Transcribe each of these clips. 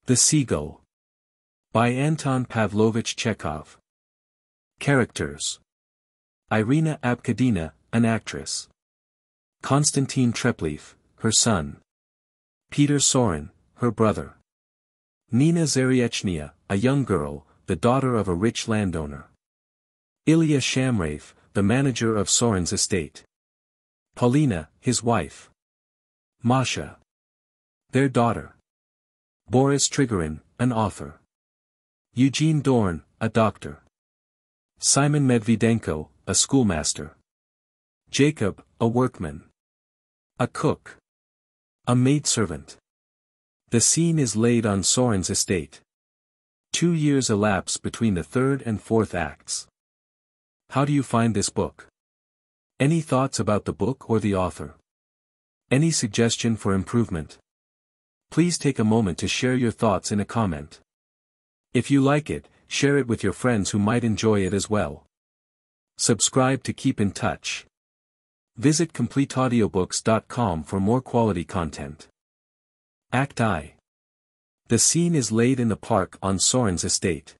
The Seagull. By Anton Pavlovich Chekhov. Characters. Irina Arkadina, an actress. Konstantin Treplev, her son. Peter Sorin, her brother. Nina Zaryechnia, a young girl, the daughter of a rich landowner. Ilya Shamraev, the manager of Sorin's estate. Paulina, his wife. Masha, their daughter. Boris Trigorin, an author. Eugene Dorn, a doctor. Simon Medvedenko, a schoolmaster. Jacob, a workman. A cook. A maidservant. The scene is laid on Sorin's estate. 2 years elapse between the third and fourth acts. How do you find this book? Any thoughts about the book or the author? Any suggestion for improvement? Please take a moment to share your thoughts in a comment. If you like it, share it with your friends who might enjoy it as well. Subscribe to keep in touch. Visit CompleteAudiobooks.com for more quality content. Act I. The scene is laid in the park on Sorin's estate.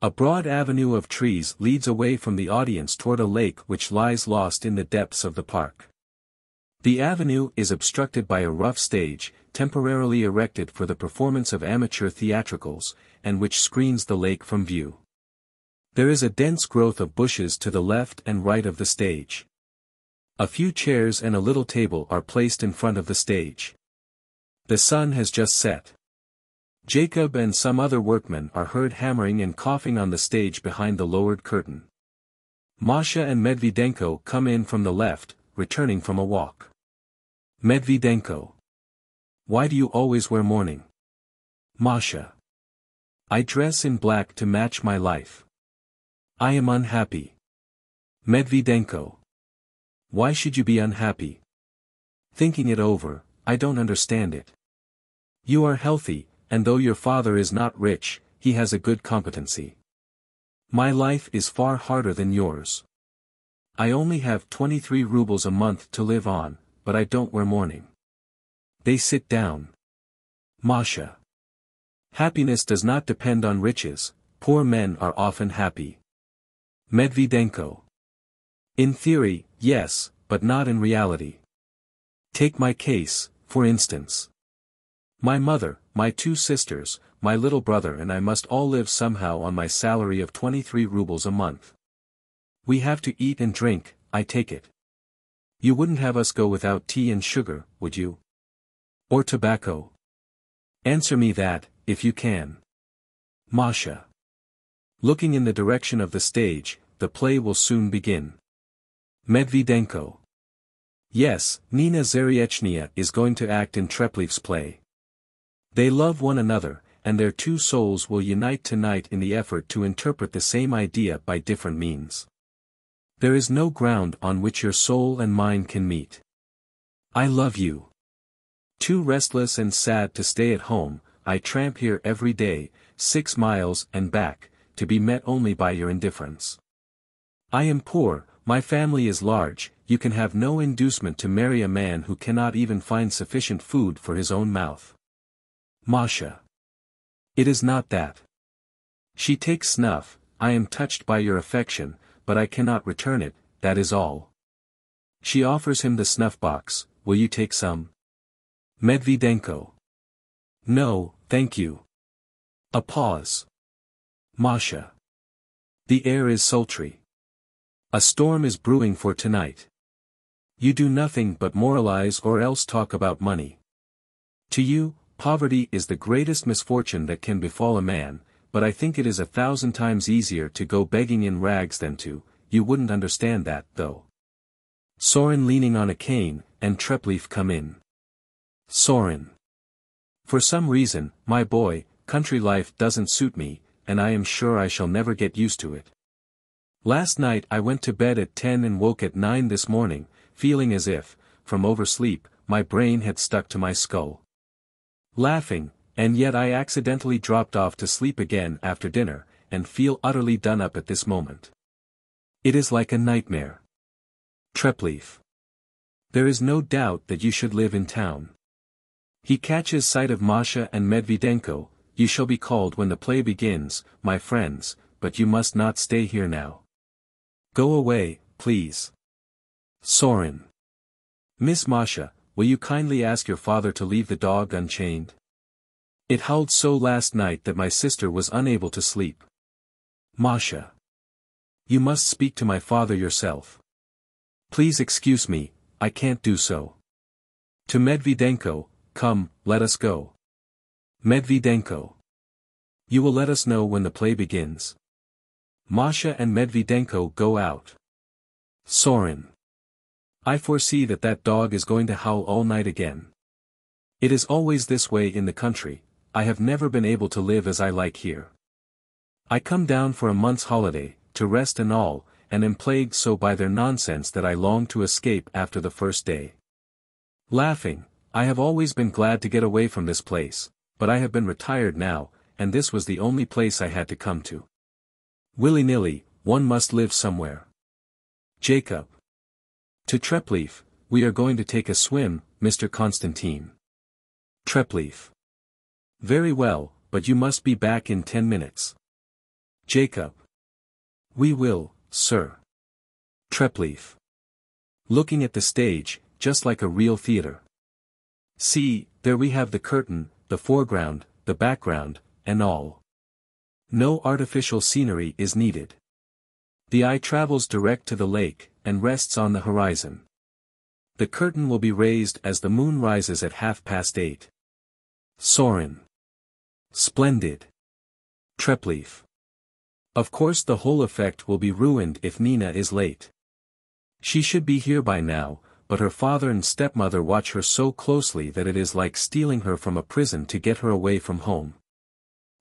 A broad avenue of trees leads away from the audience toward a lake which lies lost in the depths of the park. The avenue is obstructed by a rough stage, temporarily erected for the performance of amateur theatricals, and which screens the lake from view. There is a dense growth of bushes to the left and right of the stage. A few chairs and a little table are placed in front of the stage. The sun has just set. Jacob and some other workmen are heard hammering and coughing on the stage behind the lowered curtain. Masha and Medvedenko come in from the left, returning from a walk. Medvedenko. Why do you always wear mourning? Masha. I dress in black to match my life. I am unhappy. Medvedenko. Why should you be unhappy? Thinking it over, I don't understand it. You are healthy, and though your father is not rich, he has a good competency. My life is far harder than yours. I only have 23 rubles a month to live on, but I don't wear mourning. They sit down. Masha. Happiness does not depend on riches, poor men are often happy. Medvedenko. In theory, yes, but not in reality. Take my case, for instance. My mother, my 2 sisters, my little brother and I must all live somehow on my salary of 23 rubles a month. We have to eat and drink, I take it. You wouldn't have us go without tea and sugar, would you? Or tobacco? Answer me that, if you can. Masha. Looking in the direction of the stage, the play will soon begin. Medvedenko. Yes, Nina Zaryechnia is going to act in Treplev's play. They love one another, and their 2 souls will unite tonight in the effort to interpret the same idea by different means. There is no ground on which your soul and mine can meet. I love you. Too restless and sad to stay at home, I tramp here every day, 6 miles and back, to be met only by your indifference. I am poor, my family is large, you can have no inducement to marry a man who cannot even find sufficient food for his own mouth. Masha. It is not that. She takes snuff, I am touched by your affection, but I cannot return it, that is all. She offers him the snuff box, will you take some? Medvedenko. No, thank you. A pause. Masha. The air is sultry. A storm is brewing for tonight. You do nothing but moralize or else talk about money. To you, poverty is the greatest misfortune that can befall a man, but I think it is 1,000 times easier to go begging in rags than to, you wouldn't understand that, though. Sorin leaning on a cane, and Treplev come in. Sorin. For some reason, my boy, country life doesn't suit me, and I am sure I shall never get used to it. Last night I went to bed at 10 and woke at 9 this morning, feeling as if, from oversleep, my brain had stuck to my skull. Laughing, and yet I accidentally dropped off to sleep again after dinner, and feel utterly done up at this moment. It is like a nightmare. Treplev. There is no doubt that you should live in town. He catches sight of Masha and Medvedenko. You shall be called when the play begins, my friends, but you must not stay here now. Go away, please. Sorin. Miss Masha, will you kindly ask your father to leave the dog unchained? It howled so last night that my sister was unable to sleep. Masha. You must speak to my father yourself. Please excuse me, I can't do so. To Medvedenko, come, let us go. Medvedenko. You will let us know when the play begins. Masha and Medvedenko go out. Sorin. I foresee that dog is going to howl all night again. It is always this way in the country. I have never been able to live as I like here. I come down for a month's holiday, to rest and all, and am plagued so by their nonsense that I long to escape after the first day. Laughing, I have always been glad to get away from this place, but I have been retired now, and this was the only place I had to come to. Willy-nilly, one must live somewhere. Jacob. To Treplev, we are going to take a swim, Mr. Konstantin. Treplev. Very well, but you must be back in 10 minutes. Jacob. We will, sir. Treplev. Looking at the stage, just like a real theater. See, there we have the curtain, the foreground, the background, and all. No artificial scenery is needed. The eye travels direct to the lake, and rests on the horizon. The curtain will be raised as the moon rises at 8:30. Sorin. Splendid. Treplev. Of course the whole effect will be ruined if Nina is late. She should be here by now, but her father and stepmother watch her so closely that it is like stealing her from a prison to get her away from home.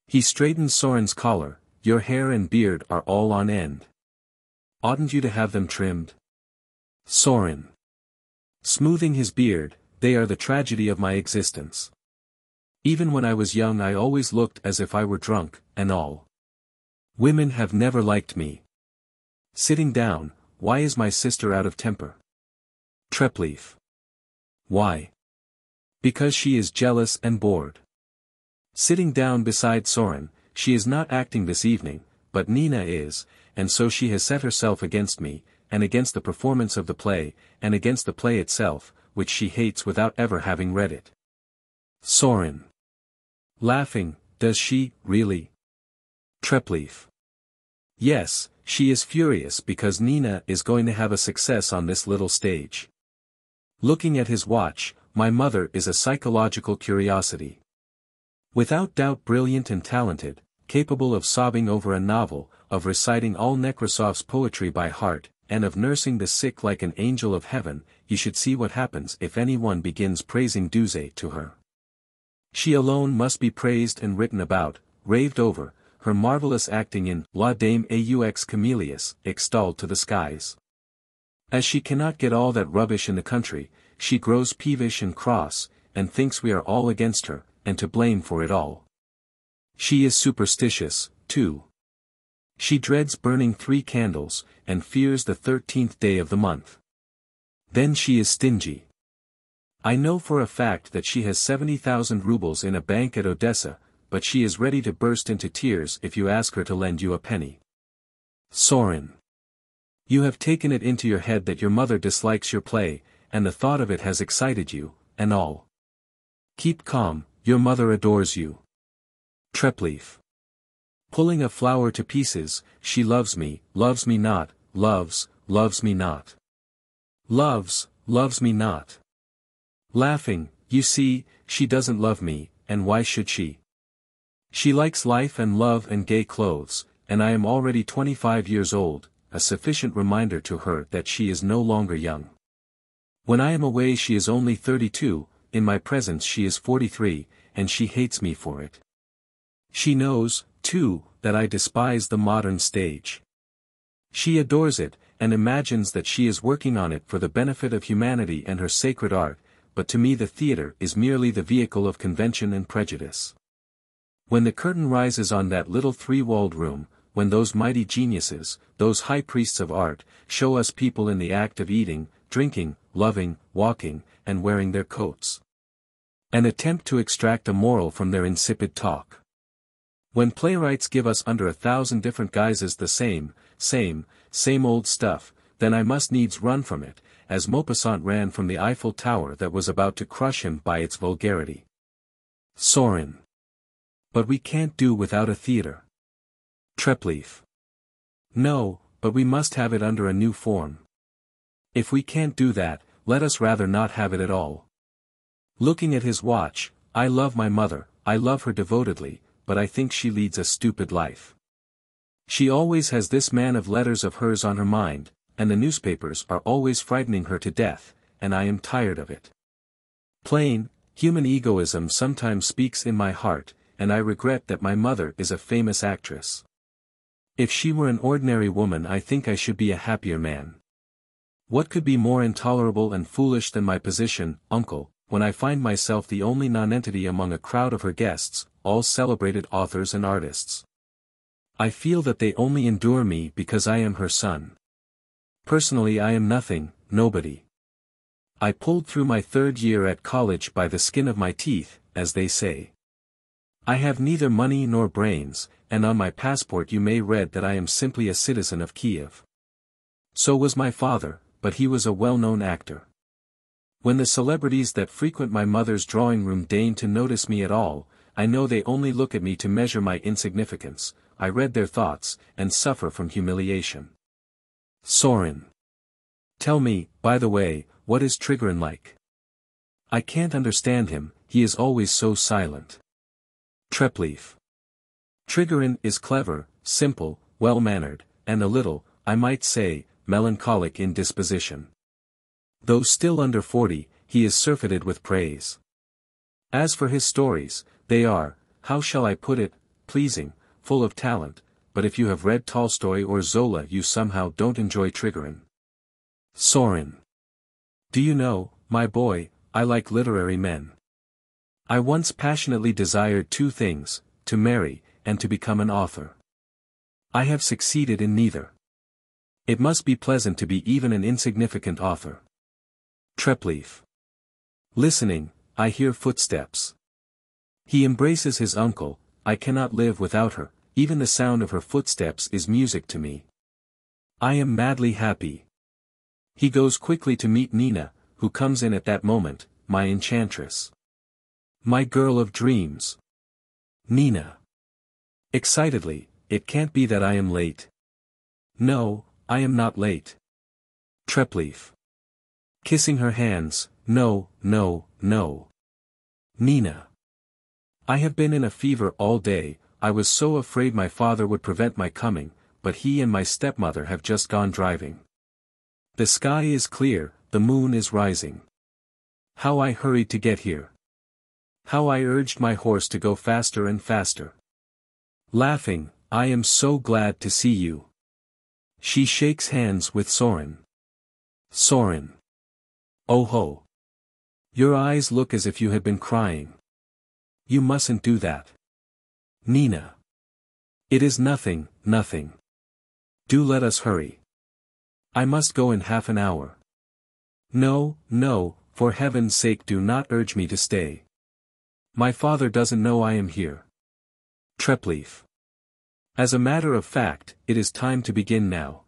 He straightens Sorin's collar. Your hair and beard are all on end. Oughtn't you to have them trimmed? Sorin. Smoothing his beard, they are the tragedy of my existence. Even when I was young I always looked as if I were drunk, and all. Women have never liked me. Sitting down, why is my sister out of temper? Treplev. Why? Because she is jealous and bored. Sitting down beside Sorin, she is not acting this evening, but Nina is, and so she has set herself against me, and against the performance of the play, and against the play itself, which she hates without ever having read it. Sorin. Laughing, does she, really? Treplev. Yes, she is furious because Nina is going to have a success on this little stage. Looking at his watch, my mother is a psychological curiosity. Without doubt brilliant and talented, capable of sobbing over a novel, of reciting all Nekrasov's poetry by heart, and of nursing the sick like an angel of heaven, you should see what happens if anyone begins praising Duze to her. She alone must be praised and written about, raved over, her marvelous acting in La Dame aux Camélias extolled to the skies. As she cannot get all that rubbish in the country, she grows peevish and cross, and thinks we are all against her, and to blame for it all. She is superstitious, too. She dreads burning 3 candles, and fears the 13th day of the month. Then she is stingy. I know for a fact that she has 70,000 rubles in a bank at Odessa, but she is ready to burst into tears if you ask her to lend you a penny. Sorin. You have taken it into your head that your mother dislikes your play, and the thought of it has excited you, and all. Keep calm, your mother adores you. Treplev. Pulling a flower to pieces, she loves me not, loves me not. Loves me not. Laughing, you see, she doesn't love me, and why should she? She likes life and love and gay clothes, and I am already 25 years old, a sufficient reminder to her that she is no longer young. When I am away she is only 32, in my presence she is 43, and she hates me for it. She knows, too, that I despise the modern stage. She adores it, and imagines that she is working on it for the benefit of humanity and her sacred art, but to me the theater is merely the vehicle of convention and prejudice. When the curtain rises on that little 3-walled room, when those mighty geniuses, those high priests of art, show us people in the act of eating, drinking, loving, walking, and wearing their coats. An attempt to extract a moral from their insipid talk. When playwrights give us under 1,000 different guises the same old stuff, then I must needs run from it, as Maupassant ran from the Eiffel Tower that was about to crush him by its vulgarity. Sorin. But we can't do without a theatre. Treplev. No, but we must have it under a new form. If we can't do that, let us rather not have it at all. Looking at his watch, I love my mother, I love her devotedly, but I think she leads a stupid life. She always has this man of letters of hers on her mind, and the newspapers are always frightening her to death, and I am tired of it. Plain, human egoism sometimes speaks in my heart, and I regret that my mother is a famous actress. If she were an ordinary woman, I think I should be a happier man. What could be more intolerable and foolish than my position, uncle, when I find myself the only nonentity among a crowd of her guests, all celebrated authors and artists? I feel that they only endure me because I am her son. Personally I am nothing, nobody. I pulled through my 3rd year at college by the skin of my teeth, as they say. I have neither money nor brains, and on my passport you may read that I am simply a citizen of Kiev. So was my father, but he was a well-known actor. When the celebrities that frequent my mother's drawing room deign to notice me at all, I know they only look at me to measure my insignificance. I read their thoughts, and suffer from humiliation. Sorin. Tell me, by the way, what is Trigorin like? I can't understand him, he is always so silent. Treplev. Trigorin is clever, simple, well-mannered, and a little, I might say, melancholic in disposition. Though still under 40, he is surfeited with praise. As for his stories, they are, how shall I put it, pleasing, full of talent, but if you have read Tolstoy or Zola you somehow don't enjoy Trigorin. Sorin. Do you know, my boy, I like literary men. I once passionately desired 2 things, to marry, and to become an author. I have succeeded in neither. It must be pleasant to be even an insignificant author. Treplev. Listening, I hear footsteps. He embraces his uncle, I cannot live without her, even the sound of her footsteps is music to me. I am madly happy. He goes quickly to meet Nina, who comes in at that moment, my enchantress. My girl of dreams. Nina. Excitedly, it can't be that I am late. No, I am not late. Treplev. Kissing her hands, no, no, no. Nina. I have been in a fever all day, I was so afraid my father would prevent my coming, but he and my stepmother have just gone driving. The sky is clear, the moon is rising. How I hurried to get here. How I urged my horse to go faster and faster. Laughing, I am so glad to see you. She shakes hands with Sorin. Sorin. Oh ho. Your eyes look as if you had been crying. You mustn't do that. Nina. It is nothing, nothing. Do let us hurry. I must go in half an hour. No, no, for heaven's sake do not urge me to stay. My father doesn't know I am here. Treplev. As a matter of fact, it is time to begin now.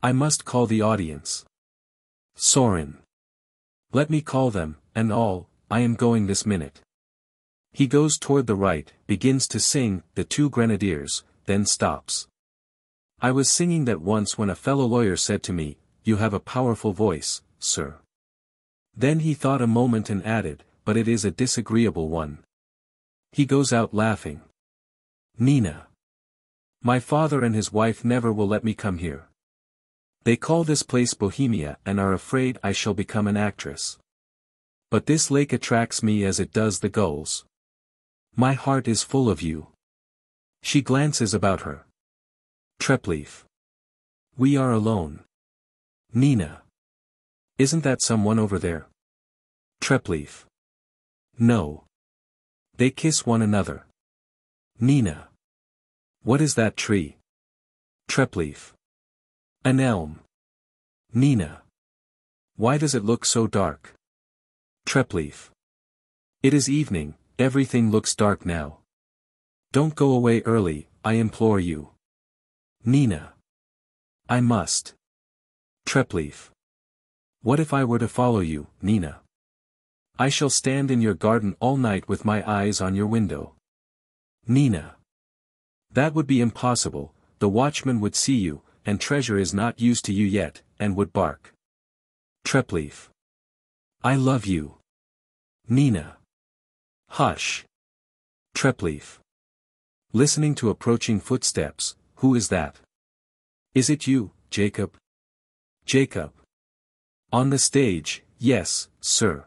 I must call the audience. Sorin. Let me call them, and all, I am going this minute. He goes toward the right, begins to sing, The Two Grenadiers, then stops. I was singing that once when a fellow lawyer said to me, You have a powerful voice, sir. Then he thought a moment and added, But it is a disagreeable one. He goes out laughing. Nina. My father and his wife never will let me come here. They call this place Bohemia and are afraid I shall become an actress. But this lake attracts me as it does the gulls. My heart is full of you. She glances about her. Treplev. We are alone. Nina. Isn't that someone over there? Treplev. No. They kiss one another. Nina. What is that tree? Treplev. An elm. Nina. Why does it look so dark? Treplev. It is evening, everything looks dark now. Don't go away early, I implore you. Nina. I must. Treplev. What if I were to follow you, Nina? I shall stand in your garden all night with my eyes on your window. Nina. That would be impossible, the watchman would see you, and Treasure is not used to you yet, and would bark. Treplev. I love you. Nina. Hush. Treplev. Listening to approaching footsteps, who is that? Is it you, Jacob? Jacob. On the stage, yes, sir.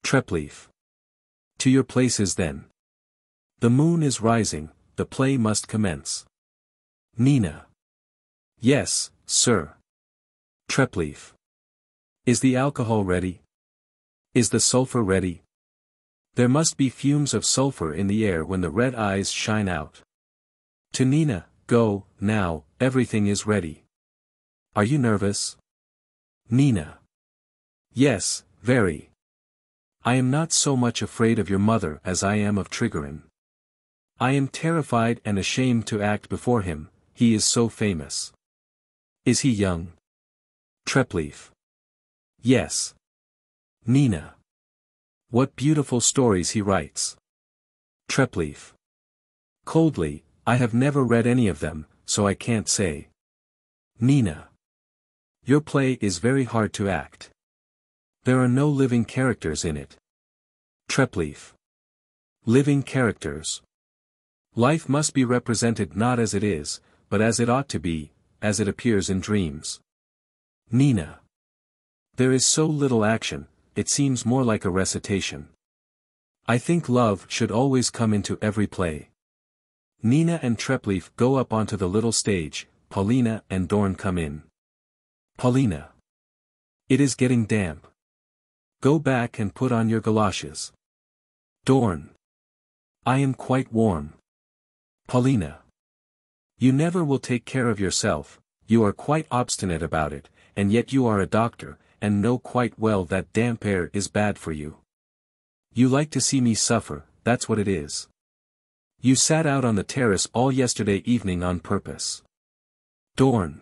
Treplev. To your places then. The moon is rising, the play must commence. Nina. Yes, sir. Treplev. Is the alcohol ready? Is the sulfur ready? There must be fumes of sulfur in the air when the red eyes shine out. To Nina, go, now, everything is ready. Are you nervous? Nina. Yes, very. I am not so much afraid of your mother as I am of Trigorin. I am terrified and ashamed to act before him, he is so famous. Is he young? Treplev. Yes. Nina. What beautiful stories he writes. Treplev. Coldly, I have never read any of them, so I can't say. Nina. Your play is very hard to act. There are no living characters in it. Treplev. Living characters. Life must be represented not as it is, but as it ought to be, as it appears in dreams. Nina. There is so little action, it seems more like a recitation. I think love should always come into every play. Nina and Treplev go up onto the little stage, Paulina and Dorn come in. Paulina. It is getting damp. Go back and put on your galoshes. Dorn. I am quite warm. Paulina. You never will take care of yourself, you are quite obstinate about it, and yet you are a doctor, and know quite well that damp air is bad for you. You like to see me suffer, that's what it is. You sat out on the terrace all yesterday evening on purpose. Dorn.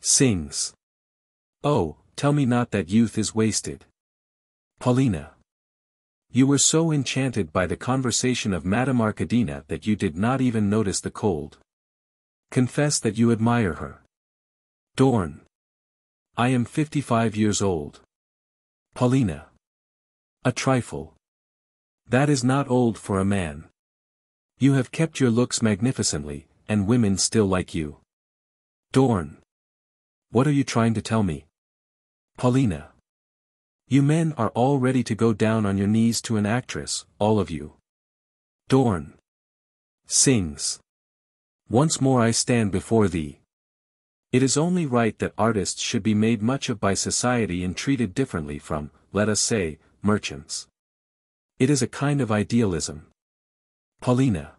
Sings. Oh, tell me not that youth is wasted. Paulina. You were so enchanted by the conversation of Madame Arkadina that you did not even notice the cold. Confess that you admire her. Dorn. I am 55 years old. Paulina. A trifle. That is not old for a man. You have kept your looks magnificently, and women still like you. Dorn. What are you trying to tell me? Paulina. You men are all ready to go down on your knees to an actress, all of you. Dorn. Sings. Once more I stand before thee. It is only right that artists should be made much of by society and treated differently from, let us say, merchants. It is a kind of idealism. Paulina.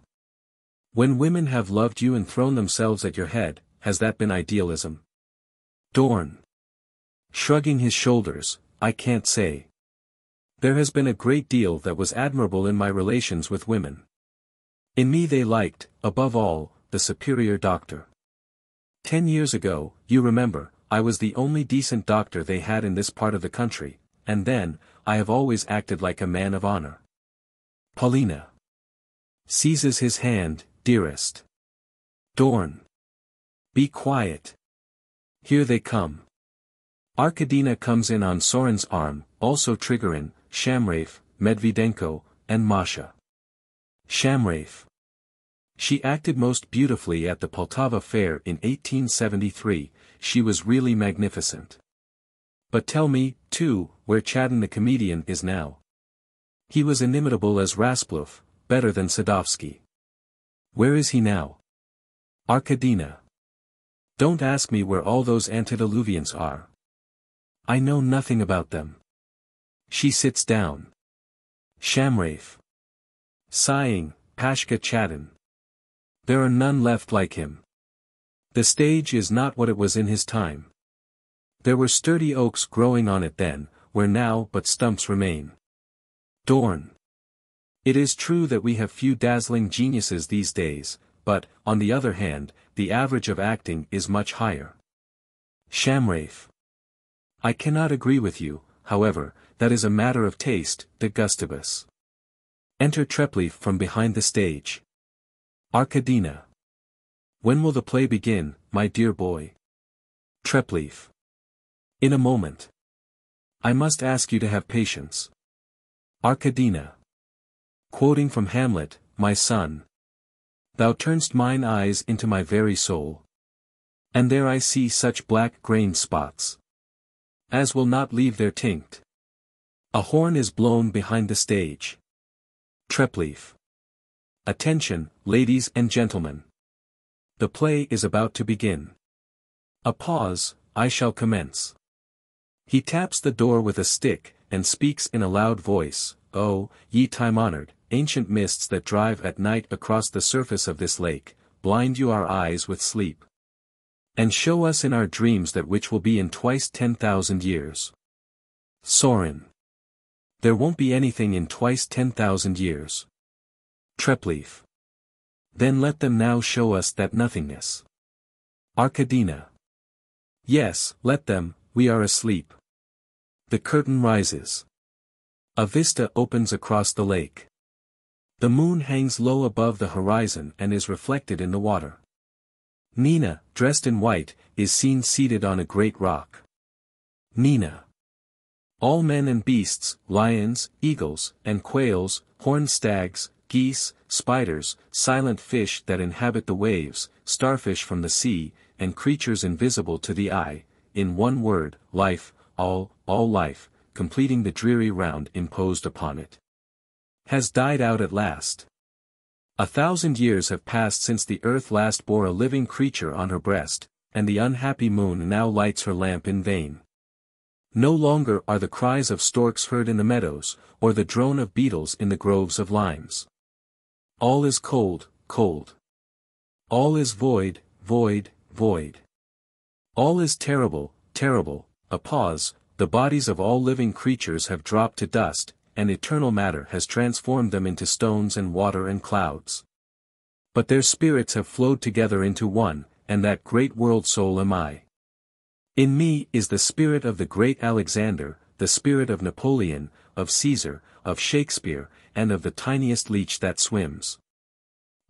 When women have loved you and thrown themselves at your head, has that been idealism? Dorn. Shrugging his shoulders, I can't say. There has been a great deal that was admirable in my relations with women. In me they liked, above all, the superior doctor. 10 years ago, you remember, I was the only decent doctor they had in this part of the country, and then, I have always acted like a man of honor. Paulina. Seizes his hand, dearest. Dorn. Be quiet. Here they come. Arkadina comes in on Sorin's arm, also Trigorin, Shamraeff, Medvedenko, and Masha. Shamraeff. She acted most beautifully at the Poltava Fair in 1873, she was really magnificent. But tell me, too, where Chadin the comedian is now. He was inimitable as Rasplov, better than Sadovsky. Where is he now? Arkadina. Don't ask me where all those antediluvians are. I know nothing about them. She sits down. Shamraeff. Sighing, Pashka Chadin. There are none left like him. The stage is not what it was in his time. There were sturdy oaks growing on it then, where now but stumps remain. Dorn. It is true that we have few dazzling geniuses these days, but, on the other hand, the average of acting is much higher. Shamraeff. I cannot agree with you, however, that is a matter of taste, de gustibus. Enter Treplev from behind the stage. Arkadina. When will the play begin, my dear boy? Treplev. In a moment. I must ask you to have patience. Arkadina. Quoting from Hamlet, my son. Thou turn'st mine eyes into my very soul. And there I see such black grained spots as will not leave their tinct. A horn is blown behind the stage. Treplev. Attention, ladies and gentlemen. The play is about to begin. A pause, I shall commence. He taps the door with a stick, and speaks in a loud voice, "Oh, ye time-honored, ancient mists that drive at night across the surface of this lake, blind you our eyes with sleep. And show us in our dreams that which will be in twice 10,000 years. Sorin. There won't be anything in twice 10,000 years. Treplev. Then let them now show us that nothingness. Arkadina. Yes, let them, we are asleep. The curtain rises. A vista opens across the lake. The moon hangs low above the horizon and is reflected in the water. Nina, dressed in white, is seen seated on a great rock. Nina. All men and beasts, lions, eagles, and quails, horned stags, geese, spiders, silent fish that inhabit the waves, starfish from the sea, and creatures invisible to the eye, in one word, life, all life, completing the dreary round imposed upon it, has died out at last. 1,000 years have passed since the earth last bore a living creature on her breast, and the unhappy moon now lights her lamp in vain. No longer are the cries of storks heard in the meadows, or the drone of beetles in the groves of limes. All is cold, cold. All is void, void, void. All is terrible, terrible. A pause, the bodies of all living creatures have dropped to dust, and eternal matter has transformed them into stones and water and clouds. But their spirits have flowed together into one, and that great world soul am I. In me is the spirit of the great Alexander, the spirit of Napoleon, of Caesar, of Shakespeare, and of the tiniest leech that swims.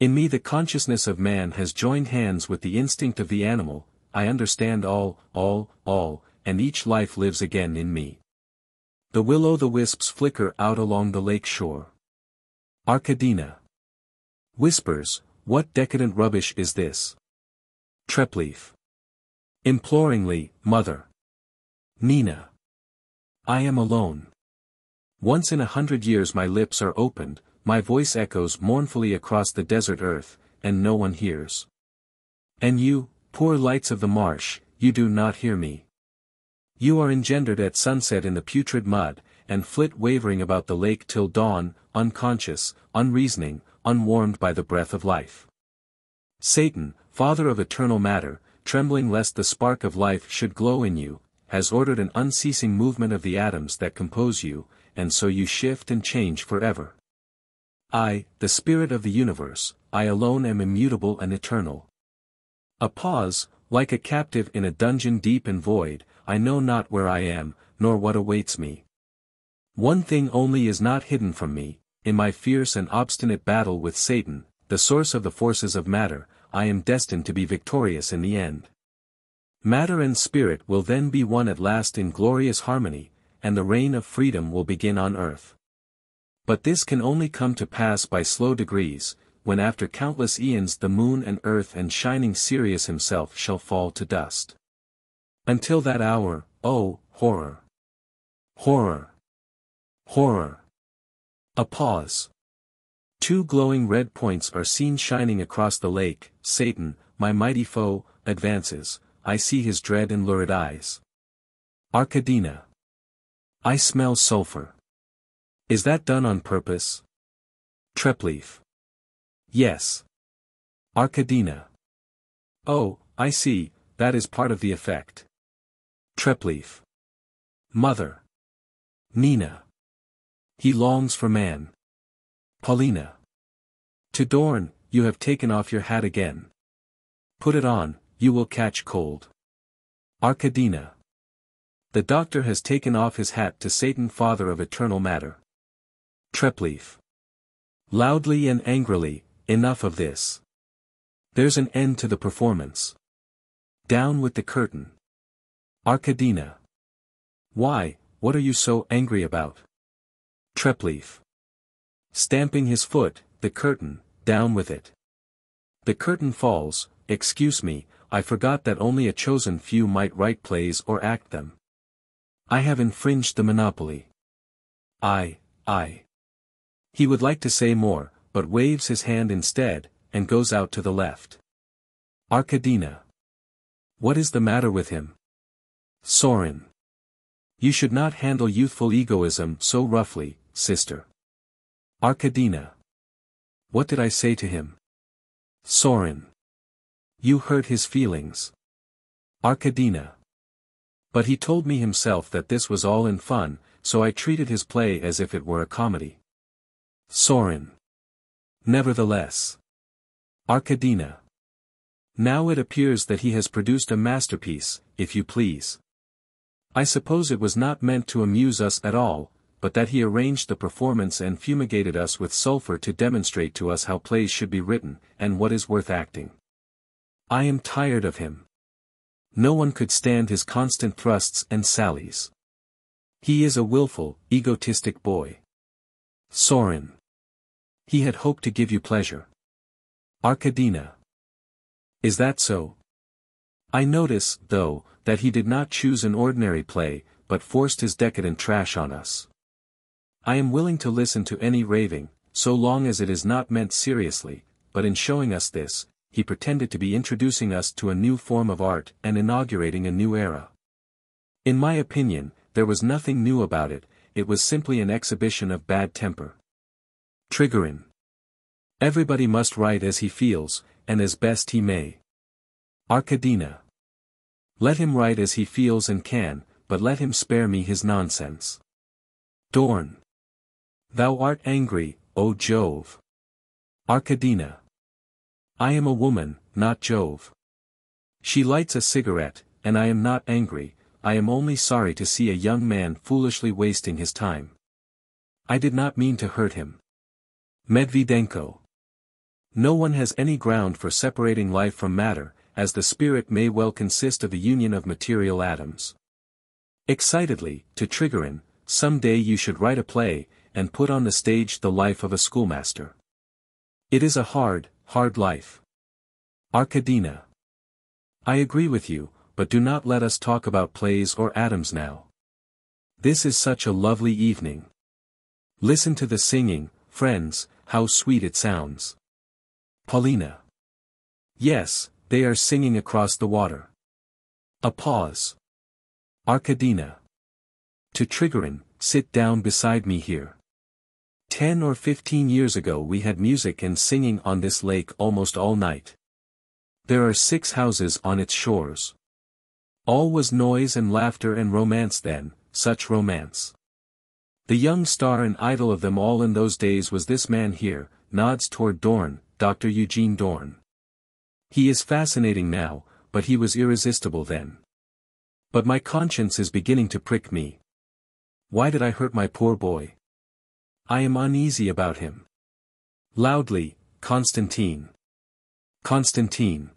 In me the consciousness of man has joined hands with the instinct of the animal, I understand all, and each life lives again in me. The will-o'-the-wisps flicker out along the lake shore. Arkadina. Whispers, what decadent rubbish is this? Treplev. Imploringly, mother. Nina. I am alone. Once in 100 years my lips are opened, my voice echoes mournfully across the desert earth, and no one hears. And you, poor lights of the marsh, you do not hear me. You are engendered at sunset in the putrid mud, and flit wavering about the lake till dawn, unconscious, unreasoning, unwarmed by the breath of life. Satan, father of eternal matter, trembling lest the spark of life should glow in you, has ordered an unceasing movement of the atoms that compose you, and so you shift and change forever. I, the spirit of the universe, I alone am immutable and eternal. A pause, like a captive in a dungeon deep and void, I know not where I am, nor what awaits me. One thing only is not hidden from me, in my fierce and obstinate battle with Satan, the source of the forces of matter, I am destined to be victorious in the end. Matter and spirit will then be one at last in glorious harmony, and the reign of freedom will begin on earth. But this can only come to pass by slow degrees, when after countless eons the moon and earth and shining Sirius himself shall fall to dust. Until that hour, oh, horror! Horror! Horror! A pause. Two glowing red points are seen shining across the lake. Satan, my mighty foe, advances. I see his dread and lurid eyes. Arkadina. I smell sulfur. Is that done on purpose? Treplev. Yes. Arkadina. Oh, I see, that is part of the effect. Treplev. Mother. Nina. He longs for man. Paulina. To Dorn, you have taken off your hat again. Put it on, you will catch cold. Arkadina. The doctor has taken off his hat to Satan, father of eternal matter. Treplev. Loudly and angrily, enough of this. There's an end to the performance. Down with the curtain. Arkadina. Why, what are you so angry about? Treplev. Stamping his foot, the curtain, down with it. The curtain falls. Excuse me, I forgot that only a chosen few might write plays or act them. I have infringed the monopoly. I. He would like to say more, but waves his hand instead, and goes out to the left. Arkadina. What is the matter with him? Sorin. You should not handle youthful egoism so roughly, sister. Arkadina. What did I say to him? Sorin. You hurt his feelings. Arkadina. But he told me himself that this was all in fun, so I treated his play as if it were a comedy. Sorin. Nevertheless. Arkadina. Now it appears that he has produced a masterpiece, if you please. I suppose it was not meant to amuse us at all, but that he arranged the performance and fumigated us with sulfur to demonstrate to us how plays should be written, and what is worth acting. I am tired of him. No one could stand his constant thrusts and sallies. He is a willful, egotistic boy. Sorin. He had hoped to give you pleasure. Arkadina. Is that so? I notice, though, that he did not choose an ordinary play, but forced his decadent trash on us. I am willing to listen to any raving, so long as it is not meant seriously, but in showing us this, he pretended to be introducing us to a new form of art and inaugurating a new era. In my opinion, there was nothing new about it, it was simply an exhibition of bad temper. Trigorin. Everybody must write as he feels, and as best he may. Arkadina. Let him write as he feels and can, but let him spare me his nonsense. Dorn. Thou art angry, O Jove. Arkadina. I am a woman, not Jove. She lights a cigarette, and I am not angry, I am only sorry to see a young man foolishly wasting his time. I did not mean to hurt him. Medvedenko. No one has any ground for separating life from matter, as the spirit may well consist of the union of material atoms. Excitedly, to Trigorin, some day you should write a play, and put on the stage the life of a schoolmaster. It is a hard life. Arkadina. I agree with you, but do not let us talk about plays or atoms now. This is such a lovely evening. Listen to the singing, friends, how sweet it sounds. Paulina. Yes, they are singing across the water. A pause. Arkadina. To Trigorin, sit down beside me here. 10 or 15 years ago we had music and singing on this lake almost all night. There are 6 houses on its shores. All was noise and laughter and romance then, such romance. The young star and idol of them all in those days was this man here, nods toward Dorn, Dr. Eugene Dorn. He is fascinating now, but he was irresistible then. But my conscience is beginning to prick me. Why did I hurt my poor boy? I am uneasy about him. Loudly, Konstantin. Konstantin.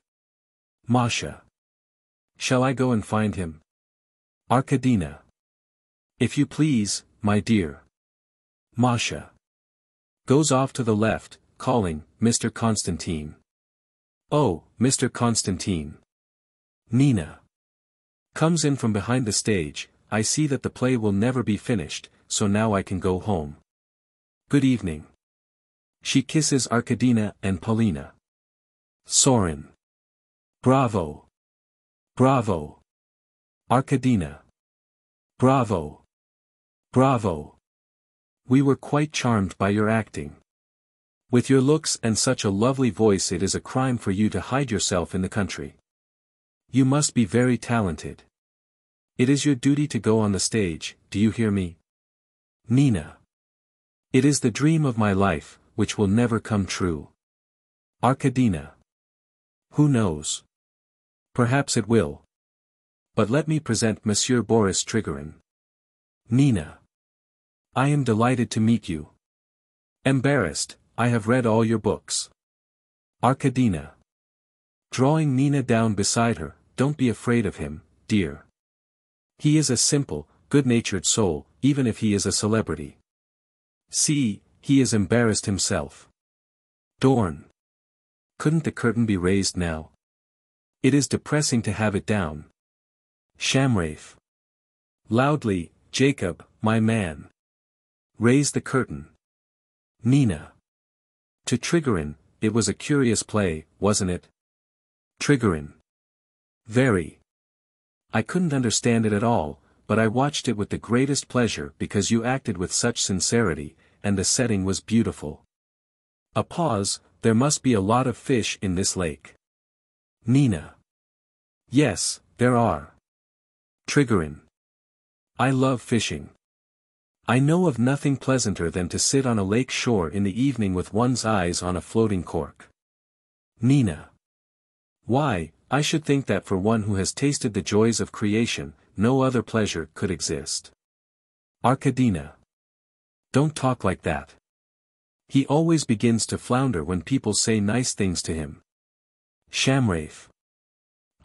Masha. Shall I go and find him? Arkadina. If you please, my dear. Masha. Goes off to the left, calling, Mr. Konstantin. Oh, Mr. Konstantin. Nina. Comes in from behind the stage, I see that the play will never be finished, so now I can go home. Good evening. She kisses Arkadina and Paulina. Sorin. Bravo. Bravo. Arkadina. Bravo. Bravo. We were quite charmed by your acting. With your looks and such a lovely voice it is a crime for you to hide yourself in the country. You must be very talented. It is your duty to go on the stage, do you hear me? Nina. It is the dream of my life, which will never come true. Arkadina. Who knows? Perhaps it will. But let me present Monsieur Boris Trigorin. Nina. I am delighted to meet you. Embarrassed, I have read all your books. Arkadina. Drawing Nina down beside her, don't be afraid of him, dear. He is a simple, good-natured soul, even if he is a celebrity. See, he is embarrassed himself. Dorn. Couldn't the curtain be raised now? It is depressing to have it down. Shamrafe. Loudly, Jacob, my man. Raise the curtain. Nina. To Trigorin, it was a curious play, wasn't it? Trigorin. Very. I couldn't understand it at all, but I watched it with the greatest pleasure because you acted with such sincerity, and the setting was beautiful. A pause, there must be a lot of fish in this lake. Nina. Yes, there are. Trigorin. I love fishing. I know of nothing pleasanter than to sit on a lake shore in the evening with one's eyes on a floating cork. Nina. Why, I should think that for one who has tasted the joys of creation, no other pleasure could exist. Arkadina. Don't talk like that. He always begins to flounder when people say nice things to him. Shamrafe.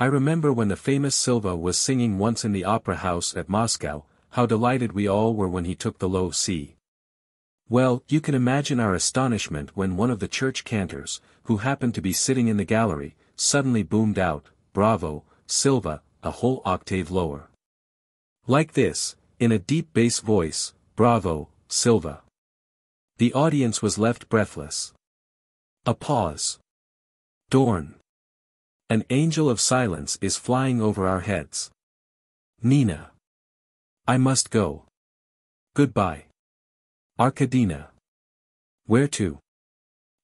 I remember when the famous Silva was singing once in the opera house at Moscow, how delighted we all were when he took the low C. Well, you can imagine our astonishment when one of the church cantors, who happened to be sitting in the gallery, suddenly boomed out, "Bravo, Silva," a whole octave lower. Like this, in a deep bass voice, "Bravo, Silva." The audience was left breathless. A pause. Dorn. An angel of silence is flying over our heads. Nina. I must go. Goodbye. Arkadina. Where to?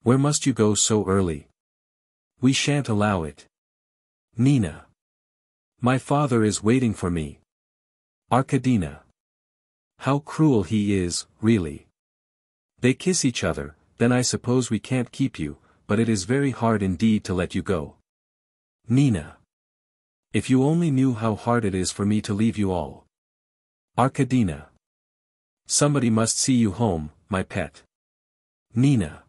Where must you go so early? We shan't allow it. Nina. My father is waiting for me. Arkadina. How cruel he is, really. They kiss each other, then I suppose we can't keep you, but it is very hard indeed to let you go. Nina. If you only knew how hard it is for me to leave you all. Arkadina. Somebody must see you home, my pet. Nina.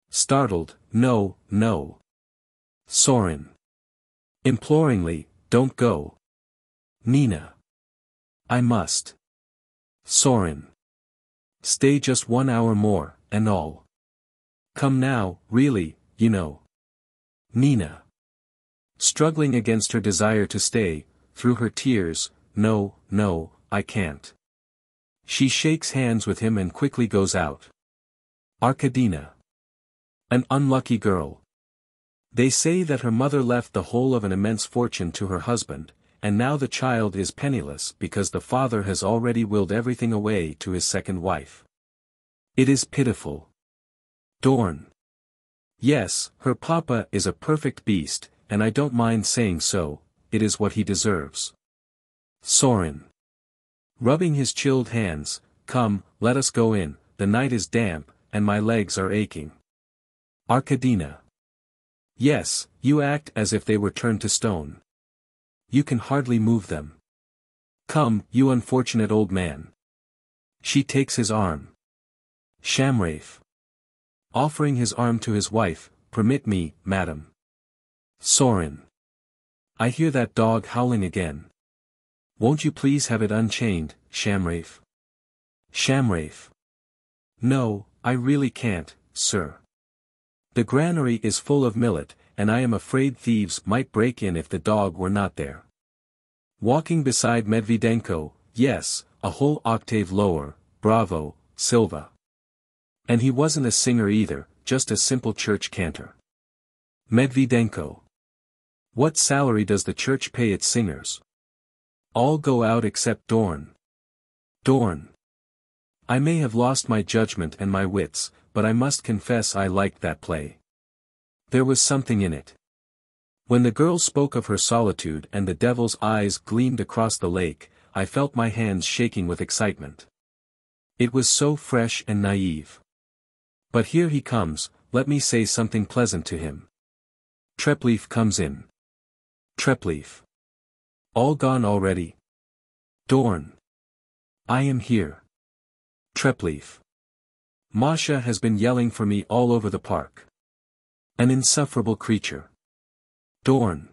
Startled, no, no. Sorin. Imploringly, don't go. Nina. I must. Sorin. Stay just 1 hour more, and all. Come now, really, you know. Nina. Struggling against her desire to stay, through her tears, no, no, I can't. She shakes hands with him and quickly goes out. Arkadina. An unlucky girl. They say that her mother left the whole of an immense fortune to her husband, and now the child is penniless because the father has already willed everything away to his second wife. It is pitiful. Dorn. Yes, her papa is a perfect beast, and I don't mind saying so, it is what he deserves. Sorin. Rubbing his chilled hands, come, let us go in, the night is damp, and my legs are aching. Arkadina. Yes, you act as if they were turned to stone. You can hardly move them. Come, you unfortunate old man. She takes his arm. Shamrafe. Offering his arm to his wife, permit me, madam. Sorin. I hear that dog howling again. Won't you please have it unchained, Shamrafe? Shamrafe. No, I really can't, sir. The granary is full of millet, and I am afraid thieves might break in if the dog were not there. Walking beside Medvedenko, yes, a whole octave lower, bravo, Silva. And he wasn't a singer either, just a simple church cantor. Medvedenko. What salary does the church pay its singers? All go out except Dorn. Dorn. I may have lost my judgment and my wits, but I must confess I liked that play. There was something in it. When the girl spoke of her solitude and the devil's eyes gleamed across the lake, I felt my hands shaking with excitement. It was so fresh and naive. But here he comes, let me say something pleasant to him. Treplev comes in. Treplev. All gone already? Dorn. I am here. Treplev. Masha has been yelling for me all over the park. An insufferable creature. Dorn.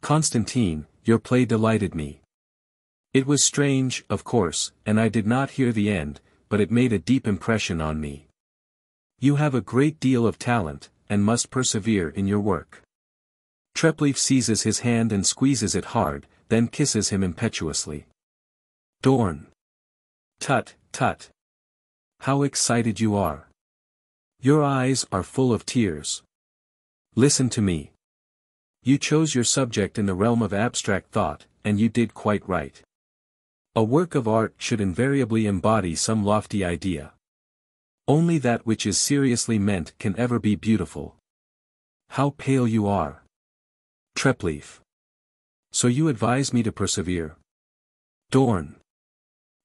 Konstantin, your play delighted me. It was strange, of course, and I did not hear the end, but it made a deep impression on me. You have a great deal of talent, and must persevere in your work. Treplev seizes his hand and squeezes it hard, then kisses him impetuously. Dorn. Tut, tut. How excited you are. Your eyes are full of tears. Listen to me. You chose your subject in the realm of abstract thought, and you did quite right. A work of art should invariably embody some lofty idea. Only that which is seriously meant can ever be beautiful. How pale you are. Treplev. So you advise me to persevere? Dorn.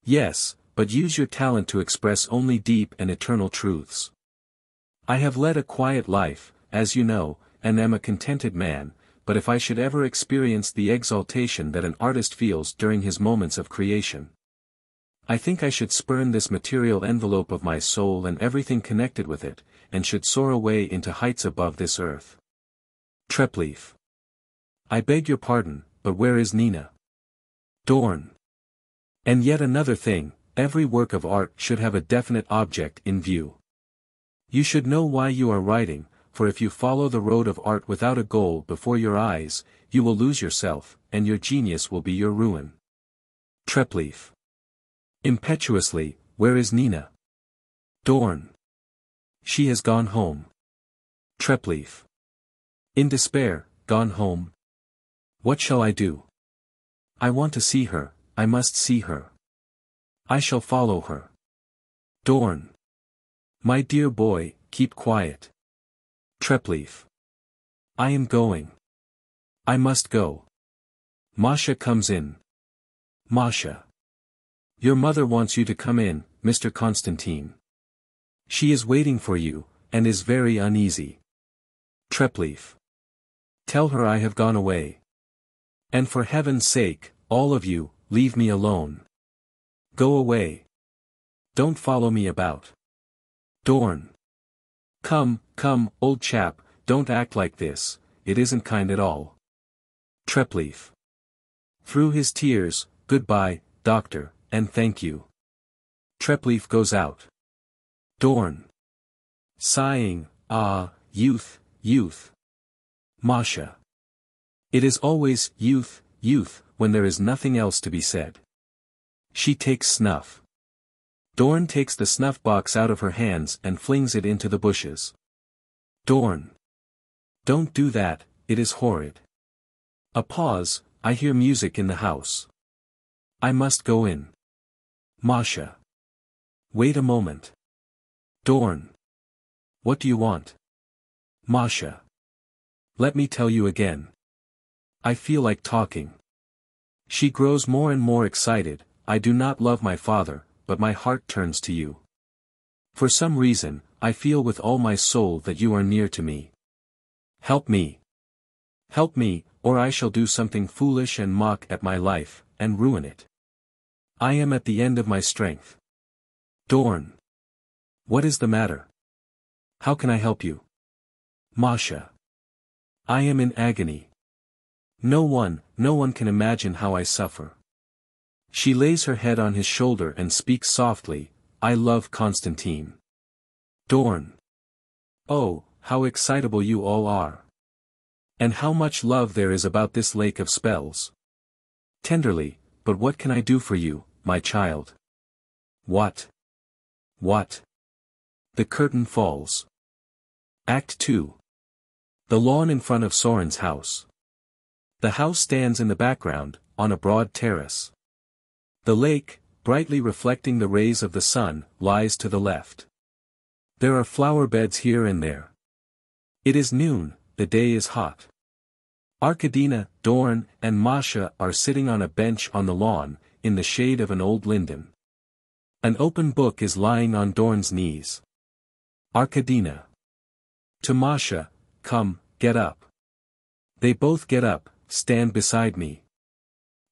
Yes, but use your talent to express only deep and eternal truths. I have led a quiet life, as you know, and am a contented man, but if I should ever experience the exaltation that an artist feels during his moments of creation, I think I should spurn this material envelope of my soul and everything connected with it, and should soar away into heights above this earth. Treplev. I beg your pardon, but where is Nina? Dorn. And yet another thing, every work of art should have a definite object in view. You should know why you are writing, for if you follow the road of art without a goal before your eyes, you will lose yourself, and your genius will be your ruin. Treplev. Impetuously, where is Nina? Dorn. She has gone home. Treplev. In despair, gone home? What shall I do? I want to see her, I must see her. I shall follow her. Dorn. My dear boy, keep quiet. Treplev. I am going. I must go. Masha comes in. Masha. Your mother wants you to come in, Mr. Konstantin. She is waiting for you, and is very uneasy. Treplev. Tell her I have gone away. And for heaven's sake, all of you, leave me alone. Go away. Don't follow me about. Dorn. Come, come, old chap, don't act like this, it isn't kind at all. Treplev. Through his tears, goodbye, doctor, and thank you. Treplev goes out. Dorn. Sighing, ah, youth, youth. Masha. It is always youth, youth, when there is nothing else to be said. She takes snuff. Dorn takes the snuff box out of her hands and flings it into the bushes. Dorn. Don't do that, it is horrid. A pause, I hear music in the house. I must go in. Masha. Wait a moment. Dorn. What do you want? Masha. Let me tell you again. I feel like talking. She grows more and more excited. I do not love my father, but my heart turns to you. For some reason, I feel with all my soul that you are near to me. Help me. Help me, or I shall do something foolish and mock at my life, and ruin it. I am at the end of my strength. Dorn. What is the matter? How can I help you? Masha. I am in agony. No one can imagine how I suffer. She lays her head on his shoulder and speaks softly, I love Konstantin. Dorn. Oh, how excitable you all are. And how much love there is about this lake of spells. Tenderly, but what can I do for you, my child? What? What? The curtain falls. Act 2. The lawn in front of Soren's house. The house stands in the background, on a broad terrace. The lake, brightly reflecting the rays of the sun, lies to the left. There are flower beds here and there. It is noon, the day is hot. Arkadina, Dorn, and Masha are sitting on a bench on the lawn, in the shade of an old linden. An open book is lying on Dorn's knees. Arkadina. To Masha, come, get up. They both get up, stand beside me.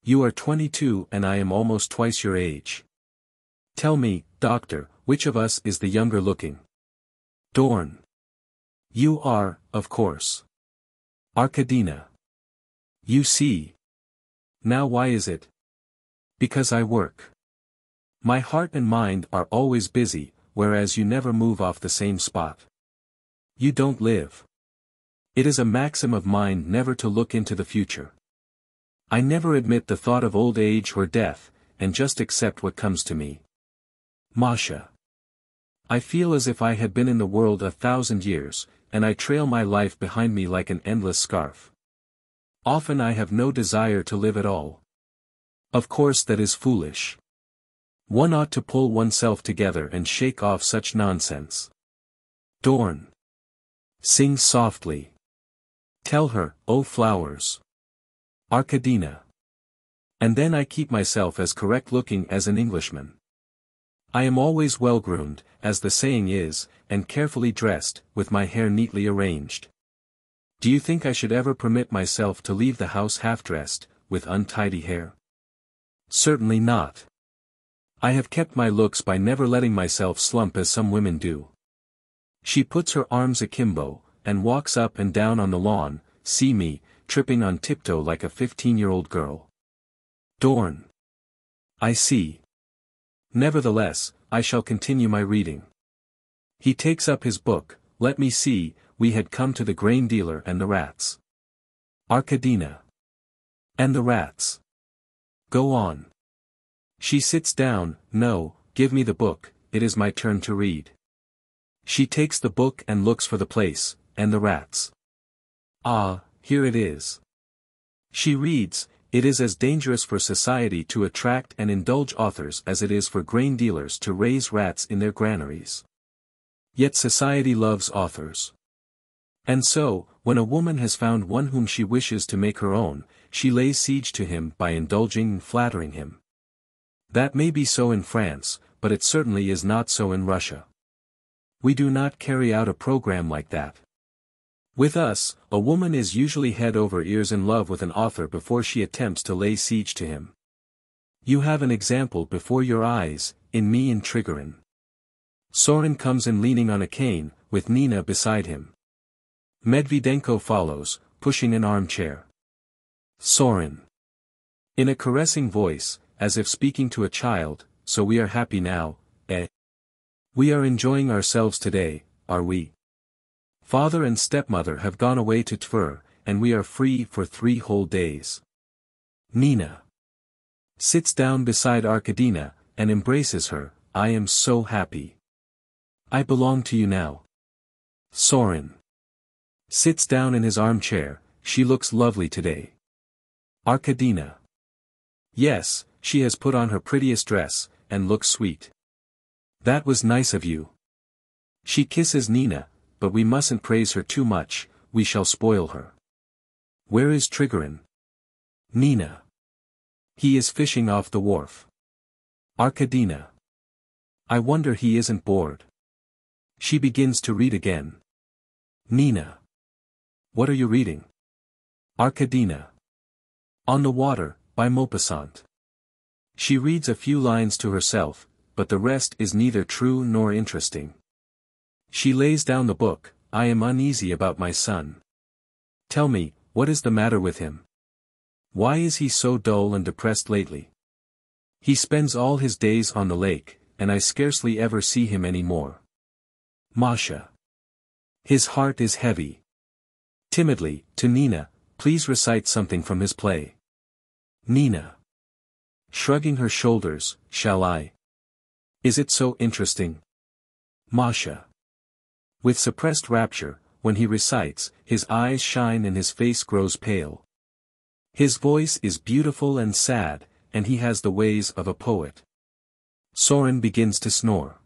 You are 22 and I am almost twice your age. Tell me, doctor, which of us is the younger looking? Dorn. You are, of course. Arkadina. You see. Now why is it? Because I work. My heart and mind are always busy, whereas you never move off the same spot. You don't live. It is a maxim of mine never to look into the future. I never admit the thought of old age or death, and just accept what comes to me. Masha. I feel as if I had been in the world 1,000 years, and I trail my life behind me like an endless scarf. Often I have no desire to live at all. Of course that is foolish. One ought to pull oneself together and shake off such nonsense. Dorn. Sing softly. Tell her, oh flowers. Arkadina. And then I keep myself as correct-looking as an Englishman. I am always well-groomed, as the saying is, and carefully dressed, with my hair neatly arranged. Do you think I should ever permit myself to leave the house half-dressed, with untidy hair? Certainly not. I have kept my looks by never letting myself slump as some women do. She puts her arms akimbo, and walks up and down on the lawn, see me, tripping on tiptoe like a 15-year-old girl. Dorn. I see. Nevertheless, I shall continue my reading. He takes up his book, let me see, we had come to the grain dealer and the rats. Arkadina. And the rats. Go on. She sits down, no, give me the book, it is my turn to read. She takes the book and looks for the place, and the rats. Ah, here it is. She reads, it is as dangerous for society to attract and indulge authors as it is for grain dealers to raise rats in their granaries. Yet society loves authors. And so, when a woman has found one whom she wishes to make her own, she lays siege to him by indulging and flattering him. That may be so in France, but it certainly is not so in Russia. We do not carry out a program like that. With us, a woman is usually head over ears in love with an author before she attempts to lay siege to him. You have an example before your eyes, in me and Trigorin. Sorin comes in leaning on a cane, with Nina beside him. Medvedenko follows, pushing an armchair. Sorin. In a caressing voice, as if speaking to a child, so we are happy now, eh? We are enjoying ourselves today, are we? Father and stepmother have gone away to Tver, and we are free for 3 whole days. Nina. Sits down beside Arkadina, and embraces her, I am so happy. I belong to you now. Sorin. Sits down in his armchair, she looks lovely today. Arkadina. Yes, she has put on her prettiest dress, and looks sweet. That was nice of you. She kisses Nina, but we mustn't praise her too much, we shall spoil her. Where is Trigorin? Nina. He is fishing off the wharf. Arkadina. I wonder he isn't bored. She begins to read again. Nina. What are you reading? Arkadina. On the Water, by Maupassant. She reads a few lines to herself, but the rest is neither true nor interesting. She lays down the book, I am uneasy about my son. Tell me, what is the matter with him? Why is he so dull and depressed lately? He spends all his days on the lake, and I scarcely ever see him any more. Masha. His heart is heavy. Timidly, to Nina, please recite something from his play. Nina. Shrugging her shoulders, shall I? Is it so interesting? Masha. With suppressed rapture, when he recites, his eyes shine and his face grows pale. His voice is beautiful and sad, and he has the ways of a poet. Sorin begins to snore.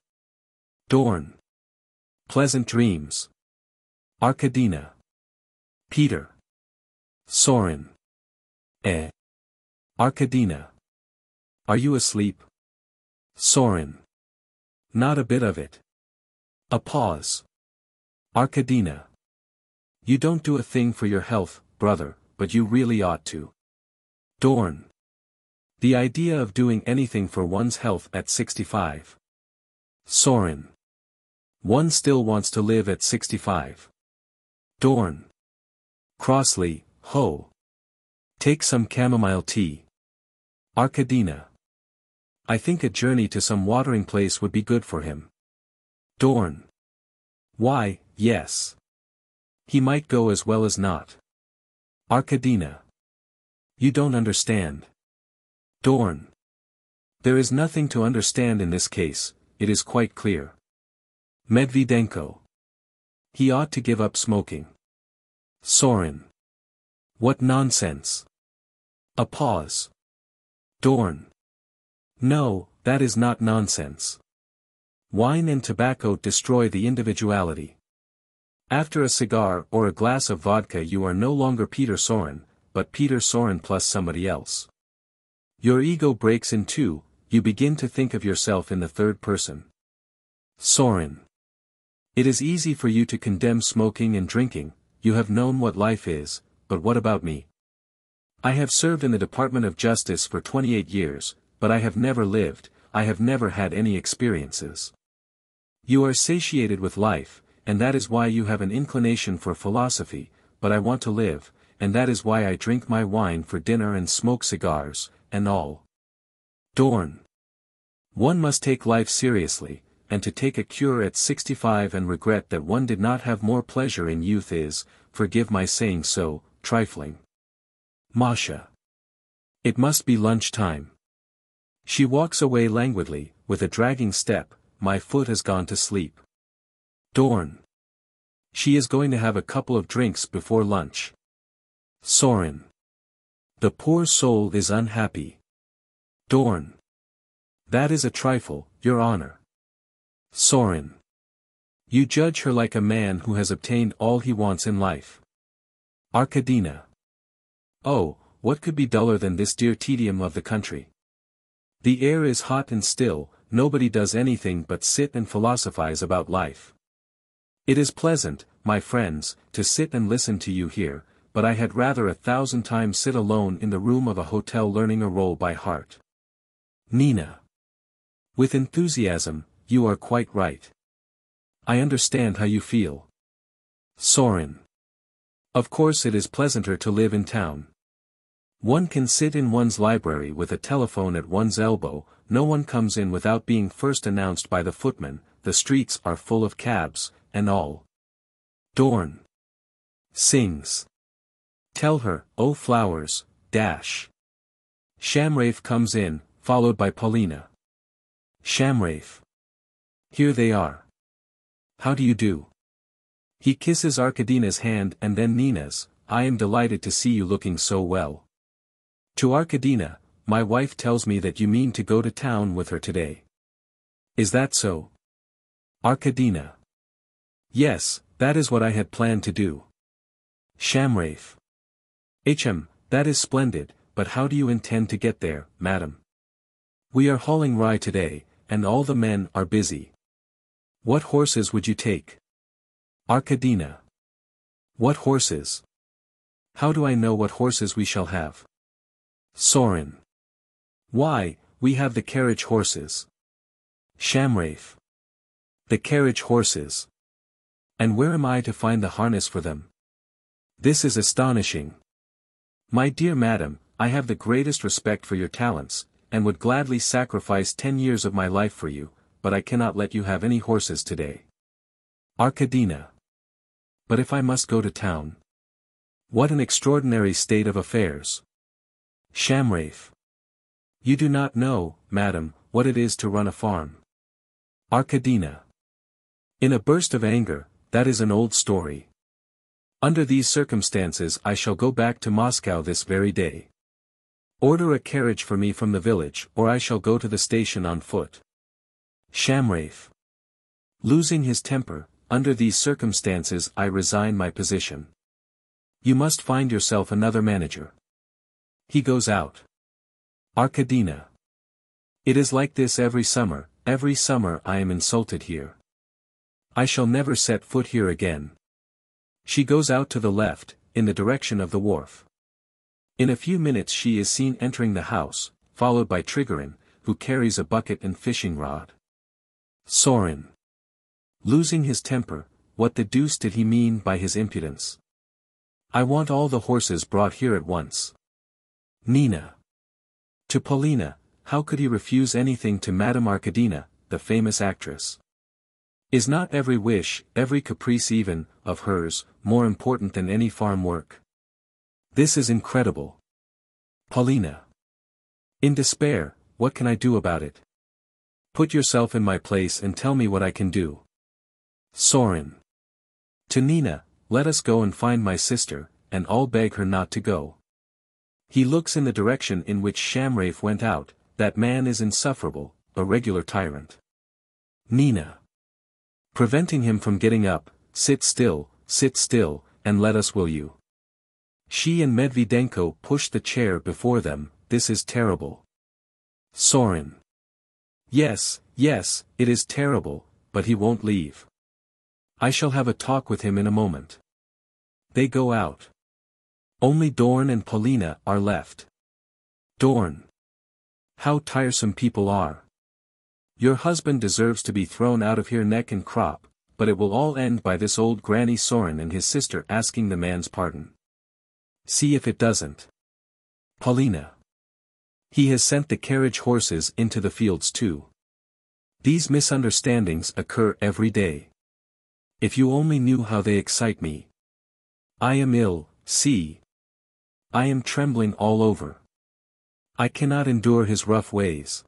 Dorn. Pleasant dreams. Arkadina. Peter. Sorin. Eh. Arkadina. Are you asleep? Sorin. Not a bit of it. A pause. Arkadina. You don't do a thing for your health, brother, but you really ought to. Dorn. The idea of doing anything for one's health at 65. Soren. One still wants to live at 65. Dorn. Crossly, ho. Take some chamomile tea. Arkadina. I think a journey to some watering place would be good for him. Dorn. Why, yes. He might go as well as not. Arkadina. You don't understand. Dorn. There is nothing to understand in this case, it is quite clear. Medvedenko. He ought to give up smoking. Soren. What nonsense. A pause. Dorn. No, that is not nonsense. Wine and tobacco destroy the individuality. After a cigar or a glass of vodka you are no longer Peter Soren, but Peter Soren plus somebody else. Your ego breaks in two, you begin to think of yourself in the third person. Soren. It is easy for you to condemn smoking and drinking, you have known what life is, but what about me? I have served in the Department of Justice for 28 years, but I have never lived, I have never had any experiences. You are satiated with life, and that is why you have an inclination for philosophy, but I want to live, and that is why I drink my wine for dinner and smoke cigars, and all. Dorn. One must take life seriously, and to take a cure at 65 and regret that one did not have more pleasure in youth is, forgive my saying so, trifling. Masha. It must be lunch time. She walks away languidly, with a dragging step, my foot has gone to sleep. Dorn. She is going to have a couple of drinks before lunch. Soren. The poor soul is unhappy. Dorn. That is a trifle, your honor. Soren. You judge her like a man who has obtained all he wants in life. Arkadina. Oh, what could be duller than this dear tedium of the country? The air is hot and still, nobody does anything but sit and philosophize about life. It is pleasant, my friends, to sit and listen to you here, but I had rather 1,000 times sit alone in the room of a hotel learning a role by heart. Nina. With enthusiasm, you are quite right. I understand how you feel. Soren. Of course it is pleasanter to live in town. One can sit in one's library with a telephone at one's elbow, no one comes in without being first announced by the footman, the streets are full of cabs, and all. Dorn. Sings. Tell her, oh flowers, dash. Shamrafe comes in, followed by Paulina. Shamrafe. Here they are. How do you do? He kisses Arkadina's hand and then Nina's, I am delighted to see you looking so well. To Arkadina, my wife tells me that you mean to go to town with her today. Is that so? Arkadina. Yes, that is what I had planned to do. Shamrafe. That is splendid, but how do you intend to get there, madam? We are hauling rye today, and all the men are busy. What horses would you take? Arkadina. What horses? How do I know what horses we shall have? Soren. Why, we have the carriage horses. Shamrafe. The carriage horses. And where am I to find the harness for them? This is astonishing. My dear madam, I have the greatest respect for your talents, and would gladly sacrifice 10 years of my life for you, but I cannot let you have any horses today. Arkadina. But if I must go to town? What an extraordinary state of affairs. Shamrafe. You do not know, madam, what it is to run a farm. Arkadina. In a burst of anger, that is an old story. Under these circumstances I shall go back to Moscow this very day. Order a carriage for me from the village, or I shall go to the station on foot. Shamrafe. Losing his temper, under these circumstances I resign my position. You must find yourself another manager. He goes out. Arkadina. It is like this every summer, every summer I am insulted here. I shall never set foot here again. She goes out to the left, in the direction of the wharf. In a few minutes she is seen entering the house, followed by Trigorin, who carries a bucket and fishing rod. Sorin. Losing his temper, what the deuce did he mean by his impudence? I want all the horses brought here at once. Nina. To Polina, how could he refuse anything to Madame Arkadina, the famous actress? Is not every wish, every caprice even, of hers, more important than any farm work? This is incredible. Polina. In despair, what can I do about it? Put yourself in my place and tell me what I can do. Sorin. To Nina, let us go and find my sister, and all beg her not to go. He looks in the direction in which Shamraeff went out, that man is insufferable, a regular tyrant. Nina. Preventing him from getting up, sit still, and let us will you. She and Medvedenko push the chair before them, this is terrible. Sorin. Yes, it is terrible, but he won't leave. I shall have a talk with him in a moment. They go out. Only Dorn and Polina are left. Dorn. How tiresome people are. Your husband deserves to be thrown out of here neck and crop, but it will all end by this old granny Sorin and his sister asking the man's pardon. See if it doesn't. Polina. He has sent the carriage horses into the fields too. These misunderstandings occur every day. If you only knew how they excite me. I am ill, see. I am trembling all over. I cannot endure his rough ways.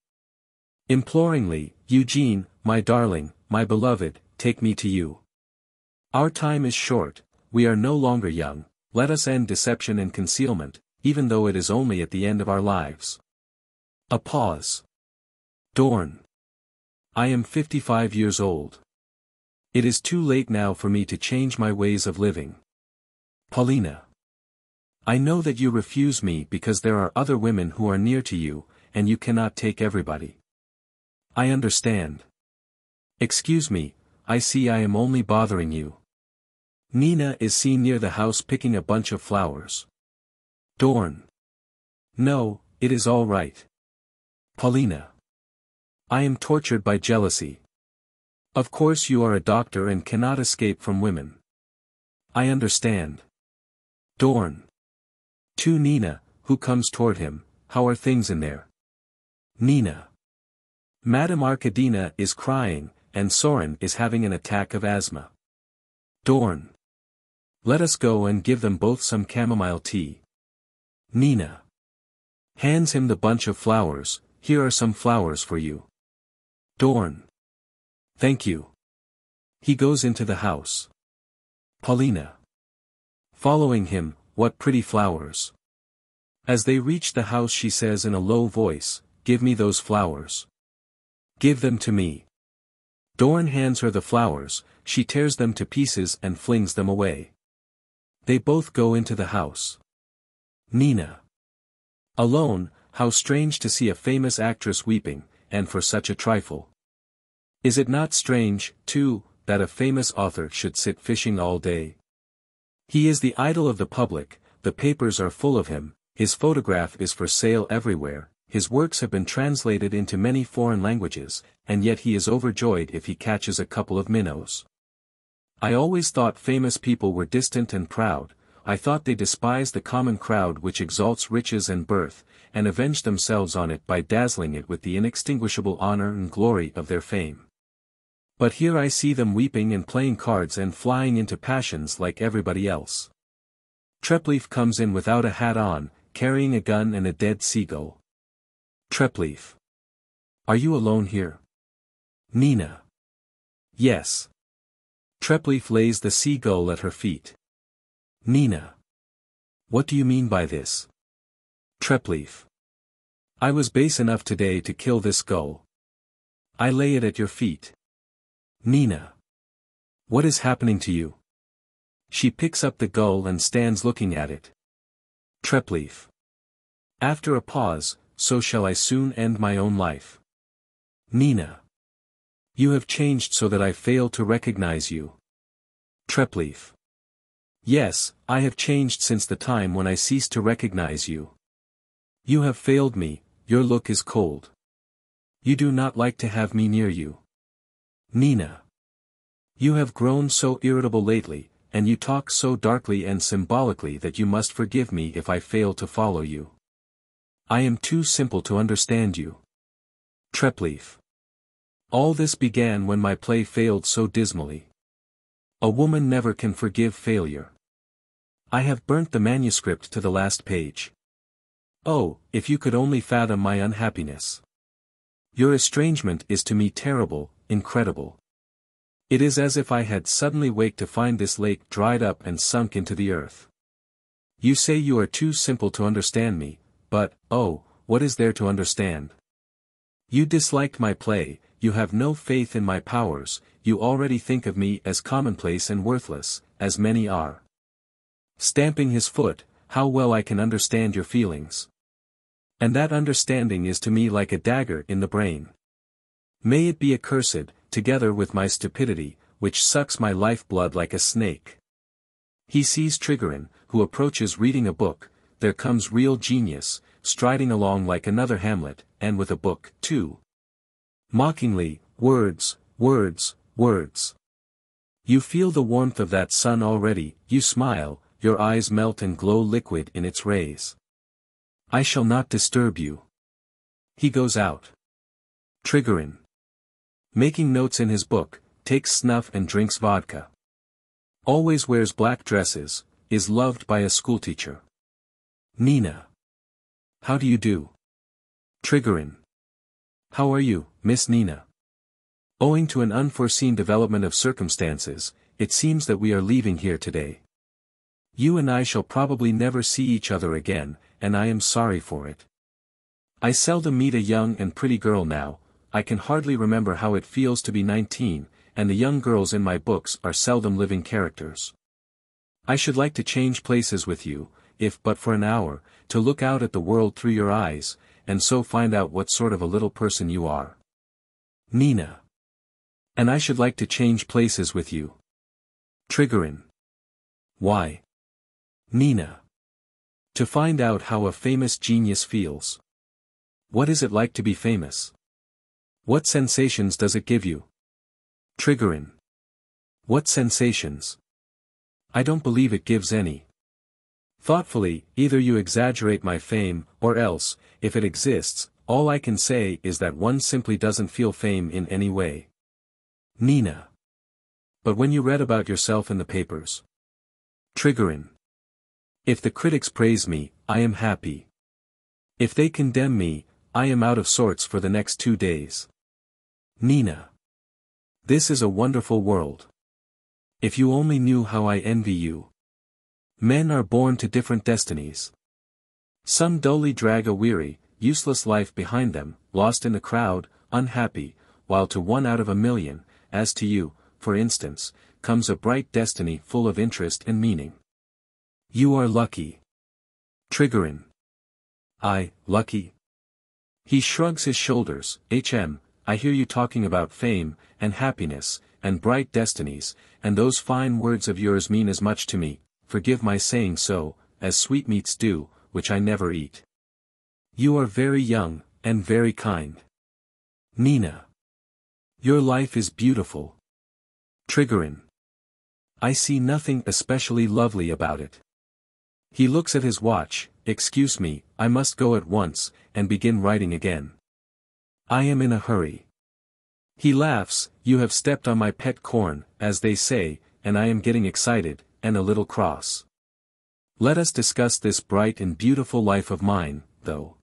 Imploringly, Eugene, my darling, my beloved, take me to you. Our time is short, we are no longer young, let us end deception and concealment, even though it is only at the end of our lives. A pause. Dorn. I am 55 years old. It is too late now for me to change my ways of living. Polina. I know that you refuse me because there are other women who are near to you, and you cannot take everybody. I understand. Excuse me, I see I am only bothering you. Nina is seen near the house picking a bunch of flowers. Dorn. No, it is all right. Polina. I am tortured by jealousy. Of course you are a doctor and cannot escape from women. I understand. Dorn. To Nina, who comes toward him, how are things in there? Nina. Madame Arkadina is crying, and Sorin is having an attack of asthma. Dorn. Let us go and give them both some chamomile tea. Nina. Hands him the bunch of flowers, here are some flowers for you. Dorn. Thank you. He goes into the house. Polina. Following him, what pretty flowers. As they reach the house she says in a low voice, give me those flowers. Give them to me. Dorn hands her the flowers, she tears them to pieces and flings them away. They both go into the house. Nina. Alone, how strange to see a famous actress weeping, and for such a trifle. Is it not strange, too, that a famous author should sit fishing all day? He is the idol of the public, the papers are full of him, his photograph is for sale everywhere, his works have been translated into many foreign languages, and yet he is overjoyed if he catches a couple of minnows. I always thought famous people were distant and proud, I thought they despised the common crowd which exalts riches and birth, and avenge themselves on it by dazzling it with the inextinguishable honor and glory of their fame. But here I see them weeping and playing cards and flying into passions like everybody else. Treplev comes in without a hat on, carrying a gun and a dead seagull. Treplev. Are you alone here? Nina. Yes. Treplev lays the seagull at her feet. Nina. What do you mean by this? Treplev. I was base enough today to kill this gull. I lay it at your feet. Nina. What is happening to you? She picks up the gull and stands looking at it. Treplev. After a pause, so shall I soon end my own life. Nina. You have changed so that I fail to recognize you. Treplev. Yes, I have changed since the time when I ceased to recognize you. You have failed me, your look is cold. You do not like to have me near you. Nina. You have grown so irritable lately, and you talk so darkly and symbolically that you must forgive me if I fail to follow you. I am too simple to understand you. Treplev. All this began when my play failed so dismally. A woman never can forgive failure. I have burnt the manuscript to the last page. Oh, if you could only fathom my unhappiness. Your estrangement is to me terrible, incredible. It is as if I had suddenly waked to find this lake dried up and sunk into the earth. You say you are too simple to understand me, but, oh, what is there to understand? You disliked my play, you have no faith in my powers, you already think of me as commonplace and worthless, as many are. Stamping his foot, how well I can understand your feelings. And that understanding is to me like a dagger in the brain. May it be accursed, together with my stupidity, which sucks my lifeblood like a snake. He sees Trigorin, who approaches reading a book, there comes real genius, striding along like another Hamlet, and with a book, too. Mockingly, words, words, words. You feel the warmth of that sun already, you smile, your eyes melt and glow liquid in its rays. I shall not disturb you. He goes out. Trigorin. Making notes in his book, takes snuff and drinks vodka. Always wears black dresses, is loved by a schoolteacher. Nina. How do you do? Trigorin. How are you, Miss Nina? Owing to an unforeseen development of circumstances, it seems that we are leaving here today. You and I shall probably never see each other again, and I am sorry for it. I seldom meet a young and pretty girl now, I can hardly remember how it feels to be 19, and the young girls in my books are seldom living characters. I should like to change places with you, if but for an hour, to look out at the world through your eyes, and so find out what sort of a little person you are. Nina. And I should like to change places with you. Trigorin. Why? Nina. To find out how a famous genius feels. What is it like to be famous? What sensations does it give you? Trigorin. What sensations? I don't believe it gives any. Thoughtfully, either you exaggerate my fame, or else, if it exists, all I can say is that one simply doesn't feel fame in any way. Nina. But when you read about yourself in the papers? Trigorin. If the critics praise me, I am happy. If they condemn me, I am out of sorts for the next 2 days. Nina. This is a wonderful world. If you only knew how I envy you. Men are born to different destinies. Some dully drag a weary, useless life behind them, lost in the crowd, unhappy, while to 1 out of 1,000,000, as to you, for instance, comes a bright destiny full of interest and meaning. You are lucky. Trigorin. I, lucky? He shrugs his shoulders. I hear you talking about fame, and happiness, and bright destinies, and those fine words of yours mean as much to me, forgive my saying so, as sweetmeats do, which I never eat. You are very young, and very kind. Nina. Your life is beautiful. Trigorin. I see nothing especially lovely about it. He looks at his watch. Excuse me, I must go at once, and begin writing again. I am in a hurry. He laughs. You have stepped on my pet corn, as they say, and I am getting excited, and a little cross. Let us discuss this bright and beautiful life of mine, though.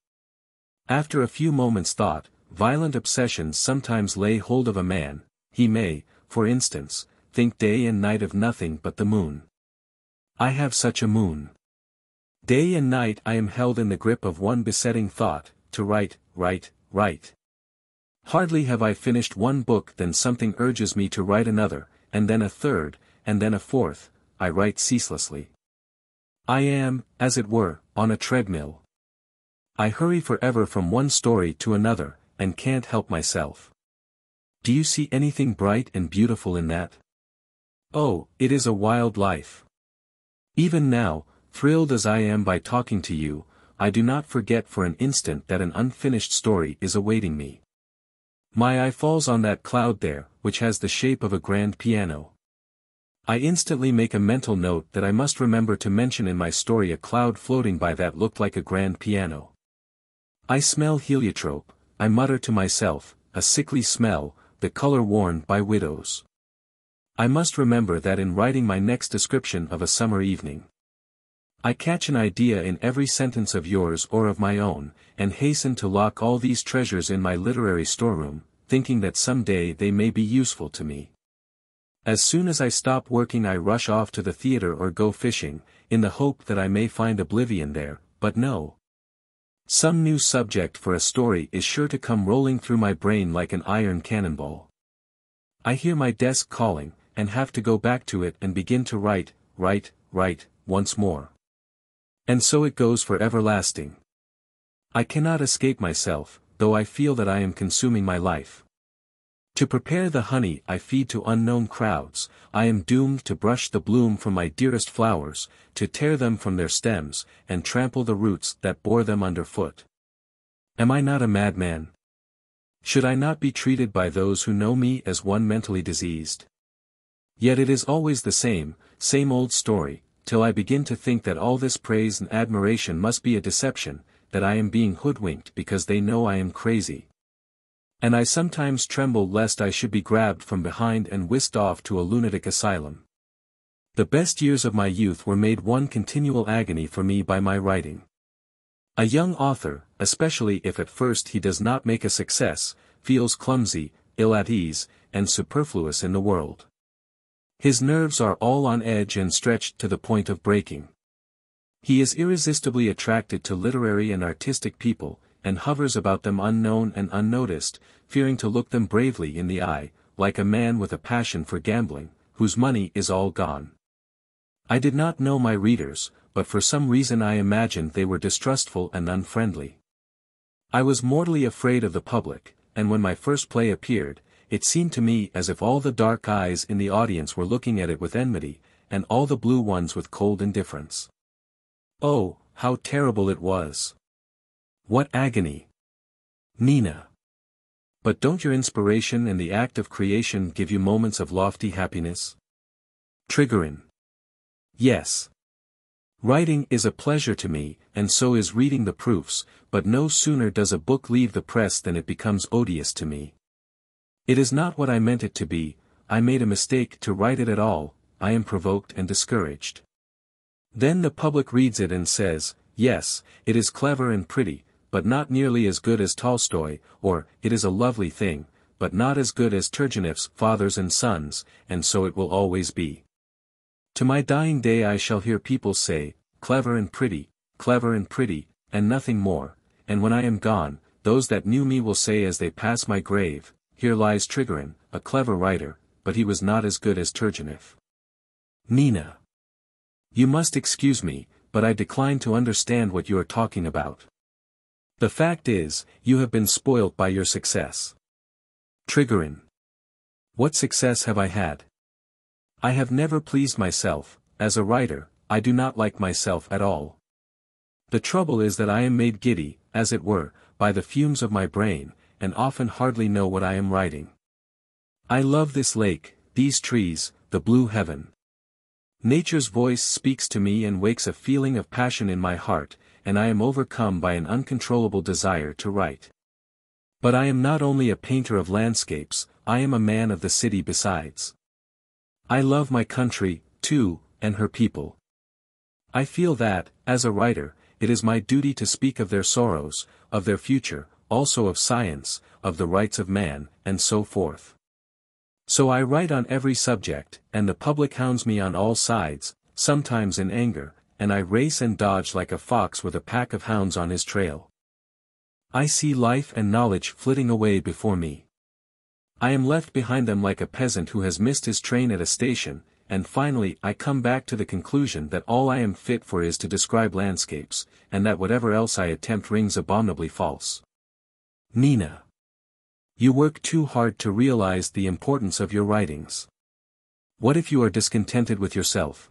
After a few moments' thought, violent obsessions sometimes lay hold of a man. He may, for instance, think day and night of nothing but the moon. I have such a moon. Day and night I am held in the grip of one besetting thought, to write, write, write. Hardly have I finished one book than something urges me to write another, and then a third, and then a fourth. I write ceaselessly. I am, as it were, on a treadmill. I hurry forever from one story to another, and can't help myself. Do you see anything bright and beautiful in that? Oh, it is a wild life. Even now, thrilled as I am by talking to you, I do not forget for an instant that an unfinished story is awaiting me. My eye falls on that cloud there, which has the shape of a grand piano. I instantly make a mental note that I must remember to mention in my story a cloud floating by that looked like a grand piano. I smell heliotrope, I mutter to myself, a sickly smell, the color worn by widows. I must remember that in writing my next description of a summer evening. I catch an idea in every sentence of yours or of my own, and hasten to lock all these treasures in my literary storeroom, thinking that some day they may be useful to me. As soon as I stop working I rush off to the theater or go fishing, in the hope that I may find oblivion there, but no. Some new subject for a story is sure to come rolling through my brain like an iron cannonball. I hear my desk calling, and have to go back to it and begin to write, once more. And so it goes for everlasting. I cannot escape myself, though I feel that I am consuming my life. To prepare the honey I feed to unknown crowds, I am doomed to brush the bloom from my dearest flowers, to tear them from their stems, and trample the roots that bore them underfoot. Am I not a madman? Should I not be treated by those who know me as one mentally diseased? Yet it is always the same old story, till I begin to think that all this praise and admiration must be a deception, that I am being hoodwinked because they know I am crazy. And I sometimes tremble lest I should be grabbed from behind and whisked off to a lunatic asylum. The best years of my youth were made one continual agony for me by my writing. A young author, especially if at first he does not make a success, feels clumsy, ill at ease, and superfluous in the world. His nerves are all on edge and stretched to the point of breaking. He is irresistibly attracted to literary and artistic people, and hovers about them unknown and unnoticed, fearing to look them bravely in the eye, like a man with a passion for gambling, whose money is all gone. I did not know my readers, but for some reason I imagined they were distrustful and unfriendly. I was mortally afraid of the public, and when my first play appeared, it seemed to me as if all the dark eyes in the audience were looking at it with enmity, and all the blue ones with cold indifference. Oh, how terrible it was! What agony! Nina! But don't your inspiration and the act of creation give you moments of lofty happiness? Trigorin. Yes. Writing is a pleasure to me, and so is reading the proofs, but no sooner does a book leave the press than it becomes odious to me. It is not what I meant it to be, I made a mistake to write it at all, I am provoked and discouraged. Then the public reads it and says, yes, it is clever and pretty, but not nearly as good as Tolstoy, or, it is a lovely thing, but not as good as Turgenev's Fathers and Sons, and so it will always be. To my dying day I shall hear people say, clever and pretty, and nothing more, and when I am gone, those that knew me will say as they pass my grave, here lies Trigorin, a clever writer, but he was not as good as Turgenev. Nina. You must excuse me, but I decline to understand what you are talking about. The fact is, you have been spoilt by your success. Trigorin. What success have I had? I have never pleased myself, as a writer, I do not like myself at all. The trouble is that I am made giddy, as it were, by the fumes of my brain, and often hardly know what I am writing. I love this lake, these trees, the blue heaven. Nature's voice speaks to me and wakes a feeling of passion in my heart, and I am overcome by an uncontrollable desire to write. But I am not only a painter of landscapes, I am a man of the city besides. I love my country, too, and her people. I feel that, as a writer, it is my duty to speak of their sorrows, of their future, also of science, of the rights of man, and so forth. So I write on every subject, and the public hounds me on all sides, sometimes in anger, and I race and dodge like a fox with a pack of hounds on his trail. I see life and knowledge flitting away before me. I am left behind them like a peasant who has missed his train at a station, and finally I come back to the conclusion that all I am fit for is to describe landscapes, and that whatever else I attempt rings abominably false. Nina. You work too hard to realize the importance of your writings. What if you are discontented with yourself?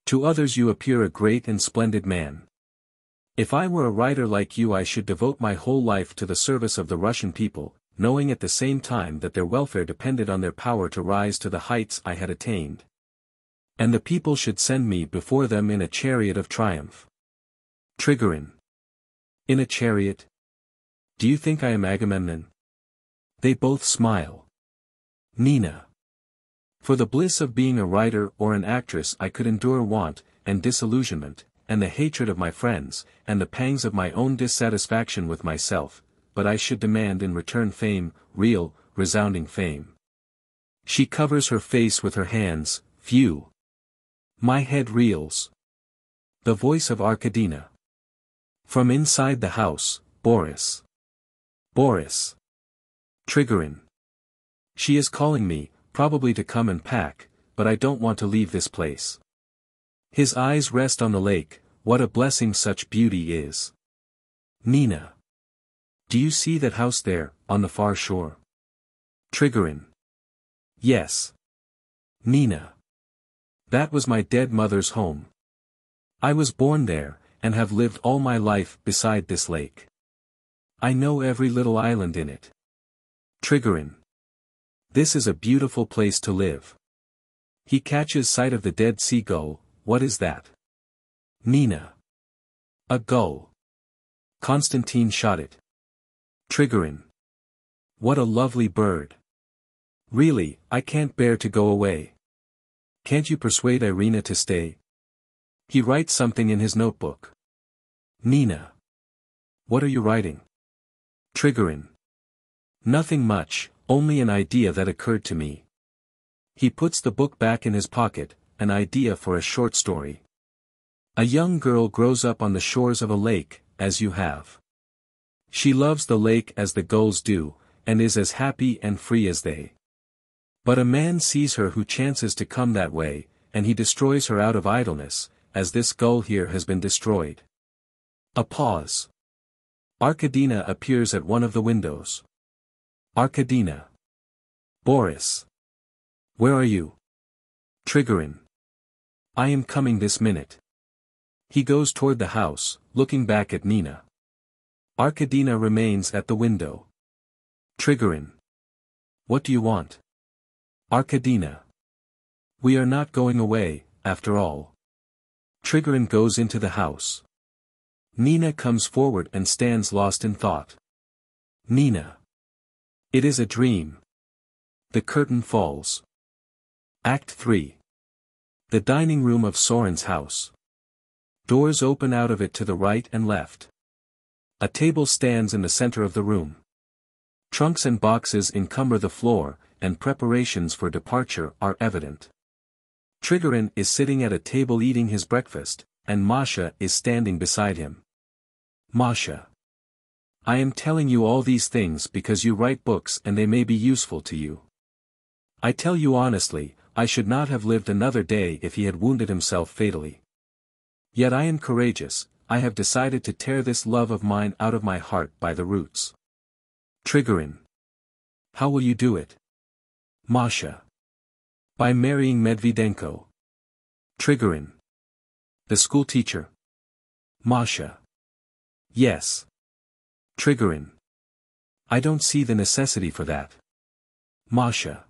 To others you appear a great and splendid man. If I were a writer like you, I should devote my whole life to the service of the Russian people, knowing at the same time that their welfare depended on their power to rise to the heights I had attained. And the people should send me before them in a chariot of triumph. Trigorin. In a chariot? Do you think I am Agamemnon? They both smile. Nina. For the bliss of being a writer or an actress I could endure want, and disillusionment, and the hatred of my friends, and the pangs of my own dissatisfaction with myself, but I should demand in return fame, real, resounding fame. She covers her face with her hands, phew. My head reels. The voice of Arkadina. From inside the house, Boris. Boris. Trigorin. She is calling me, probably to come and pack, but I don't want to leave this place. His eyes rest on the lake. What a blessing such beauty is. Nina. Do you see that house there, on the far shore? Trigorin. Yes. Nina. That was my dead mother's home. I was born there, and have lived all my life beside this lake. I know every little island in it. Trigorin. This is a beautiful place to live. He catches sight of the dead seagull. What is that? Nina. A gull. Konstantin shot it. Trigorin. What a lovely bird. Really, I can't bear to go away. Can't you persuade Irina to stay? He writes something in his notebook. Nina. What are you writing? Trigorin. Nothing much, only an idea that occurred to me. He puts the book back in his pocket, an idea for a short story. A young girl grows up on the shores of a lake, as you have. She loves the lake as the gulls do, and is as happy and free as they. But a man sees her who chances to come that way, and he destroys her out of idleness, as this gull here has been destroyed. A pause. Arkadina appears at one of the windows. Arkadina. Boris. Where are you? Trigorin. I am coming this minute. He goes toward the house, looking back at Nina. Arkadina remains at the window. Trigorin. What do you want? Arkadina. We are not going away, after all. Trigorin goes into the house. Nina comes forward and stands lost in thought. Nina. It is a dream. The curtain falls. Act 3. The dining room of Soren's house. Doors open out of it to the right and left. A table stands in the center of the room. Trunks and boxes encumber the floor, and preparations for departure are evident. Trigorin is sitting at a table eating his breakfast, and Masha is standing beside him. Masha. I am telling you all these things because you write books and they may be useful to you. I tell you honestly, I should not have lived another day if he had wounded himself fatally. Yet I am courageous, I have decided to tear this love of mine out of my heart by the roots. Trigorin. How will you do it? Masha. By marrying Medvedenko. Trigorin. The school teacher. Masha. Yes. Trigorin. I don't see the necessity for that. Masha.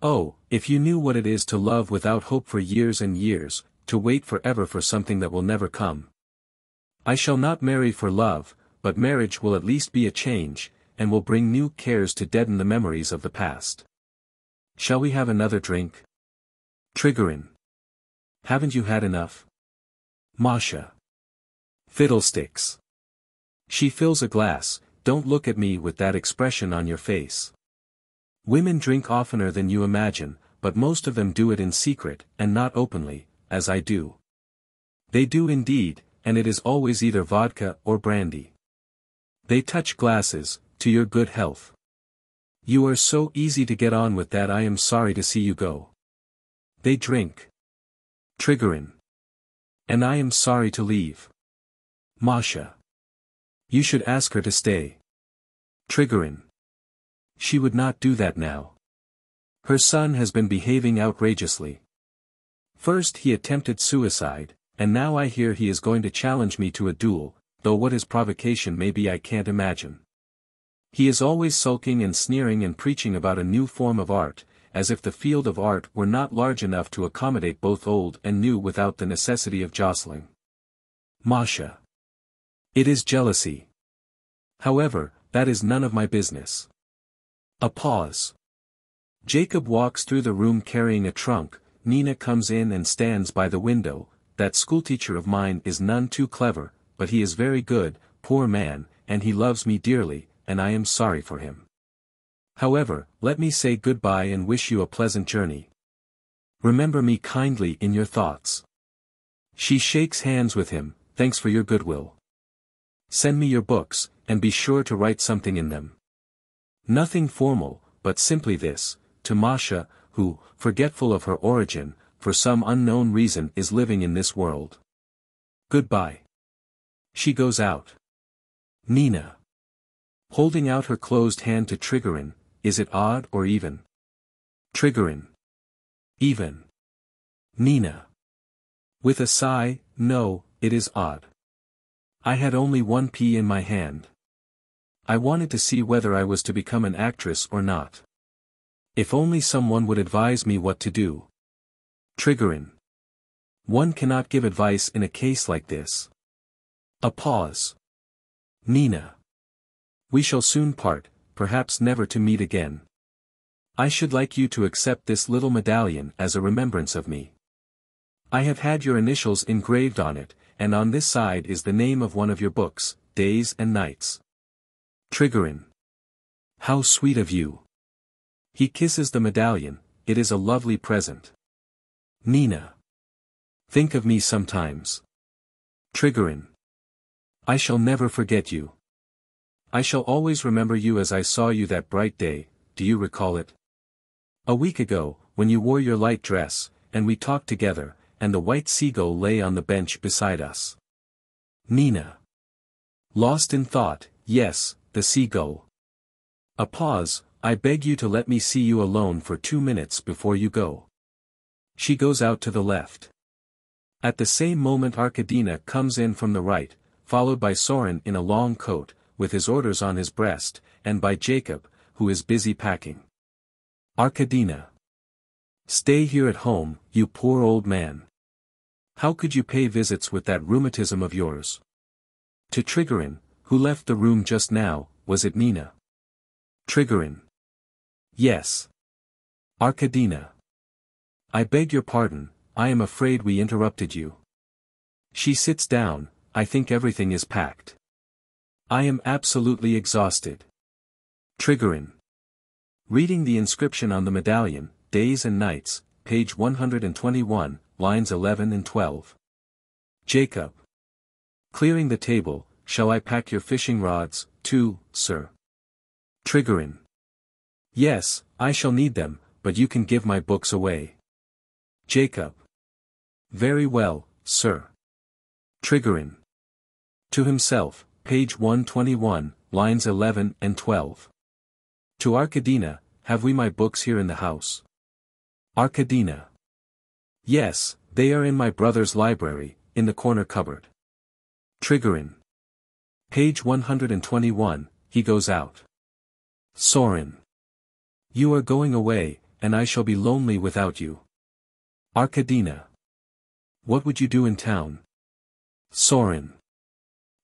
Oh, if you knew what it is to love without hope for years and years, to wait forever for something that will never come. I shall not marry for love, but marriage will at least be a change, and will bring new cares to deaden the memories of the past. Shall we have another drink? Trigorin. Haven't you had enough? Masha. Fiddlesticks. She fills a glass. Don't look at me with that expression on your face. Women drink oftener than you imagine, but most of them do it in secret, and not openly, as I do. They do indeed, and it is always either vodka or brandy. They touch glasses, to your good health. You are so easy to get on with that I am sorry to see you go. They drink. Trigorin. And I am sorry to leave. Masha. You should ask her to stay. Trigorin. She would not do that now. Her son has been behaving outrageously. First he attempted suicide, and now I hear he is going to challenge me to a duel, though what his provocation may be I can't imagine. He is always sulking and sneering and preaching about a new form of art, as if the field of art were not large enough to accommodate both old and new without the necessity of jostling. Masha. It is jealousy. However, that is none of my business. A pause. Jacob walks through the room carrying a trunk. Nina comes in and stands by the window. That schoolteacher of mine is none too clever, but he is very good, poor man, and he loves me dearly, and I am sorry for him. However, let me say goodbye and wish you a pleasant journey. Remember me kindly in your thoughts. She shakes hands with him. Thanks for your goodwill. Send me your books, and be sure to write something in them. Nothing formal, but simply this, to Masha, who, forgetful of her origin, for some unknown reason is living in this world. Goodbye. She goes out. Nina. Holding out her closed hand to Trigorin, is it odd or even? Trigorin. Even. Nina. With a sigh, no, it is odd. I had only one pea in my hand. I wanted to see whether I was to become an actress or not. If only someone would advise me what to do. Trigorin. One cannot give advice in a case like this. A pause. Nina. We shall soon part, perhaps never to meet again. I should like you to accept this little medallion as a remembrance of me. I have had your initials engraved on it, and on this side is the name of one of your books, Days and Nights. Trigorin. How sweet of you. He kisses the medallion. It is a lovely present. Nina. Think of me sometimes. Trigorin. I shall never forget you. I shall always remember you as I saw you that bright day. Do you recall it? A week ago, when you wore your light dress, and we talked together, and the white seagull lay on the bench beside us. Nina. Lost in thought, yes, the seagull. A pause. I beg you to let me see you alone for 2 minutes before you go. She goes out to the left. At the same moment Arkadina comes in from the right, followed by Sorin in a long coat, with his orders on his breast, and by Jacob, who is busy packing. Arkadina. Stay here at home, you poor old man. How could you pay visits with that rheumatism of yours? To Trigorin, who left the room just now, was it Nina? Trigorin. Yes. Arkadina. I beg your pardon, I am afraid we interrupted you. She sits down. I think everything is packed. I am absolutely exhausted. Trigorin. Reading the inscription on the medallion, Days and Nights, page 121, lines 11 and 12. Jacob. Clearing the table, shall I pack your fishing rods, too, sir? Trigorin. Yes, I shall need them, but you can give my books away. Jacob. Very well, sir. Trigorin. To himself, page 121, lines 11 and 12. To Arkadina, have we my books here in the house? Arkadina. Yes, they are in my brother's library, in the corner cupboard. Trigorin. Page 121, he goes out. Sorin. You are going away, and I shall be lonely without you. Arkadina. What would you do in town? Sorin.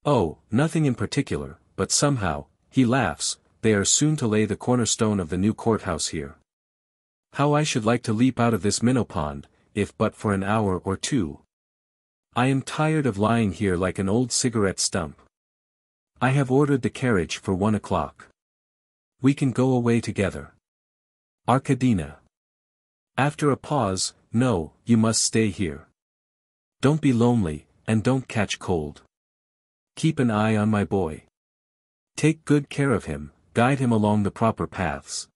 Oh, nothing in particular, but somehow, he laughs, they are soon to lay the cornerstone of the new courthouse here. How I should like to leap out of this minnow pond, if but for an hour or two. I am tired of lying here like an old cigarette stump. I have ordered the carriage for 1 o'clock. We can go away together. Arkadina. After a pause, no, you must stay here. Don't be lonely, and don't catch cold. Keep an eye on my boy. Take good care of him, guide him along the proper paths.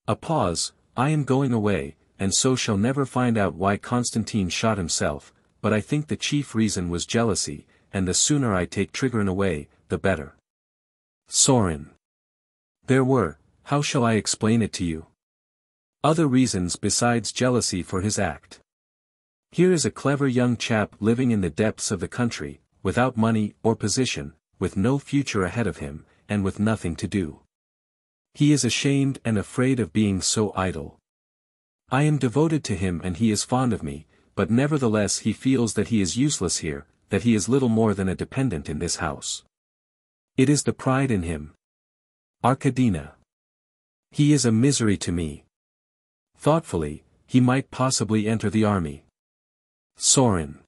A pause. I am going away, and so shall never find out why Konstantin shot himself, but I think the chief reason was jealousy, and the sooner I take Trigorin away, the better. Sorin. There were, How shall I explain it to you? Other reasons besides jealousy for his act. Here is a clever young chap living in the depths of the country, without money or position, with no future ahead of him, and with nothing to do. He is ashamed and afraid of being so idle. I am devoted to him and he is fond of me, but nevertheless he feels that he is useless here, that he is little more than a dependent in this house. It is the pride in him. Arkadina. He is a misery to me. Thoughtfully, he might possibly enter the army. Sorin.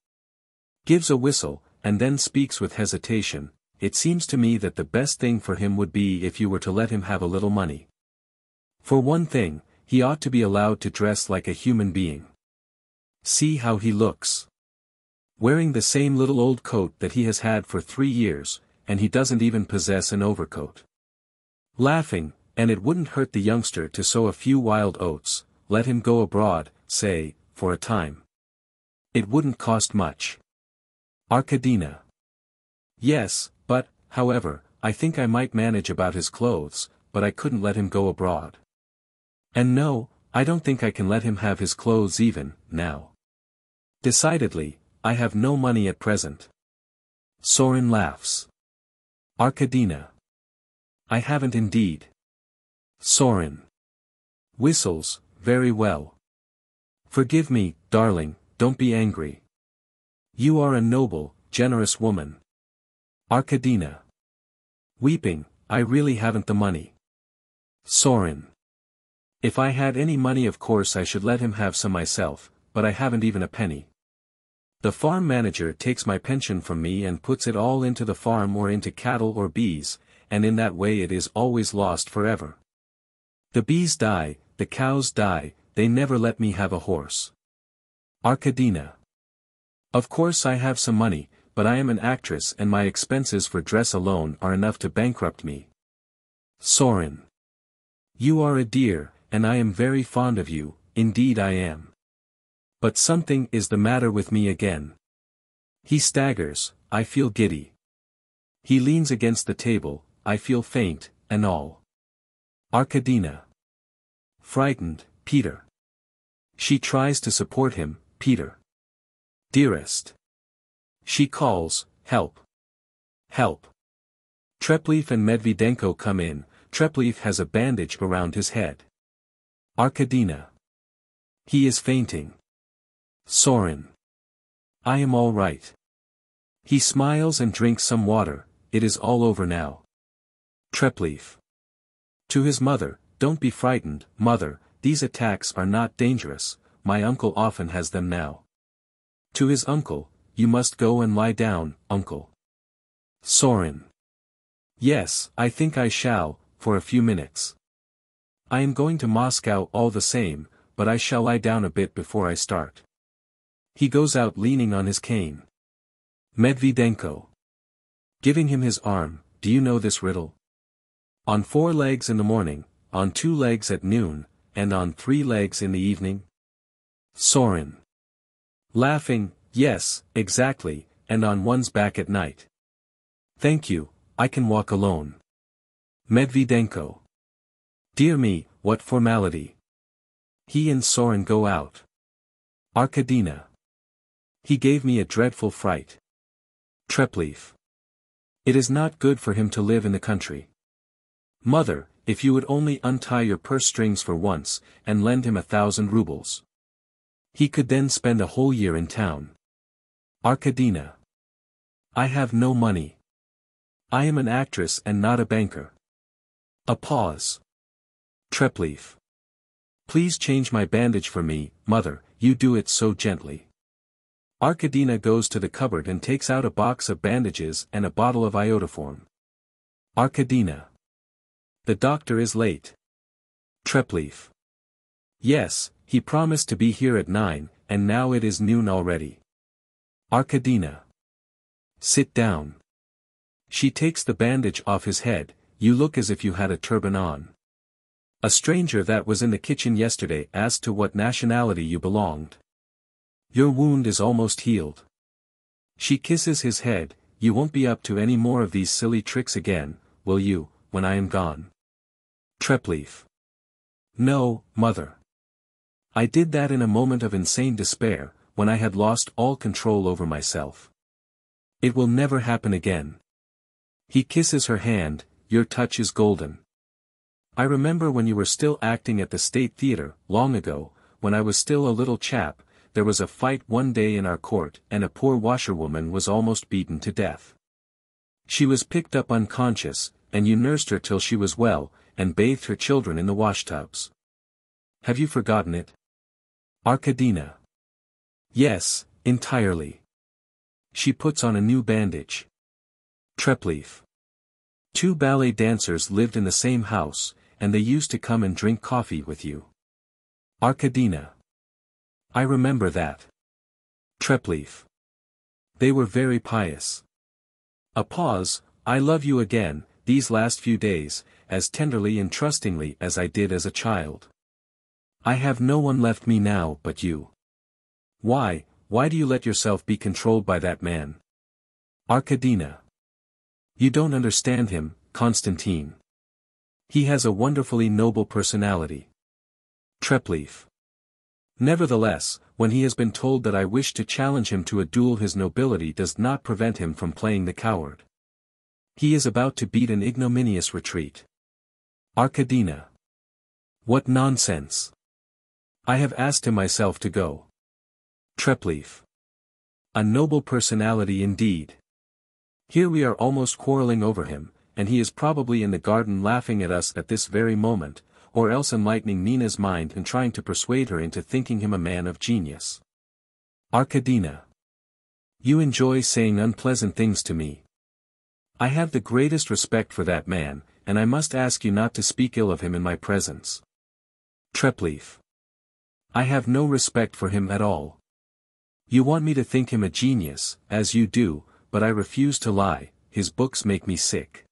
Gives a whistle, and then speaks with hesitation. It seems to me that the best thing for him would be if you were to let him have a little money. For one thing, he ought to be allowed to dress like a human being. See how he looks. Wearing the same little old coat that he has had for 3 years, and he doesn't even possess an overcoat. Laughing, and it wouldn't hurt the youngster to sow a few wild oats, let him go abroad, say, for a time. It wouldn't cost much. Arkadina. Yes, but, however, I think I might manage about his clothes, but I couldn't let him go abroad. And no, I don't think I can let him have his clothes even, now. Decidedly, I have no money at present. Sorin laughs. Arkadina. I haven't indeed. Sorin. Whistles, very well. Forgive me, darling, don't be angry. You are a noble, generous woman. Arkadina. Weeping, I really haven't the money. Sorin. If I had any money of course I should let him have some myself, but I haven't even a penny. The farm manager takes my pension from me and puts it all into the farm or into cattle or bees, and in that way it is always lost forever. The bees die, the cows die, they never let me have a horse. Arkadina. Of course I have some money, but I am an actress and my expenses for dress alone are enough to bankrupt me. Sorin. You are a dear, and I am very fond of you, indeed I am. But something is the matter with me again. He staggers, I feel giddy. He leans against the table, I feel faint, and all. Arkadina. Frightened, Peter. She tries to support him, Peter. Dearest. She calls, help. Help. Treplev and Medvedenko come in. Treplev has a bandage around his head. Arkadina. He is fainting. Sorin. I am all right. He smiles and drinks some water, it is all over now. Treplev. To his mother, don't be frightened, mother, these attacks are not dangerous, my uncle often has them now. To his uncle, you must go and lie down, uncle. Sorin. Yes, I think I shall, for a few minutes. I am going to Moscow all the same, but I shall lie down a bit before I start. He goes out leaning on his cane. Medvedenko. Giving him his arm, do you know this riddle? On 4 legs in the morning, on 2 legs at noon, and on 3 legs in the evening? Sorin. Laughing, yes, exactly, and on one's back at night. Thank you, I can walk alone. Medvedenko. Dear me, what formality. He and Sorin go out. Arkadina. He gave me a dreadful fright. Treplev. It is not good for him to live in the country. Mother, if you would only untie your purse strings for once, and lend him 1,000 rubles. He could then spend a whole year in town. Arkadina. I have no money. I am an actress and not a banker. A pause. Treplev. Please change my bandage for me, mother, you do it so gently. Arkadina goes to the cupboard and takes out a box of bandages and a bottle of iodoform. Arkadina. The doctor is late. Treplev. Yes, he promised to be here at 9, and now it is noon already. Arkadina. Sit down. She takes the bandage off his head, you look as if you had a turban on. A stranger that was in the kitchen yesterday asked to what nationality you belonged. Your wound is almost healed. She kisses his head, you won't be up to any more of these silly tricks again, will you, when I am gone? Treplev. No, mother. I did that in a moment of insane despair, when I had lost all control over myself. It will never happen again. He kisses her hand. Your touch is golden. I remember when you were still acting at the State Theatre, long ago, when I was still a little chap, there was a fight one day in our court and a poor washerwoman was almost beaten to death. She was picked up unconscious, and you nursed her till she was well, and bathed her children in the washtubs. Have you forgotten it? Arkadina. Yes, entirely. She puts on a new bandage. Treplev. 2 ballet dancers lived in the same house, and they used to come and drink coffee with you. Arkadina. I remember that. Treplev. They were very pious. A pause. I love you again, these last few days, as tenderly and trustingly as I did as a child. I have no one left me now but you. Why do you let yourself be controlled by that man? Arkadina. You don't understand him, Konstantin. He has a wonderfully noble personality. Treplev. Nevertheless, when he has been told that I wish to challenge him to a duel, his nobility does not prevent him from playing the coward. He is about to beat an ignominious retreat. Arkadina. What nonsense. I have asked him myself to go. Treplev. A noble personality indeed. Here we are almost quarreling over him, and he is probably in the garden laughing at us at this very moment, or else enlightening Nina's mind and trying to persuade her into thinking him a man of genius. Arkadina. You enjoy saying unpleasant things to me. I have the greatest respect for that man, and I must ask you not to speak ill of him in my presence. Treplev. I have no respect for him at all. You want me to think him a genius, as you do, but I refuse to lie, his books make me sick.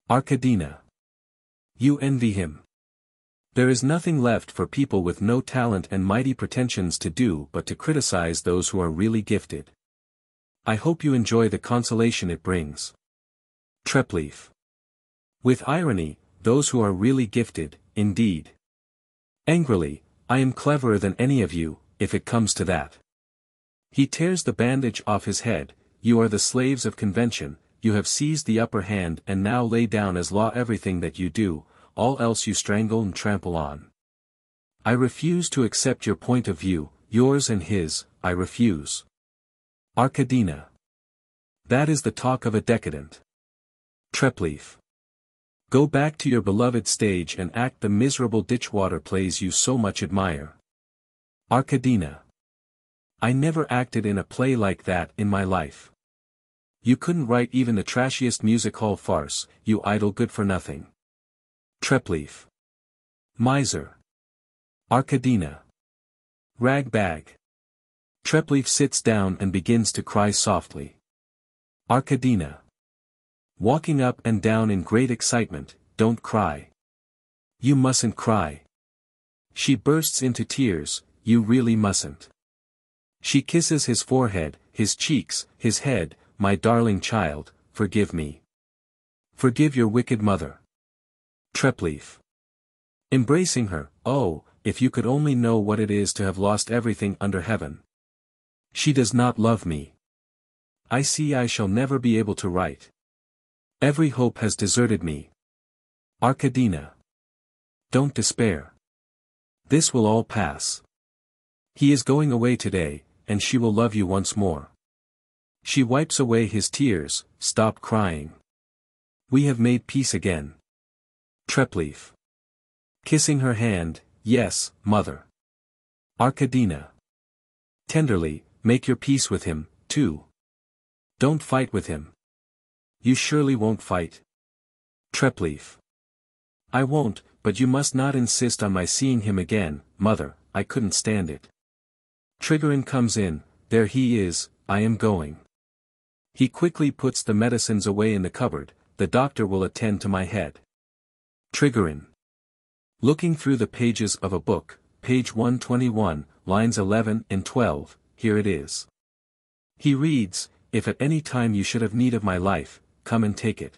Arkadina. You envy him. There is nothing left for people with no talent and mighty pretensions to do but to criticize those who are really gifted. I hope you enjoy the consolation it brings. Treplev. With irony, those who are really gifted, indeed. Angrily, I am cleverer than any of you, if it comes to that. He tears the bandage off his head. You are the slaves of convention, you have seized the upper hand and now lay down as law everything that you do, all else you strangle and trample on. I refuse to accept your point of view, yours and his, I refuse. Arkadina. That is the talk of a decadent. Treplev. Go back to your beloved stage and act the miserable ditchwater plays you so much admire. Arkadina. I never acted in a play like that in my life. You couldn't write even the trashiest music hall farce, you idle good-for-nothing. Treplev. Miser. Arkadina. Ragbag. Treplev sits down and begins to cry softly. Arkadina. Walking up and down in great excitement, don't cry. You mustn't cry. She bursts into tears, you really mustn't. She kisses his forehead, his cheeks, his head, my darling child, forgive me. Forgive your wicked mother. Treplev. Embracing her, oh, if you could only know what it is to have lost everything under heaven. She does not love me. I see I shall never be able to write. Every hope has deserted me. Arkadina. Don't despair. This will all pass. He is going away today, and she will love you once more. She wipes away his tears, stop crying. We have made peace again. Treplev. Kissing her hand, yes, mother. Arkadina. Tenderly, make your peace with him, too. Don't fight with him. You surely won't fight. Treplev. I won't, but you must not insist on my seeing him again, mother, I couldn't stand it. Trigorin comes in, there he is, I am going. He quickly puts the medicines away in the cupboard, the doctor will attend to my head. Trigorin. Looking through the pages of a book, page 121, lines 11 and 12, here it is. He reads, if at any time you should have need of my life, come and take it.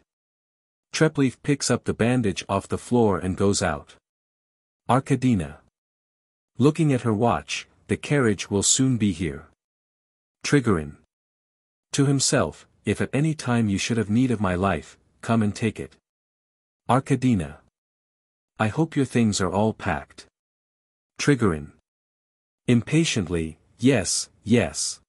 Treplev picks up the bandage off the floor and goes out. Arkadina. Looking at her watch, the carriage will soon be here. Trigorin. To himself, if at any time you should have need of my life, come and take it. Arkadina. I hope your things are all packed. Trigorin. Impatiently, yes, yes.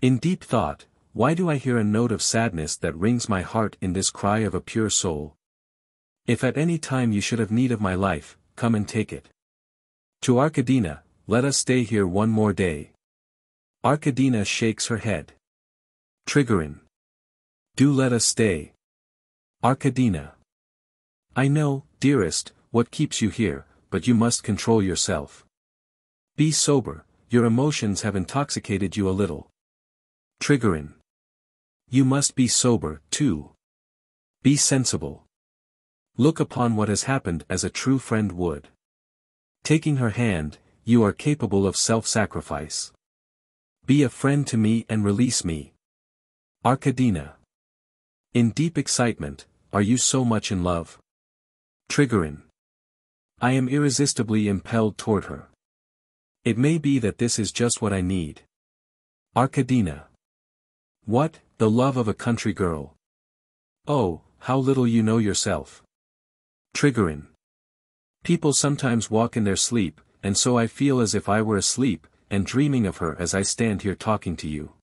In deep thought, why do I hear a note of sadness that wrings my heart in this cry of a pure soul? If at any time you should have need of my life, come and take it. To Arkadina, let us stay here one more day. Arkadina shakes her head. Trigorin. Do let us stay. Arkadina. I know, dearest, what keeps you here, but you must control yourself. Be sober, your emotions have intoxicated you a little. Trigorin. You must be sober, too. Be sensible. Look upon what has happened as a true friend would. Taking her hand, you are capable of self-sacrifice. Be a friend to me and release me. Arkadina. In deep excitement, are you so much in love? Trigorin. I am irresistibly impelled toward her. It may be that this is just what I need. Arkadina. What, the love of a country girl? Oh, how little you know yourself. Trigorin. People sometimes walk in their sleep, and so I feel as if I were asleep, and dreaming of her as I stand here talking to you.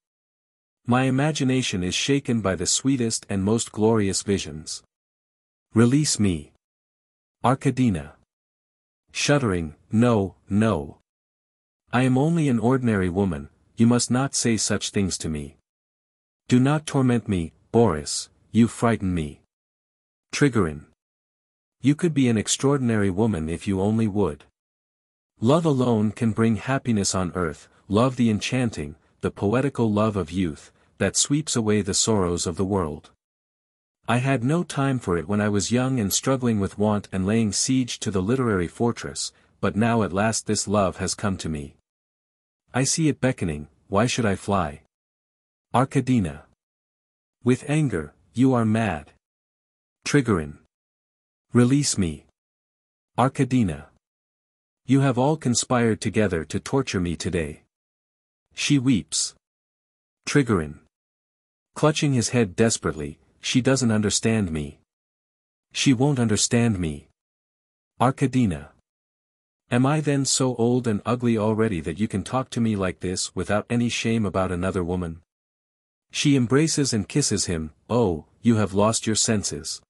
My imagination is shaken by the sweetest and most glorious visions. Release me. Arkadina. Shuddering, no, no. I am only an ordinary woman, you must not say such things to me. Do not torment me, Boris, you frighten me. Trigorin. You could be an extraordinary woman if you only would. Love alone can bring happiness on earth, love the enchanting, the poetical love of youth, that sweeps away the sorrows of the world. I had no time for it when I was young and struggling with want and laying siege to the literary fortress, but now at last this love has come to me. I see it beckoning, why should I fly? Arkadina. With anger, you are mad. Trigorin. Release me. Arkadina. You have all conspired together to torture me today. She weeps. Trigorin. Clutching his head desperately, she doesn't understand me. She won't understand me. Arkadina. Am I then so old and ugly already that you can talk to me like this without any shame about another woman? She embraces and kisses him, oh, you have lost your senses.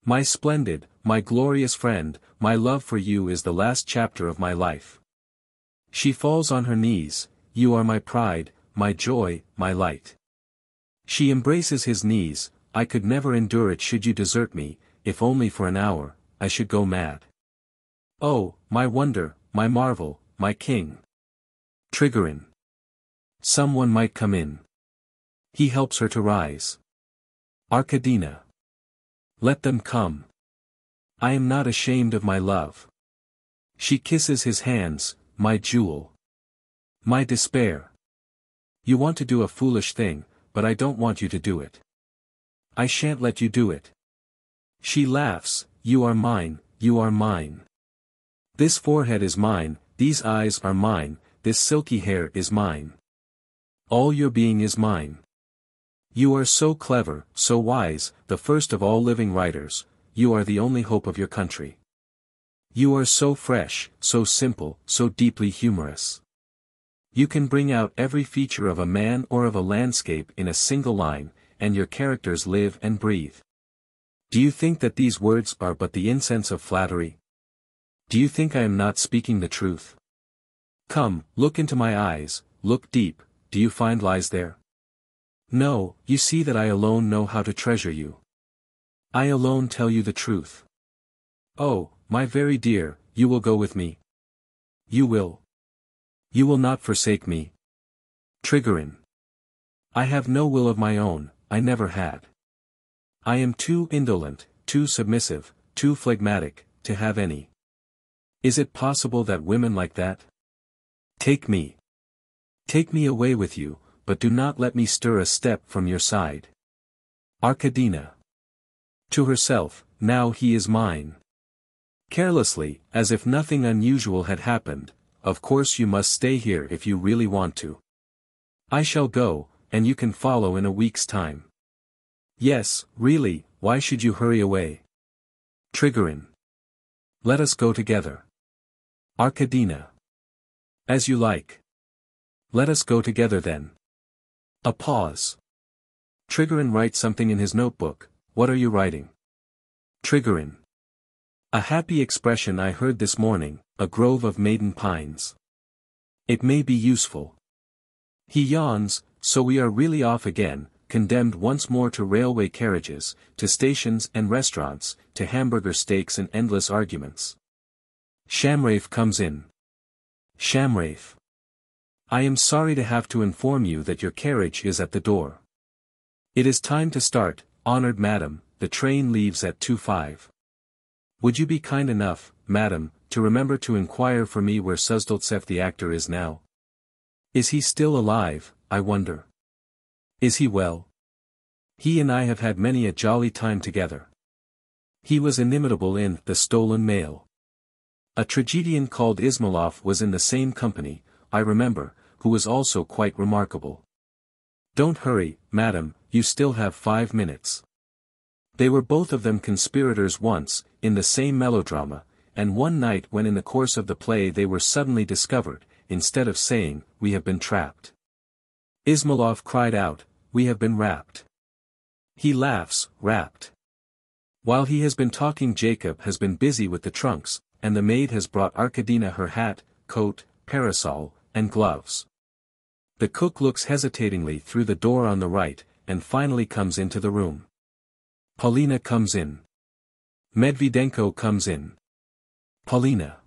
My splendid, my glorious friend, my love for you is the last chapter of my life. She falls on her knees, you are my pride, my joy, my light. She embraces his knees, I could never endure it should you desert me, if only for an hour, I should go mad. Oh, my wonder, my marvel, my king. Trigorin. Someone might come in. He helps her to rise. Arkadina. Let them come. I am not ashamed of my love. She kisses his hands, my jewel. My despair. You want to do a foolish thing, but I don't want you to do it. I shan't let you do it. She laughs, you are mine, you are mine. This forehead is mine, these eyes are mine, this silky hair is mine. All your being is mine. You are so clever, so wise, the first of all living writers, you are the only hope of your country. You are so fresh, so simple, so deeply humorous. You can bring out every feature of a man or of a landscape in a single line, and your characters live and breathe. Do you think that these words are but the incense of flattery? Do you think I am not speaking the truth? Come, look into my eyes, look deep, do you find lies there? No, you see that I alone know how to treasure you. I alone tell you the truth. Oh, my very dear, you will go with me. You will. You will not forsake me. Trigorin. I have no will of my own, I never had. I am too indolent, too submissive, too phlegmatic, to have any. Is it possible that women like that? Take me. Take me away with you, but do not let me stir a step from your side. Arkadina. To herself, now he is mine. Carelessly, as if nothing unusual had happened, of course you must stay here if you really want to. I shall go, and you can follow in a week's time. Yes, really, why should you hurry away? Trigorin. Let us go together. Arkadina. As you like. Let us go together then. A pause. Trigorin writes something in his notebook. What are you writing? Trigorin. A happy expression I heard this morning, a grove of maiden pines. It may be useful. He yawns, so we are really off again, condemned once more to railway carriages, to stations and restaurants, to hamburger steaks and endless arguments. Shamraeff comes in. Shamraeff. I am sorry to have to inform you that your carriage is at the door. It is time to start, honored madam, the train leaves at 2:05. Would you be kind enough, madam, to remember to inquire for me where Suzdaltsev the actor is now? Is he still alive, I wonder? Is he well? He and I have had many a jolly time together. He was inimitable in The Stolen Mail. A tragedian called Ismailov was in the same company, I remember, who was also quite remarkable. Don't hurry, madam, you still have 5 minutes. They were both of them conspirators once, in the same melodrama, and one night when in the course of the play they were suddenly discovered, instead of saying, we have been trapped. Ismailov cried out, we have been wrapped. He laughs, wrapped. While he has been talking Jacob has been busy with the trunks, and the maid has brought Arkadina her hat, coat, parasol, and gloves. The cook looks hesitatingly through the door on the right, and finally comes into the room. Paulina comes in. Medvedenko comes in. Paulina.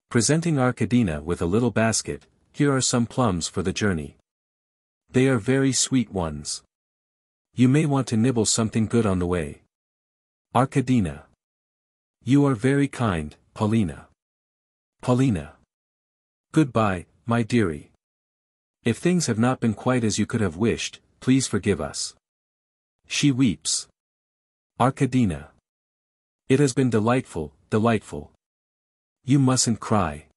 Presenting Arkadina with a little basket, here are some plums for the journey. They are very sweet ones. You may want to nibble something good on the way. Arkadina. You are very kind, Paulina. Paulina. Goodbye, my dearie. If things have not been quite as you could have wished, please forgive us. She weeps. Arkadina. It has been delightful, delightful. You mustn't cry.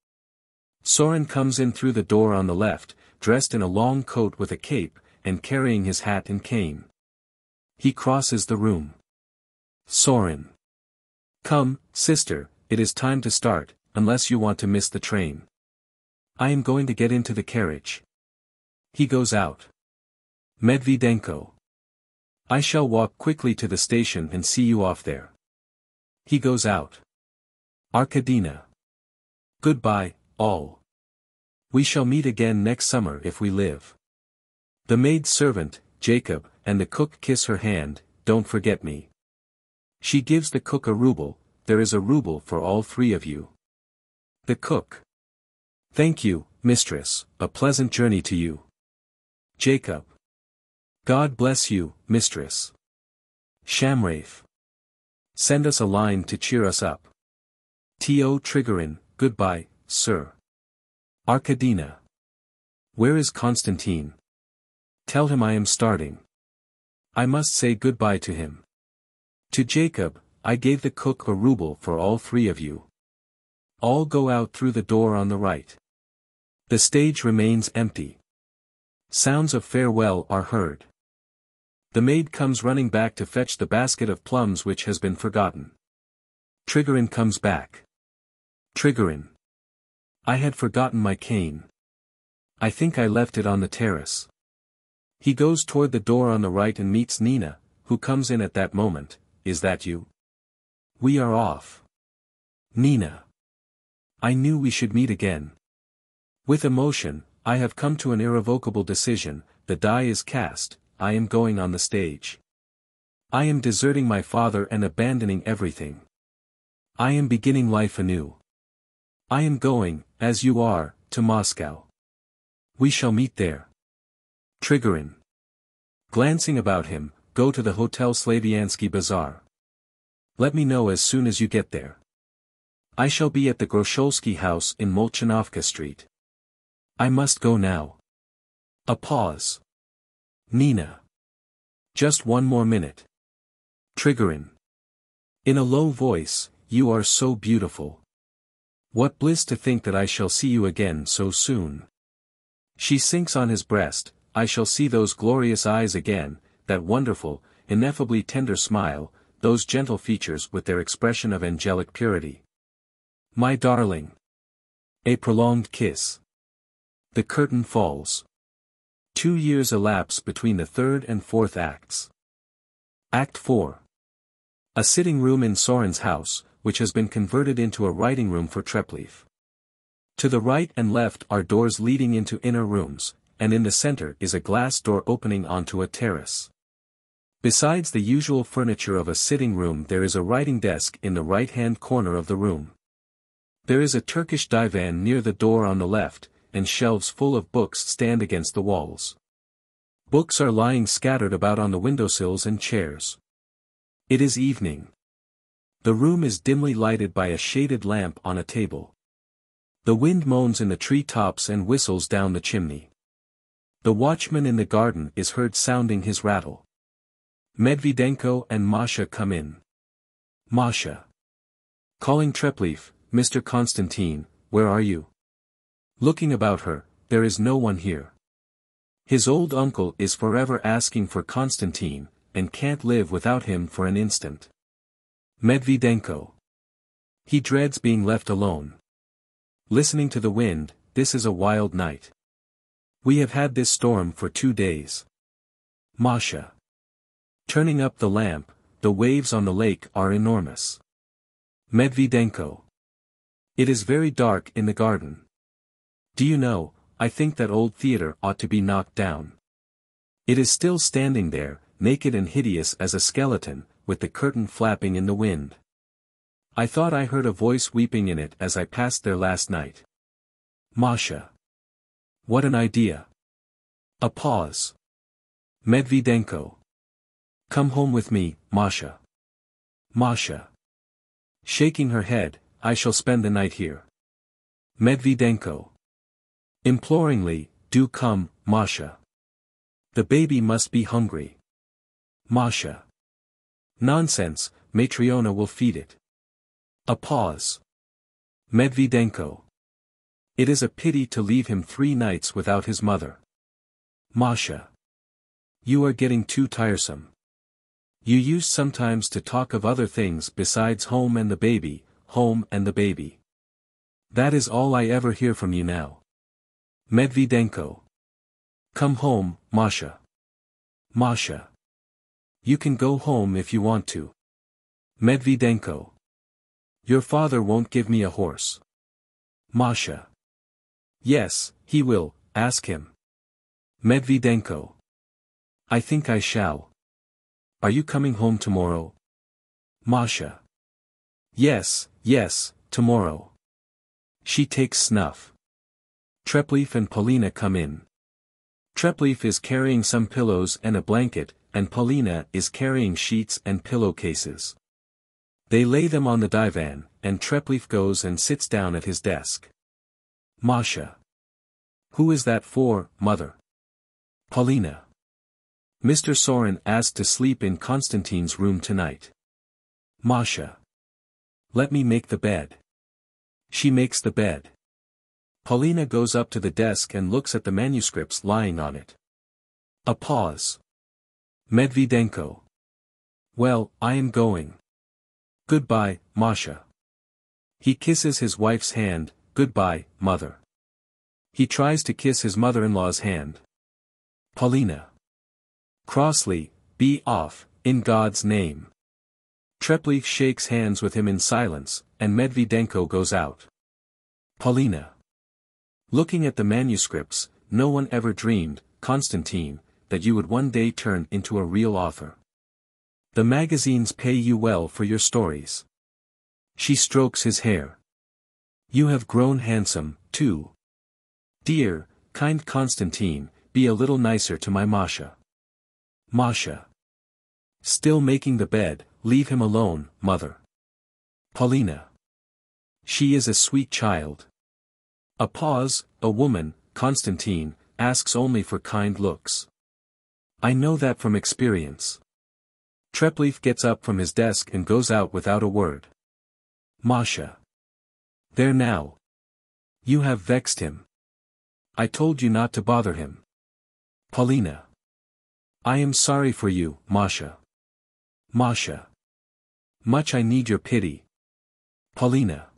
Sorin comes in through the door on the left, dressed in a long coat with a cape, and carrying his hat and cane. He crosses the room. Sorin. Come, sister, it is time to start, unless you want to miss the train. I am going to get into the carriage. He goes out. Medvedenko. I shall walk quickly to the station and see you off there. He goes out. Arkadina. Goodbye, all. We shall meet again next summer if we live. The maid servant, Jacob, and the cook kiss her hand, don't forget me. She gives the cook a ruble, there is a ruble for all 3 of you. The cook. Thank you, mistress, a pleasant journey to you. Jacob. God bless you, mistress. Shamraeff. Send us a line to cheer us up. T.O. Trigorin, goodbye, sir. Arkadina. Where is Konstantin? Tell him I am starting. I must say goodbye to him. To Jacob, I gave the cook a ruble for all 3 of you. All go out through the door on the right. The stage remains empty. Sounds of farewell are heard. The maid comes running back to fetch the basket of plums which has been forgotten. Trigorin comes back. Trigorin. I had forgotten my cane. I think I left it on the terrace. He goes toward the door on the right and meets Nina, who comes in at that moment. Is that you? We are off. Nina. I knew we should meet again. With emotion, I have come to an irrevocable decision, the die is cast, I am going on the stage. I am deserting my father and abandoning everything. I am beginning life anew. I am going, as you are, to Moscow. We shall meet there. Trigorin. Glancing about him, go to the Hotel Slaviansky Bazaar. Let me know as soon as you get there. I shall be at the Grosholsky house in Molchanovka Street. I must go now. A pause. Nina. Just one more minute. Trigorin. In a low voice, you are so beautiful. What bliss to think that I shall see you again so soon. She sinks on his breast, I shall see those glorious eyes again, that wonderful, ineffably tender smile, those gentle features with their expression of angelic purity. My darling. A prolonged kiss. The curtain falls. 2 years elapse between the third and fourth acts. Act 4. A sitting room in Sorin's house, which has been converted into a writing room for Treplev. To the right and left are doors leading into inner rooms, and in the center is a glass door opening onto a terrace. Besides the usual furniture of a sitting room, there is a writing desk in the right-hand corner of the room. There is a Turkish divan near the door on the left, and shelves full of books stand against the walls. Books are lying scattered about on the windowsills and chairs. It is evening. The room is dimly lighted by a shaded lamp on a table. The wind moans in the tree tops and whistles down the chimney. The watchman in the garden is heard sounding his rattle. Medvedenko and Masha come in. Masha. Calling Treplev, Mr. Konstantin, where are you? Looking about her, there is no one here. His old uncle is forever asking for Konstantin, and can't live without him for an instant. Medvedenko. He dreads being left alone. Listening to the wind, this is a wild night. We have had this storm for 2 days. Masha. Turning up the lamp, the waves on the lake are enormous. Medvedenko. It is very dark in the garden. Do you know, I think that old theater ought to be knocked down. It is still standing there, naked and hideous as a skeleton, with the curtain flapping in the wind. I thought I heard a voice weeping in it as I passed there last night. Masha. What an idea. A pause. Medvedenko. Come home with me, Masha. Masha. Shaking her head, I shall spend the night here. Medvedenko. Imploringly, do come, Masha. The baby must be hungry. Masha. Nonsense, Matriona will feed it. A pause. Medvedenko. It is a pity to leave him 3 nights without his mother. Masha. You are getting too tiresome. You used sometimes to talk of other things besides home and the baby, home and the baby. That is all I ever hear from you now. Medvedenko. Come home, Masha. Masha. You can go home if you want to. Medvedenko. Your father won't give me a horse. Masha. Yes, he will, ask him. Medvedenko. I think I shall. Are you coming home tomorrow? Masha. Yes, tomorrow. She takes snuff. Treplev and Polina come in. Treplev is carrying some pillows and a blanket, and Polina is carrying sheets and pillowcases. They lay them on the divan, and Treplev goes and sits down at his desk. Masha. Who is that for, mother? Polina. Mr. Sorin asked to sleep in Konstantin's room tonight. Masha. Let me make the bed. She makes the bed. Polina goes up to the desk and looks at the manuscripts lying on it. A pause. Medvedenko. Well, I am going. Goodbye, Masha. He kisses his wife's hand, goodbye, mother. He tries to kiss his mother-in-law's hand. Polina. Crossly, be off, in God's name. Treplev shakes hands with him in silence, and Medvedenko goes out. Polina. Looking at the manuscripts, no one ever dreamed, Konstantin, that you would one day turn into a real author. The magazines pay you well for your stories. She strokes his hair. You have grown handsome, too. Dear, kind Konstantin, be a little nicer to my Masha. Masha. Still making the bed, leave him alone, mother. Polina. She is a sweet child. A pause, a woman, Konstantin, asks only for kind looks. I know that from experience. Treplev gets up from his desk and goes out without a word. Masha. There now. You have vexed him. I told you not to bother him. Paulina. I am sorry for you, Masha. Masha. Much I need your pity. Paulina.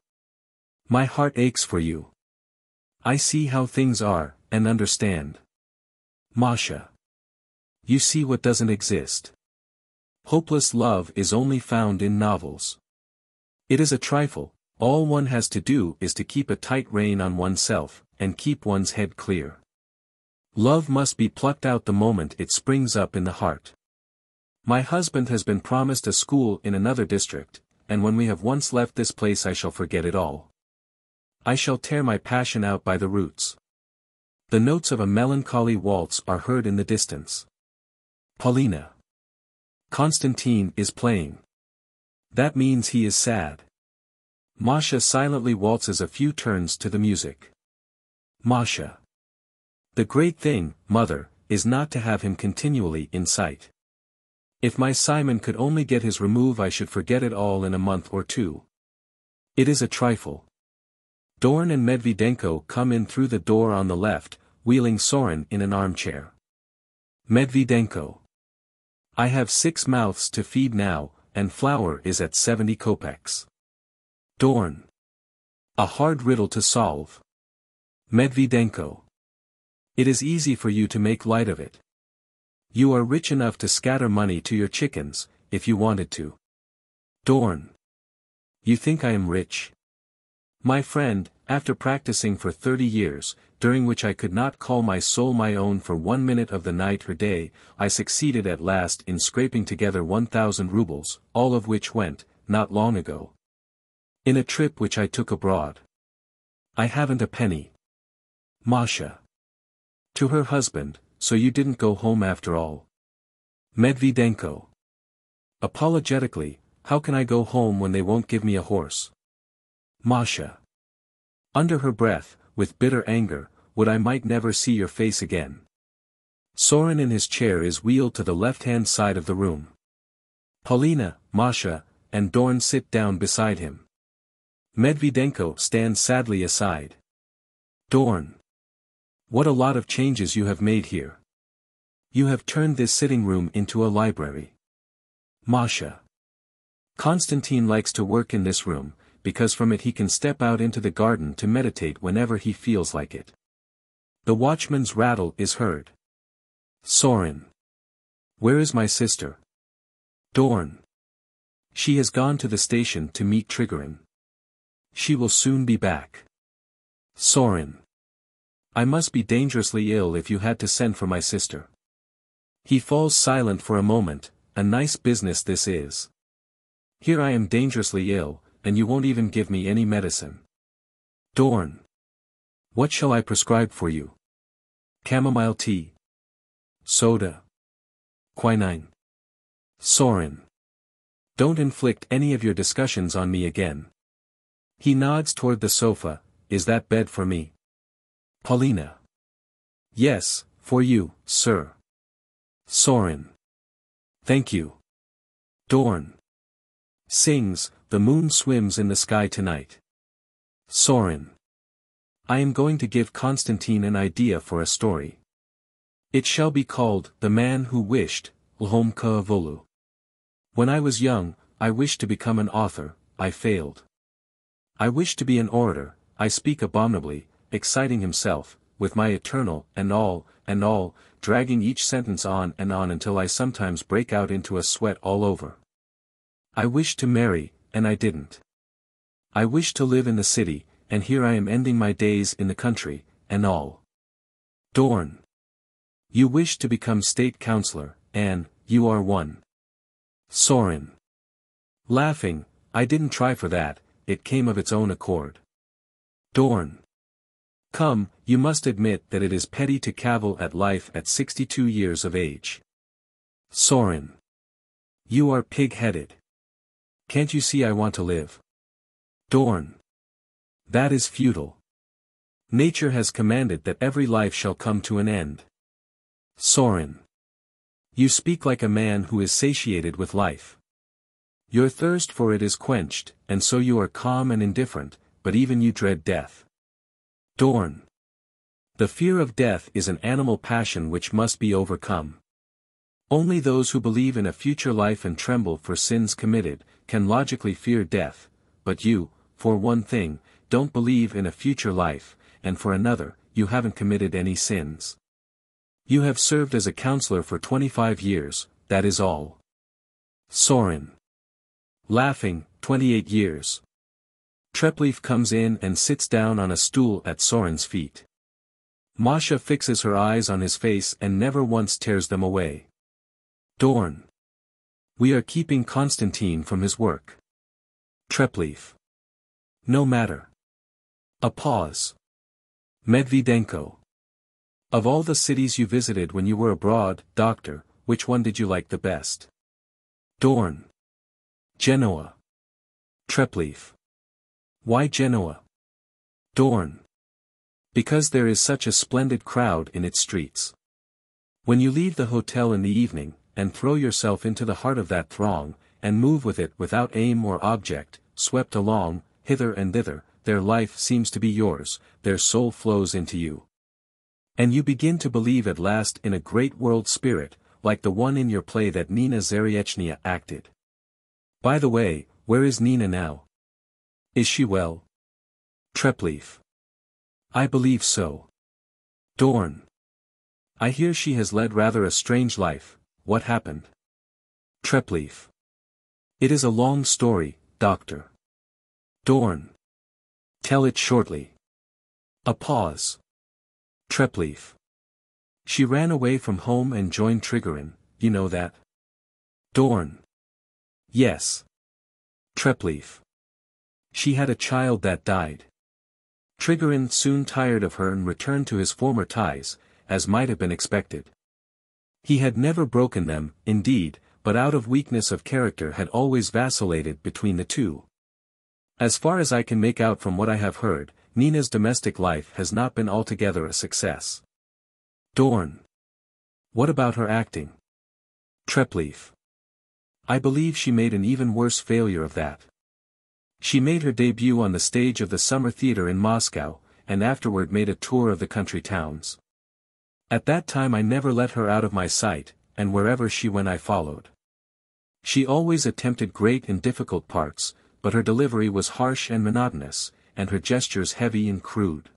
My heart aches for you. I see how things are, and understand. Masha. You see what doesn't exist. Hopeless love is only found in novels. It is a trifle, all one has to do is to keep a tight rein on oneself, and keep one's head clear. Love must be plucked out the moment it springs up in the heart. My husband has been promised a school in another district, and when we have once left this place I shall forget it all. I shall tear my passion out by the roots. The notes of a melancholy waltz are heard in the distance. Paulina. Konstantin is playing. That means he is sad. Masha silently waltzes a few turns to the music. Masha. The great thing, mother, is not to have him continually in sight. If my Simon could only get his remove I should forget it all in a month or two. It is a trifle. Dorn and Medvedenko come in through the door on the left, wheeling Sorin in an armchair. Medvedenko. I have 6 mouths to feed now, and flour is at 70 kopecks. Dorn. A hard riddle to solve. Medvedenko. It is easy for you to make light of it. You are rich enough to scatter money to your chickens, if you wanted to. Dorn. You think I am rich? My friend, after practicing for 30 years, during which I could not call my soul my own for 1 minute of the night or day, I succeeded at last in scraping together 1,000 rubles, all of which went, not long ago, in a trip which I took abroad. I haven't a penny. Masha. To her husband, so you didn't go home after all. Medvedenko. Apologetically, how can I go home when they won't give me a horse? Masha. Under her breath, with bitter anger, would I might never see your face again. Sorin in his chair is wheeled to the left-hand side of the room. Paulina, Masha, and Dorn sit down beside him. Medvedenko stands sadly aside. Dorn. What a lot of changes you have made here. You have turned this sitting room into a library. Masha. Konstantin likes to work in this room, because from it he can step out into the garden to meditate whenever he feels like it. The watchman's rattle is heard. Sorin. Where is my sister? Dorn. She has gone to the station to meet Trigorin. She will soon be back. Sorin. I must be dangerously ill if you had to send for my sister. He falls silent for a moment. A nice business this is. Here I am dangerously ill, and you won't even give me any medicine. Dorn. What shall I prescribe for you? Chamomile tea. Soda. Quinine. Sorin. Don't inflict any of your discussions on me again. He nods toward the sofa. Is that bed for me? Paulina. Yes, for you, sir. Sorin. Thank you. Dorn. Sings, the moon swims in the sky tonight. Sorin. I am going to give Konstantin an idea for a story. It shall be called, The Man Who Wished, Lhomka Volu. When I was young, I wished to become an author, I failed. I wished to be an orator, I speak abominably, exciting himself, with my eternal, and all, dragging each sentence on and on until I sometimes break out into a sweat all over. I wished to marry, and I didn't. I wished to live in the city, and here I am ending my days in the country, and all. Dorn. You wished to become state councillor, and, you are one. Sorin. Laughing, I didn't try for that, it came of its own accord. Dorn. Come, you must admit that it is petty to cavil at life at 62 years of age. Sorin. You are pig-headed. Can't you see I want to live? Dorn. That is futile. Nature has commanded that every life shall come to an end. Sorin. You speak like a man who is satiated with life. Your thirst for it is quenched, and so you are calm and indifferent, but even you dread death. Dorn. The fear of death is an animal passion which must be overcome. Only those who believe in a future life and tremble for sins committed, can logically fear death, but you, for one thing, don't believe in a future life, and for another, you haven't committed any sins. You have served as a counselor for 25 years, that is all. Sorin. Laughing, 28 years. Treplev comes in and sits down on a stool at Sorin's feet. Masha fixes her eyes on his face and never once tears them away. Dorn. We are keeping Konstantin from his work. Treplev. No matter. A pause. Medvedenko. Of all the cities you visited when you were abroad, doctor, which one did you like the best? Dorn. Genoa. Treplev. Why Genoa? Dorn. Because there is such a splendid crowd in its streets. When you leave the hotel in the evening, and throw yourself into the heart of that throng, and move with it without aim or object, swept along, hither and thither, their life seems to be yours, their soul flows into you. And you begin to believe at last in a great world spirit, like the one in your play that Nina Zaryechnia acted. By the way, where is Nina now? Is she well? Treplev. I believe so. Dorn. I hear she has led rather a strange life. What happened? Treplev. It is a long story, doctor. Dorn. Tell it shortly. A pause. Treplev. She ran away from home and joined Trigorin, you know that? Dorn. Yes. Treplev. She had a child that died. Trigorin soon tired of her and returned to his former ties, as might have been expected. He had never broken them, indeed, but out of weakness of character had always vacillated between the two. As far as I can make out from what I have heard, Nina's domestic life has not been altogether a success. Dorn. What about her acting? Treplev. I believe she made an even worse failure of that. She made her debut on the stage of the Summer Theatre in Moscow, and afterward made a tour of the country towns. At that time I never let her out of my sight, and wherever she went I followed. She always attempted great and difficult parts, but her delivery was harsh and monotonous, and her gestures heavy and crude.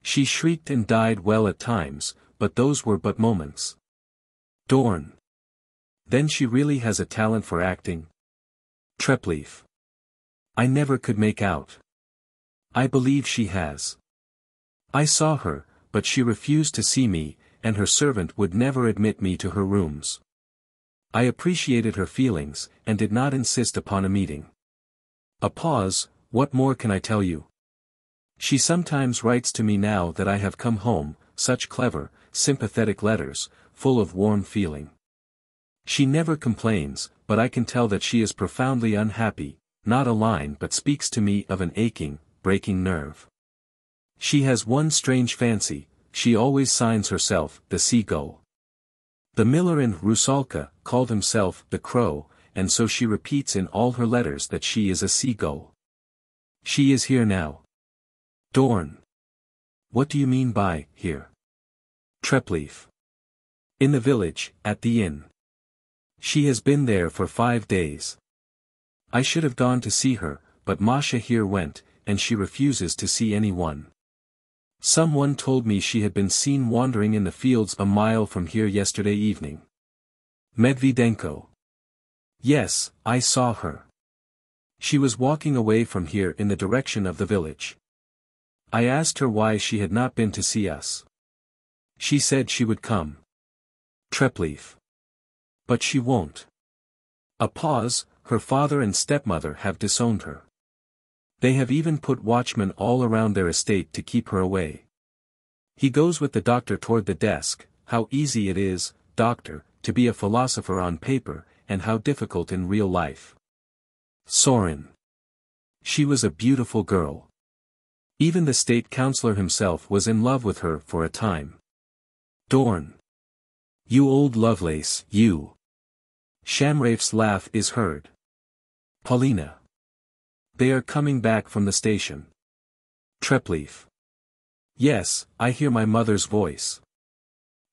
She shrieked and died well at times, but those were but moments. Dorn. Then she really has a talent for acting? Treplev. I never could make out. I believe she has. I saw her, but she refused to see me, and her servant would never admit me to her rooms. I appreciated her feelings, and did not insist upon a meeting. A pause. What more can I tell you? She sometimes writes to me now that I have come home, such clever, sympathetic letters, full of warm feeling. She never complains, but I can tell that she is profoundly unhappy, not a line but speaks to me of an aching, breaking nerve. She has one strange fancy, she always signs herself, the Seagull. The miller in Rusalka called himself the Crow, and so she repeats in all her letters that she is a seagull. She is here now. Dorn. What do you mean by, here? Treplev. In the village, at the inn. She has been there for 5 days. I should have gone to see her, but Masha here went, and she refuses to see anyone. Someone told me she had been seen wandering in the fields a mile from here yesterday evening. Medvedenko. Yes, I saw her. She was walking away from here in the direction of the village. I asked her why she had not been to see us. She said she would come. Treplev. But she won't. A pause. Her father and stepmother have disowned her. They have even put watchmen all around their estate to keep her away. He goes with the doctor toward the desk. How easy it is, doctor, to be a philosopher on paper, and how difficult in real life. Sorin. She was a beautiful girl. Even the state councillor himself was in love with her for a time. Dorn. You old Lovelace, you. Shamrafe's laugh is heard. Paulina. They are coming back from the station. Treplev. Yes, I hear my mother's voice.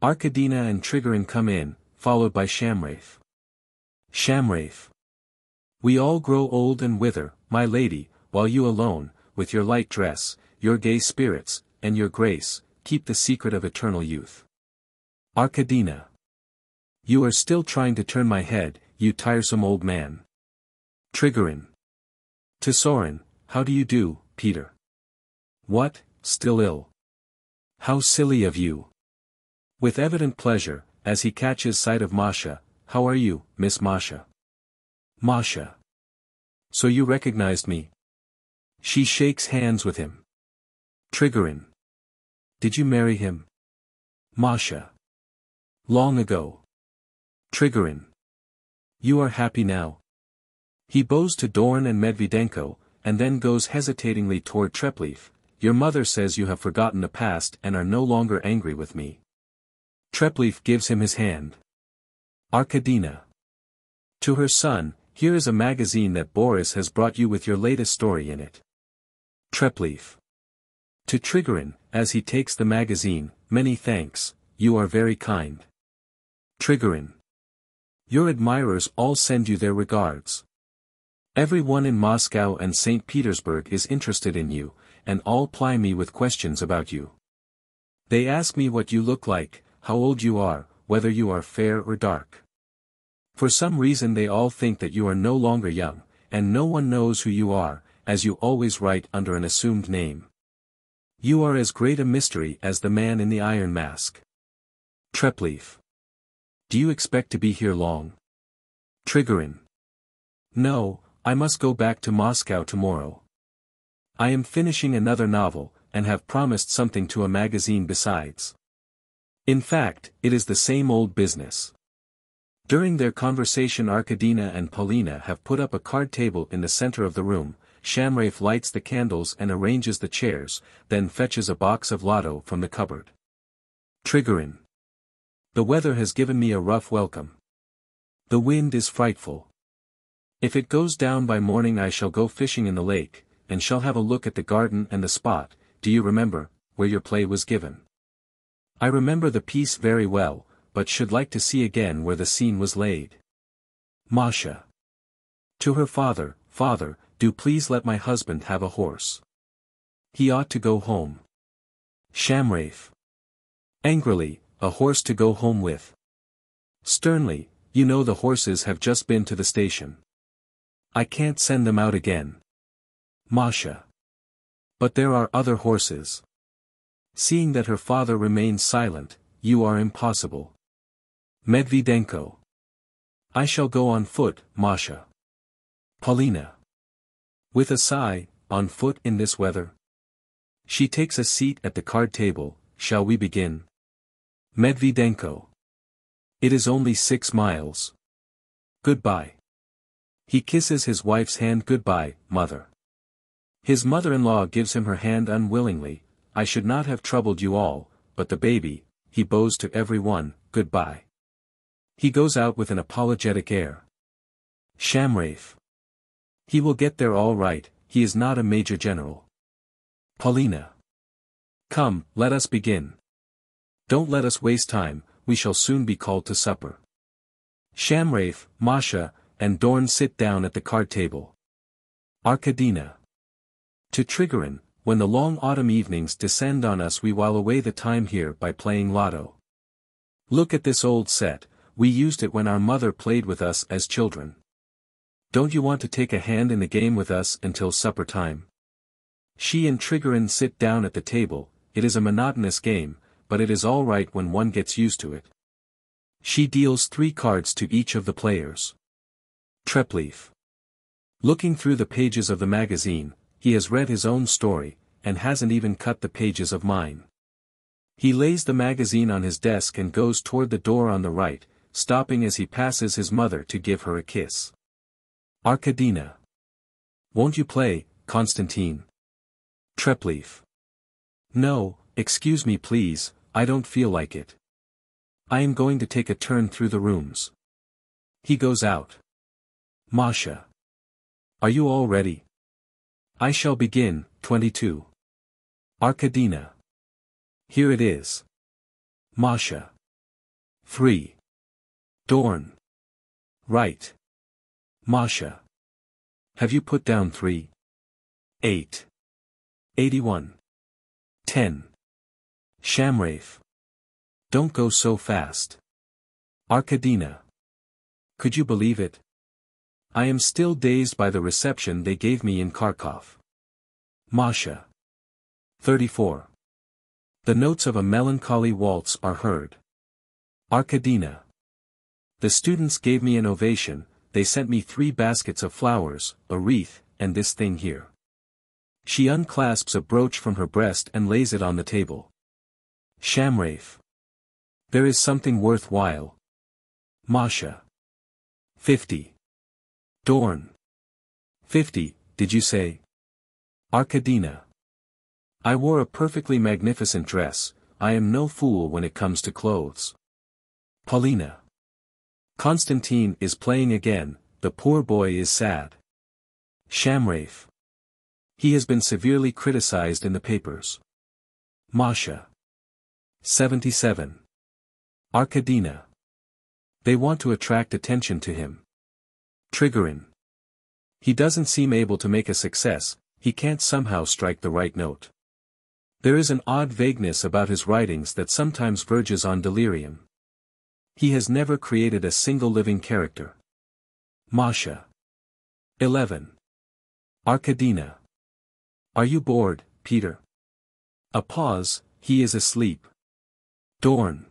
Arkadina and Trigorin come in, followed by Shamrafe. Shamrafe. We all grow old and wither, my lady, while you alone, with your light dress, your gay spirits, and your grace, keep the secret of eternal youth. Arkadina. You are still trying to turn my head, you tiresome old man. Trigorin. To Sorin, how do you do, Peter? What, still ill? How silly of you. With evident pleasure, as he catches sight of Masha, how are you, Miss Masha? Masha. So you recognized me? She shakes hands with him. Trigorin. Did you marry him? Masha. Long ago. Trigorin. You are happy now. He bows to Dorn and Medvedenko, and then goes hesitatingly toward Treplev. Your mother says you have forgotten the past and are no longer angry with me. Treplev gives him his hand. Arkadina. To her son, here is a magazine that Boris has brought you with your latest story in it. Treplev. To Trigorin, as he takes the magazine, many thanks, you are very kind. Trigorin. Your admirers all send you their regards. Everyone in Moscow and St. Petersburg is interested in you, and all ply me with questions about you. They ask me what you look like, how old you are, whether you are fair or dark. For some reason they all think that you are no longer young, and no one knows who you are, as you always write under an assumed name. You are as great a mystery as the man in the iron mask. Treplev. Do you expect to be here long? Trigorin. No, I must go back to Moscow tomorrow. I am finishing another novel, and have promised something to a magazine besides. In fact, it is the same old business. During their conversation Arkadina and Paulina have put up a card table in the center of the room. Shamrafe lights the candles and arranges the chairs, then fetches a box of lotto from the cupboard. Trigorin. The weather has given me a rough welcome. The wind is frightful. If it goes down by morning I shall go fishing in the lake, and shall have a look at the garden and the spot, do you remember, where your play was given? I remember the piece very well, but should like to see again where the scene was laid. Masha. To her father, Father, do please let my husband have a horse. He ought to go home. Shamrafe. Angrily, a horse to go home with. Sternly, you know the horses have just been to the station. I can't send them out again. Masha. But there are other horses. Seeing that her father remains silent, you are impossible. Medvedenko. I shall go on foot, Masha. Paulina. With a sigh, on foot in this weather? She takes a seat at the card table. Shall we begin? Medvedenko. It is only 6 miles. Goodbye. He kisses his wife's hand. Goodbye, mother. His mother-in-law gives him her hand unwillingly. I should not have troubled you all, but the baby, he bows to every one, goodbye. He goes out with an apologetic air. Shamrafe. He will get there all right, he is not a major general. Paulina. Come, let us begin. Don't let us waste time, we shall soon be called to supper. Shamrafe, Masha, and Dorn sit down at the card table. Arkadina. To Trigorin, when the long autumn evenings descend on us we while away the time here by playing lotto. Look at this old set, we used it when our mother played with us as children. Don't you want to take a hand in the game with us until supper time? She and Trigorin sit down at the table. It is a monotonous game, but it is all right when one gets used to it. She deals 3 cards to each of the players. Treplev. Looking through the pages of the magazine, he has read his own story, and hasn't even cut the pages of mine. He lays the magazine on his desk and goes toward the door on the right, stopping as he passes his mother to give her a kiss. Arkadina. Won't you play, Konstantin? Treplev. No, excuse me please, I don't feel like it. I am going to take a turn through the rooms. He goes out. Masha. Are you all ready? I shall begin. 22. Arkadina. Here it is. Masha. 3. Dorn. Right. Masha. Have you put down 3? 8. 81. 10. Shamrafe. Don't go so fast. Arkadina. Could you believe it? I am still dazed by the reception they gave me in Kharkov. Masha. 34. The notes of a melancholy waltz are heard. Arkadina. The students gave me an ovation, they sent me 3 baskets of flowers, a wreath, and this thing here. She unclasps a brooch from her breast and lays it on the table. Shamrafe. There is something worthwhile. Masha. 50. Dorn. 50, did you say? Arkadina. I wore a perfectly magnificent dress, I am no fool when it comes to clothes. Paulina. Konstantin is playing again, the poor boy is sad. Shamrafe. He has been severely criticized in the papers. Masha. 77. Arkadina. They want to attract attention to him. Trigorin. He doesn't seem able to make a success, he can't somehow strike the right note. There is an odd vagueness about his writings that sometimes verges on delirium. He has never created a single living character. Masha. 11. Arkadina. Are you bored, Peter? A pause, he is asleep. Dorn.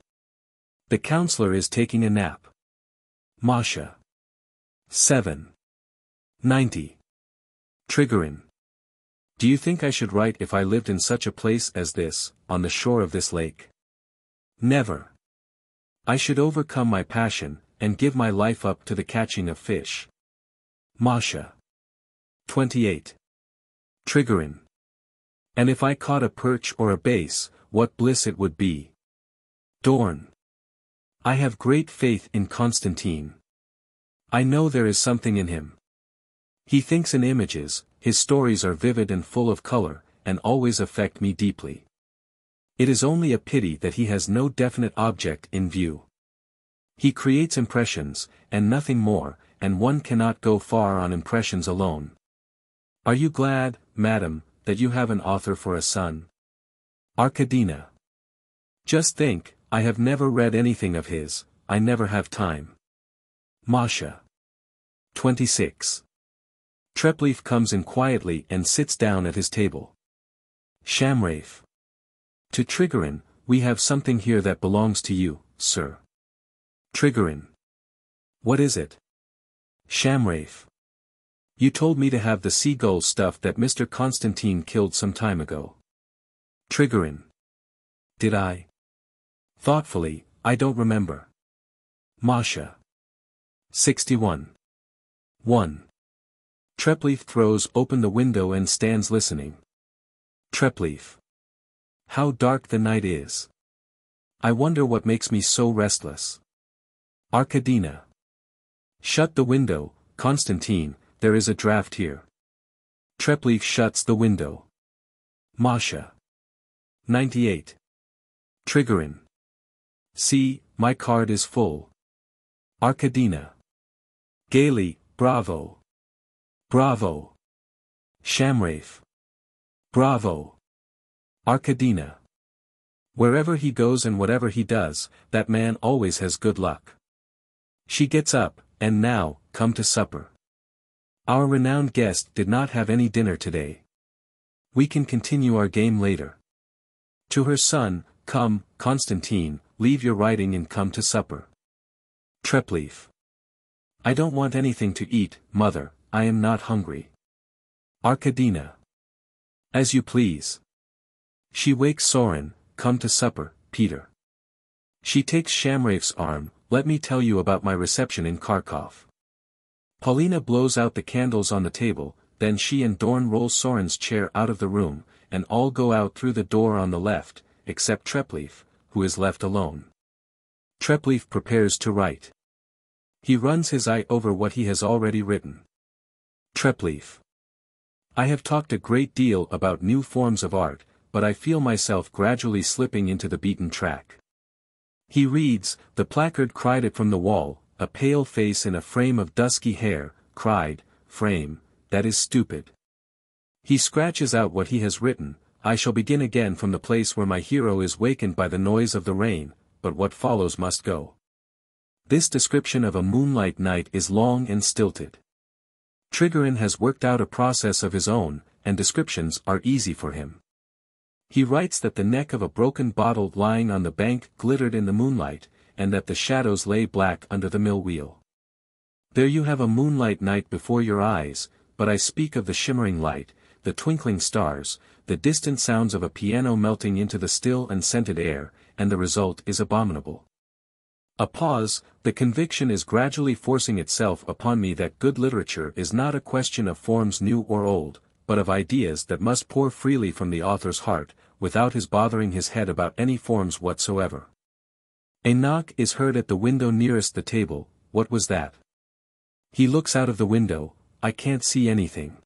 The counselor is taking a nap. Masha. 7. 90. Trigorin. Do you think I should write if I lived in such a place as this, on the shore of this lake? Never. I should overcome my passion, and give my life up to the catching of fish. Masha. 28. Trigorin. And if I caught a perch or a bass, what bliss it would be. Dorn. I have great faith in Konstantin. I know there is something in him. He thinks in images, his stories are vivid and full of color, and always affect me deeply. It is only a pity that he has no definite object in view. He creates impressions, and nothing more, and one cannot go far on impressions alone. Are you glad, madam, that you have an author for a son? Arkadina. Just think, I have never read anything of his, I never have time. Masha. 26. Treplev comes in quietly and sits down at his table. Shamrafe. To Trigorin, we have something here that belongs to you, sir. Trigorin. What is it? Shamrafe. You told me to have the Seagull stuff that Mr. Konstantin killed some time ago. Trigorin. Did I? Thoughtfully, I don't remember. Masha. 61. 1. Treplev throws open the window and stands listening. Treplev. How dark the night is. I wonder what makes me so restless. Arkadina. Shut the window, Konstantin, there is a draft here. Treplev shuts the window. Masha. 98. Trigorin. See, my card is full. Arkadina. Gaily, bravo. Bravo. Shamrafe. Bravo. Arkadina. Wherever he goes and whatever he does, that man always has good luck. She gets up, and now, come to supper. Our renowned guest did not have any dinner today. We can continue our game later. To her son, come, Konstantin, leave your writing and come to supper. Treplev. I don't want anything to eat, mother, I am not hungry. Arkadina. As you please. She wakes Sorin, come to supper, Peter. She takes Shamrafe's arm, let me tell you about my reception in Kharkov. Paulina blows out the candles on the table, then she and Dorn roll Sorin's chair out of the room, and all go out through the door on the left, except Treplev, who is left alone. Treplev prepares to write. He runs his eye over what he has already written. Treplev. I have talked a great deal about new forms of art, but I feel myself gradually slipping into the beaten track. He reads, the placard cried it from the wall, a pale face in a frame of dusky hair, cried, frame, that is stupid. He scratches out what he has written, I shall begin again from the place where my hero is wakened by the noise of the rain, but what follows must go. This description of a moonlight night is long and stilted. Trigorin has worked out a process of his own, and descriptions are easy for him. He writes that the neck of a broken bottle lying on the bank glittered in the moonlight, and that the shadows lay black under the mill wheel. There you have a moonlight night before your eyes, but I speak of the shimmering light, the twinkling stars, the distant sounds of a piano melting into the still and scented air, and the result is abominable. A pause, the conviction is gradually forcing itself upon me that good literature is not a question of forms new or old, but of ideas that must pour freely from the author's heart, without his bothering his head about any forms whatsoever. A knock is heard at the window nearest the table. What was that? He looks out of the window. I can't see anything.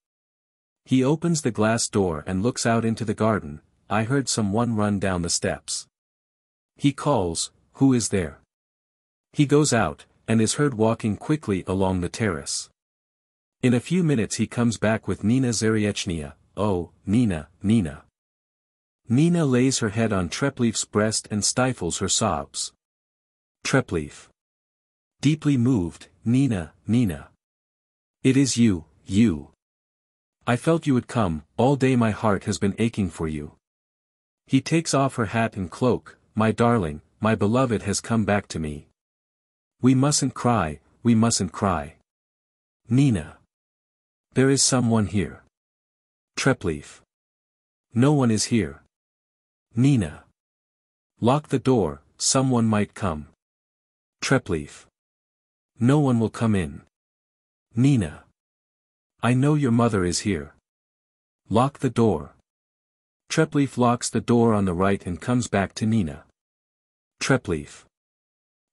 He opens the glass door and looks out into the garden. I heard someone run down the steps. He calls, who is there? He goes out, and is heard walking quickly along the terrace. In a few minutes he comes back with Nina Zaryechnia. Oh, Nina, Nina. Nina lays her head on Treplev's breast and stifles her sobs. Treplev. Deeply moved, Nina, Nina. It is you, you. I felt you would come, all day my heart has been aching for you. He takes off her hat and cloak, my darling, my beloved has come back to me. We mustn't cry, we mustn't cry. Nina. There is someone here. Treplev. No one is here. Nina. Lock the door, someone might come. Treplev. No one will come in. Nina. I know your mother is here. Lock the door. Treplev locks the door on the right and comes back to Nina. Treplev.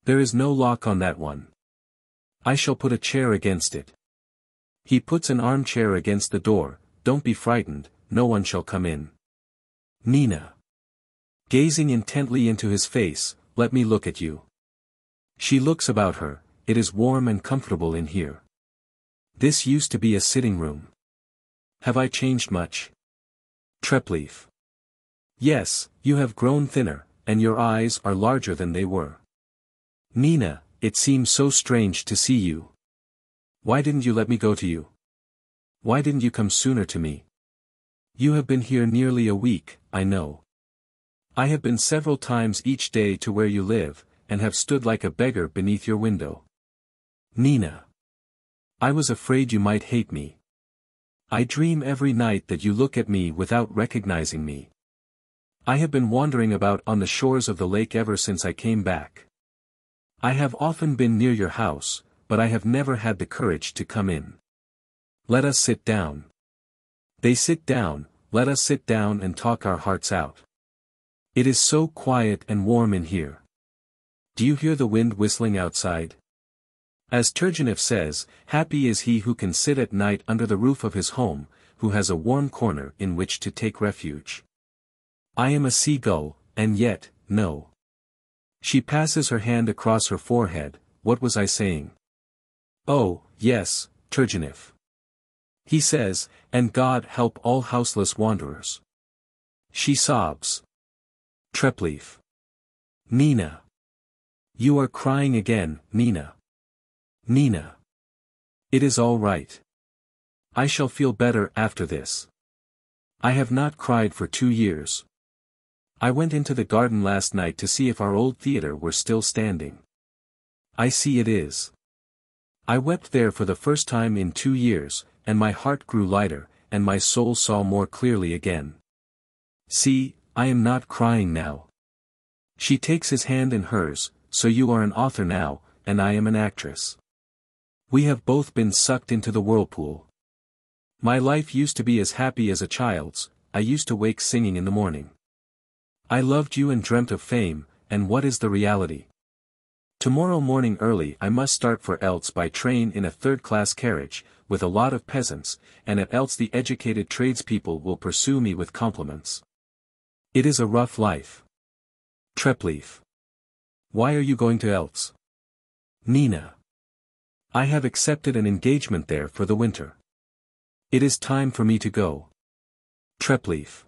There is no lock on that one. I shall put a chair against it. He puts an armchair against the door. Don't be frightened, no one shall come in. Nina. Gazing intently into his face, let me look at you. She looks about her. It is warm and comfortable in here. This used to be a sitting room. Have I changed much? Treplev. Yes, you have grown thinner, and your eyes are larger than they were. Nina, it seems so strange to see you. Why didn't you let me go to you? Why didn't you come sooner to me? You have been here nearly a week, I know. I have been several times each day to where you live, and have stood like a beggar beneath your window. Nina. I was afraid you might hate me. I dream every night that you look at me without recognizing me. I have been wandering about on the shores of the lake ever since I came back. I have often been near your house, but I have never had the courage to come in. Let us sit down. They sit down, let us sit down and talk our hearts out. It is so quiet and warm in here. Do you hear the wind whistling outside? As Turgenev says, happy is he who can sit at night under the roof of his home, who has a warm corner in which to take refuge. I am a seagull, and yet, no. She passes her hand across her forehead. What was I saying? Oh, yes, Turgenev. He says, and God help all houseless wanderers. She sobs. Treplev. Nina. You are crying again, Nina. Nina. It is all right. I shall feel better after this. I have not cried for 2 years. I went into the garden last night to see if our old theater were still standing. I see it is. I wept there for the first time in 2 years, and my heart grew lighter, and my soul saw more clearly again. See, I am not crying now. She takes his hand in hers. So you are an author now, and I am an actress. We have both been sucked into the whirlpool. My life used to be as happy as a child's. I used to wake singing in the morning. I loved you and dreamt of fame, and what is the reality? Tomorrow morning early I must start for Eltz by train in a third-class carriage, with a lot of peasants, and at Eltz the educated tradespeople will pursue me with compliments. It is a rough life. Treplev. Why are you going to Eltz? Nina. I have accepted an engagement there for the winter. It is time for me to go. Treplev.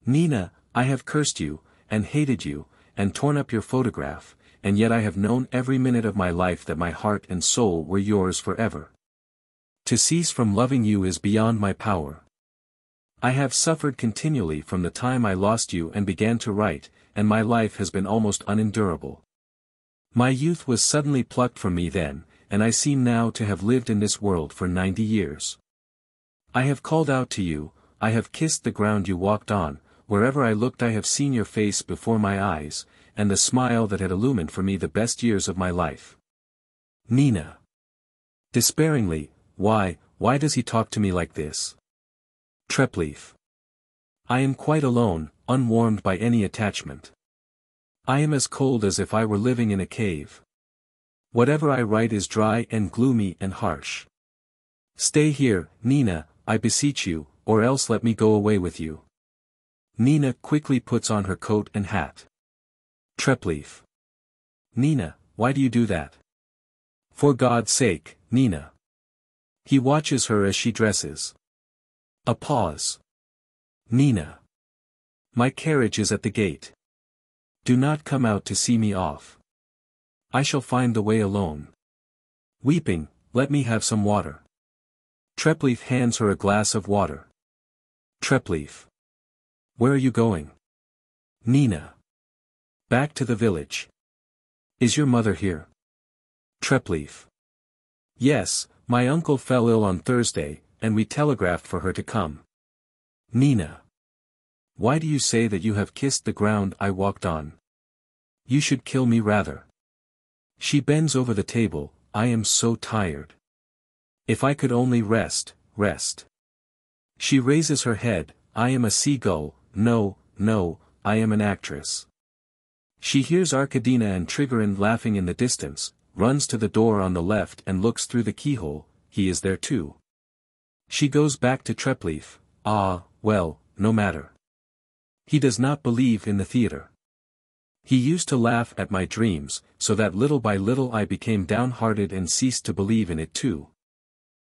Nina, I have cursed you, and hated you, and torn up your photograph, and yet I have known every minute of my life that my heart and soul were yours forever. To cease from loving you is beyond my power. I have suffered continually from the time I lost you and began to write, and my life has been almost unendurable. My youth was suddenly plucked from me then, and I seem now to have lived in this world for 90 years. I have called out to you, I have kissed the ground you walked on, wherever I looked I have seen your face before my eyes, and the smile that had illumined for me the best years of my life. Nina. Despairingly, why does he talk to me like this? Treplev. I am quite alone, unwarmed by any attachment. I am as cold as if I were living in a cave. Whatever I write is dry and gloomy and harsh. Stay here, Nina, I beseech you, or else let me go away with you. Nina quickly puts on her coat and hat. Treplev. Nina, why do you do that? For God's sake, Nina. He watches her as she dresses. A pause. Nina. My carriage is at the gate. Do not come out to see me off. I shall find the way alone. Weeping, let me have some water. Treplev hands her a glass of water. Treplev. Where are you going? Nina. Back to the village. Is your mother here? Treplev. Yes, my uncle fell ill on Thursday, and we telegraphed for her to come. Nina. Why do you say that you have kissed the ground I walked on? You should kill me rather. She bends over the table, I am so tired. If I could only rest. She raises her head, I am a seagull, no, I am an actress. She hears Arkadina and Trigorin laughing in the distance, runs to the door on the left and looks through the keyhole, he is there too. She goes back to Treplev, well, no matter. He does not believe in the theater. He used to laugh at my dreams, so that little by little I became downhearted and ceased to believe in it too.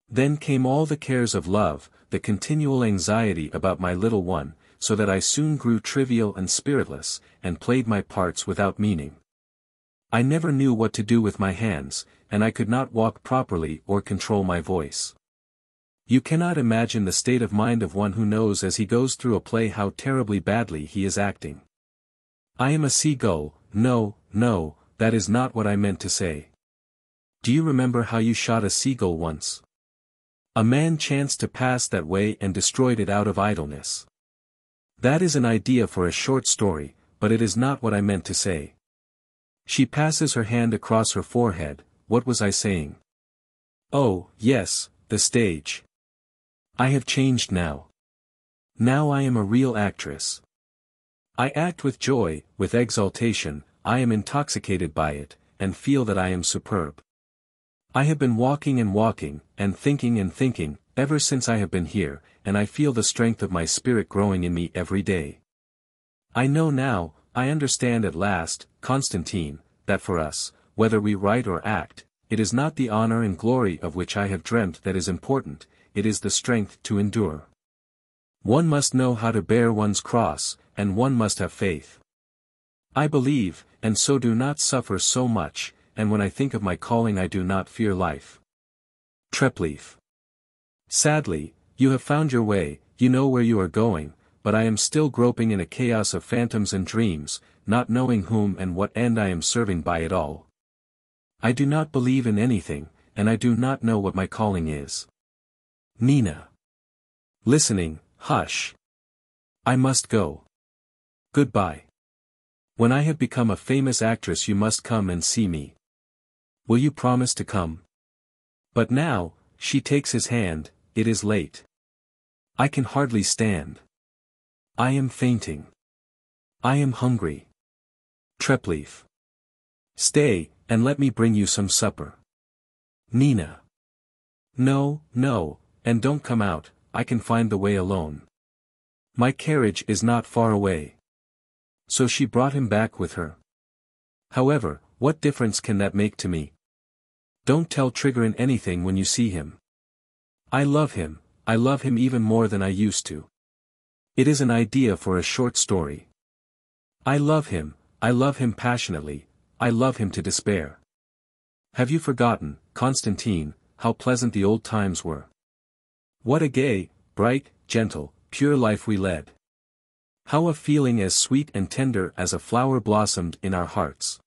Then came all the cares of love, the continual anxiety about my little one, so that I soon grew trivial and spiritless, and played my parts without meaning. I never knew what to do with my hands, and I could not walk properly or control my voice. You cannot imagine the state of mind of one who knows as he goes through a play how terribly badly he is acting. I am a seagull, no, that is not what I meant to say. Do you remember how you shot a seagull once? A man chanced to pass that way and destroyed it out of idleness. That is an idea for a short story, but it is not what I meant to say. She passes her hand across her forehead, what was I saying? Oh, yes, the stage. I have changed now. Now I am a real actress. I act with joy, with exaltation, I am intoxicated by it, and feel that I am superb. I have been walking, and thinking, ever since I have been here, and I feel the strength of my spirit growing in me every day. I know now, I understand at last, Konstantin, that for us, whether we write or act, it is not the honor and glory of which I have dreamt that is important, it is the strength to endure. One must know how to bear one's cross, and one must have faith. I believe, and so do not suffer so much, and when I think of my calling I do not fear life. Treplev. Sadly, you have found your way, you know where you are going, but I am still groping in a chaos of phantoms and dreams, not knowing whom and what end I am serving by it all. I do not believe in anything, and I do not know what my calling is. Nina. Listening, hush. I must go. Goodbye. When I have become a famous actress you must come and see me. Will you promise to come? But now, she takes his hand, it is late. I can hardly stand. I am fainting. I am hungry. Treplev. Stay, and let me bring you some supper. Nina. No, no, and don't come out, I can find the way alone. My carriage is not far away. So she brought him back with her. However, what difference can that make to me? Don't tell Trigorin anything when you see him. I love him even more than I used to. It is an idea for a short story. I love him passionately, I love him to despair. Have you forgotten, Konstantin, how pleasant the old times were? What a gay, bright, gentle, pure life we led. How a feeling as sweet and tender as a flower blossomed in our hearts.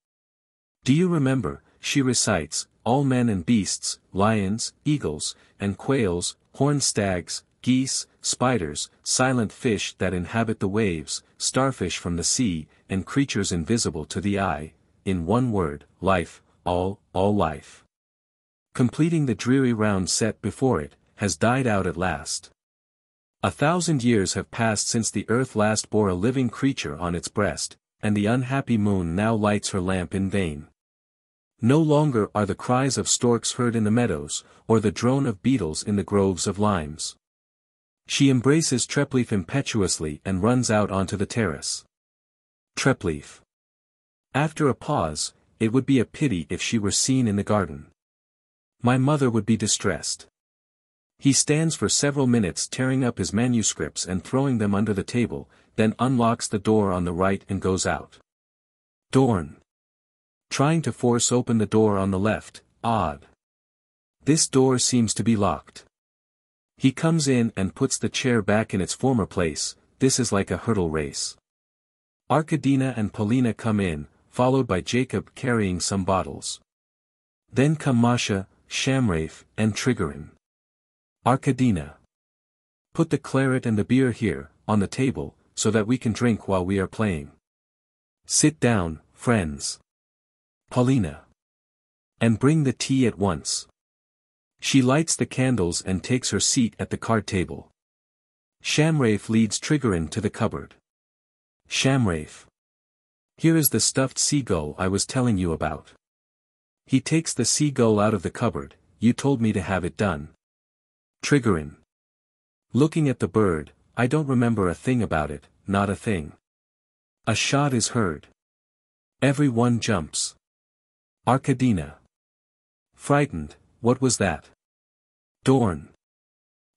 Do you remember, she recites, all men and beasts, lions, eagles, and quails, horned stags, geese, spiders, silent fish that inhabit the waves, starfish from the sea, and creatures invisible to the eye, in one word, life, all life. Completing the dreary round set before it, has died out at last. 1,000 years have passed since the earth last bore a living creature on its breast, and the unhappy moon now lights her lamp in vain. No longer are the cries of storks heard in the meadows, or the drone of beetles in the groves of limes. She embraces Treplev impetuously and runs out onto the terrace. Treplev. After a pause, it would be a pity if she were seen in the garden. My mother would be distressed. He stands for several minutes tearing up his manuscripts and throwing them under the table, then unlocks the door on the right and goes out. Dorn. Trying to force open the door on the left, odd. This door seems to be locked. He comes in and puts the chair back in its former place, this is like a hurdle race. Arkadina and Polina come in, followed by Jacob carrying some bottles. Then come Masha, Shamraeff, and Trigorin. Arkadina. Put the claret and the beer here, on the table, so that we can drink while we are playing. Sit down, friends. Polina. And bring the tea at once. She lights the candles and takes her seat at the card table. Shamraeff leads Trigorin to the cupboard. Shamraeff. Here is the stuffed seagull I was telling you about. He takes the seagull out of the cupboard, you told me to have it done. Trigorin. Looking at the bird, I don't remember a thing about it, not a thing. A shot is heard. Everyone jumps. Arkadina. Frightened, what was that? Dorn.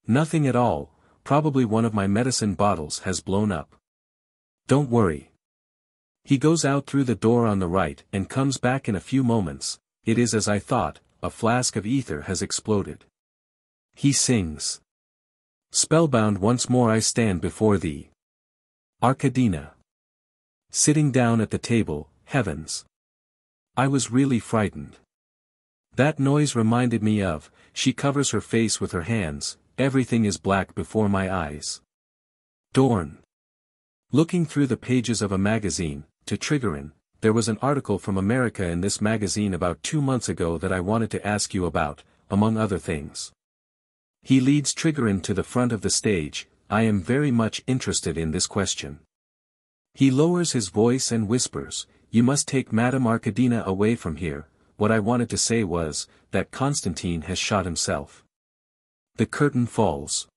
Nothing at all, probably one of my medicine bottles has blown up. Don't worry. He goes out through the door on the right and comes back in a few moments, it is as I thought, a flask of ether has exploded. He sings. Spellbound once more I stand before thee. Arkadina. Sitting down at the table, heavens. I was really frightened. That noise reminded me of, she covers her face with her hands, everything is black before my eyes. Dorn. Looking through the pages of a magazine, to Trigorin, there was an article from America in this magazine about 2 months ago that I wanted to ask you about, among other things. He leads Trigorin to the front of the stage, I am very much interested in this question. He lowers his voice and whispers, you must take Madame Arkadina away from here, what I wanted to say was, that Konstantin has shot himself. The curtain falls.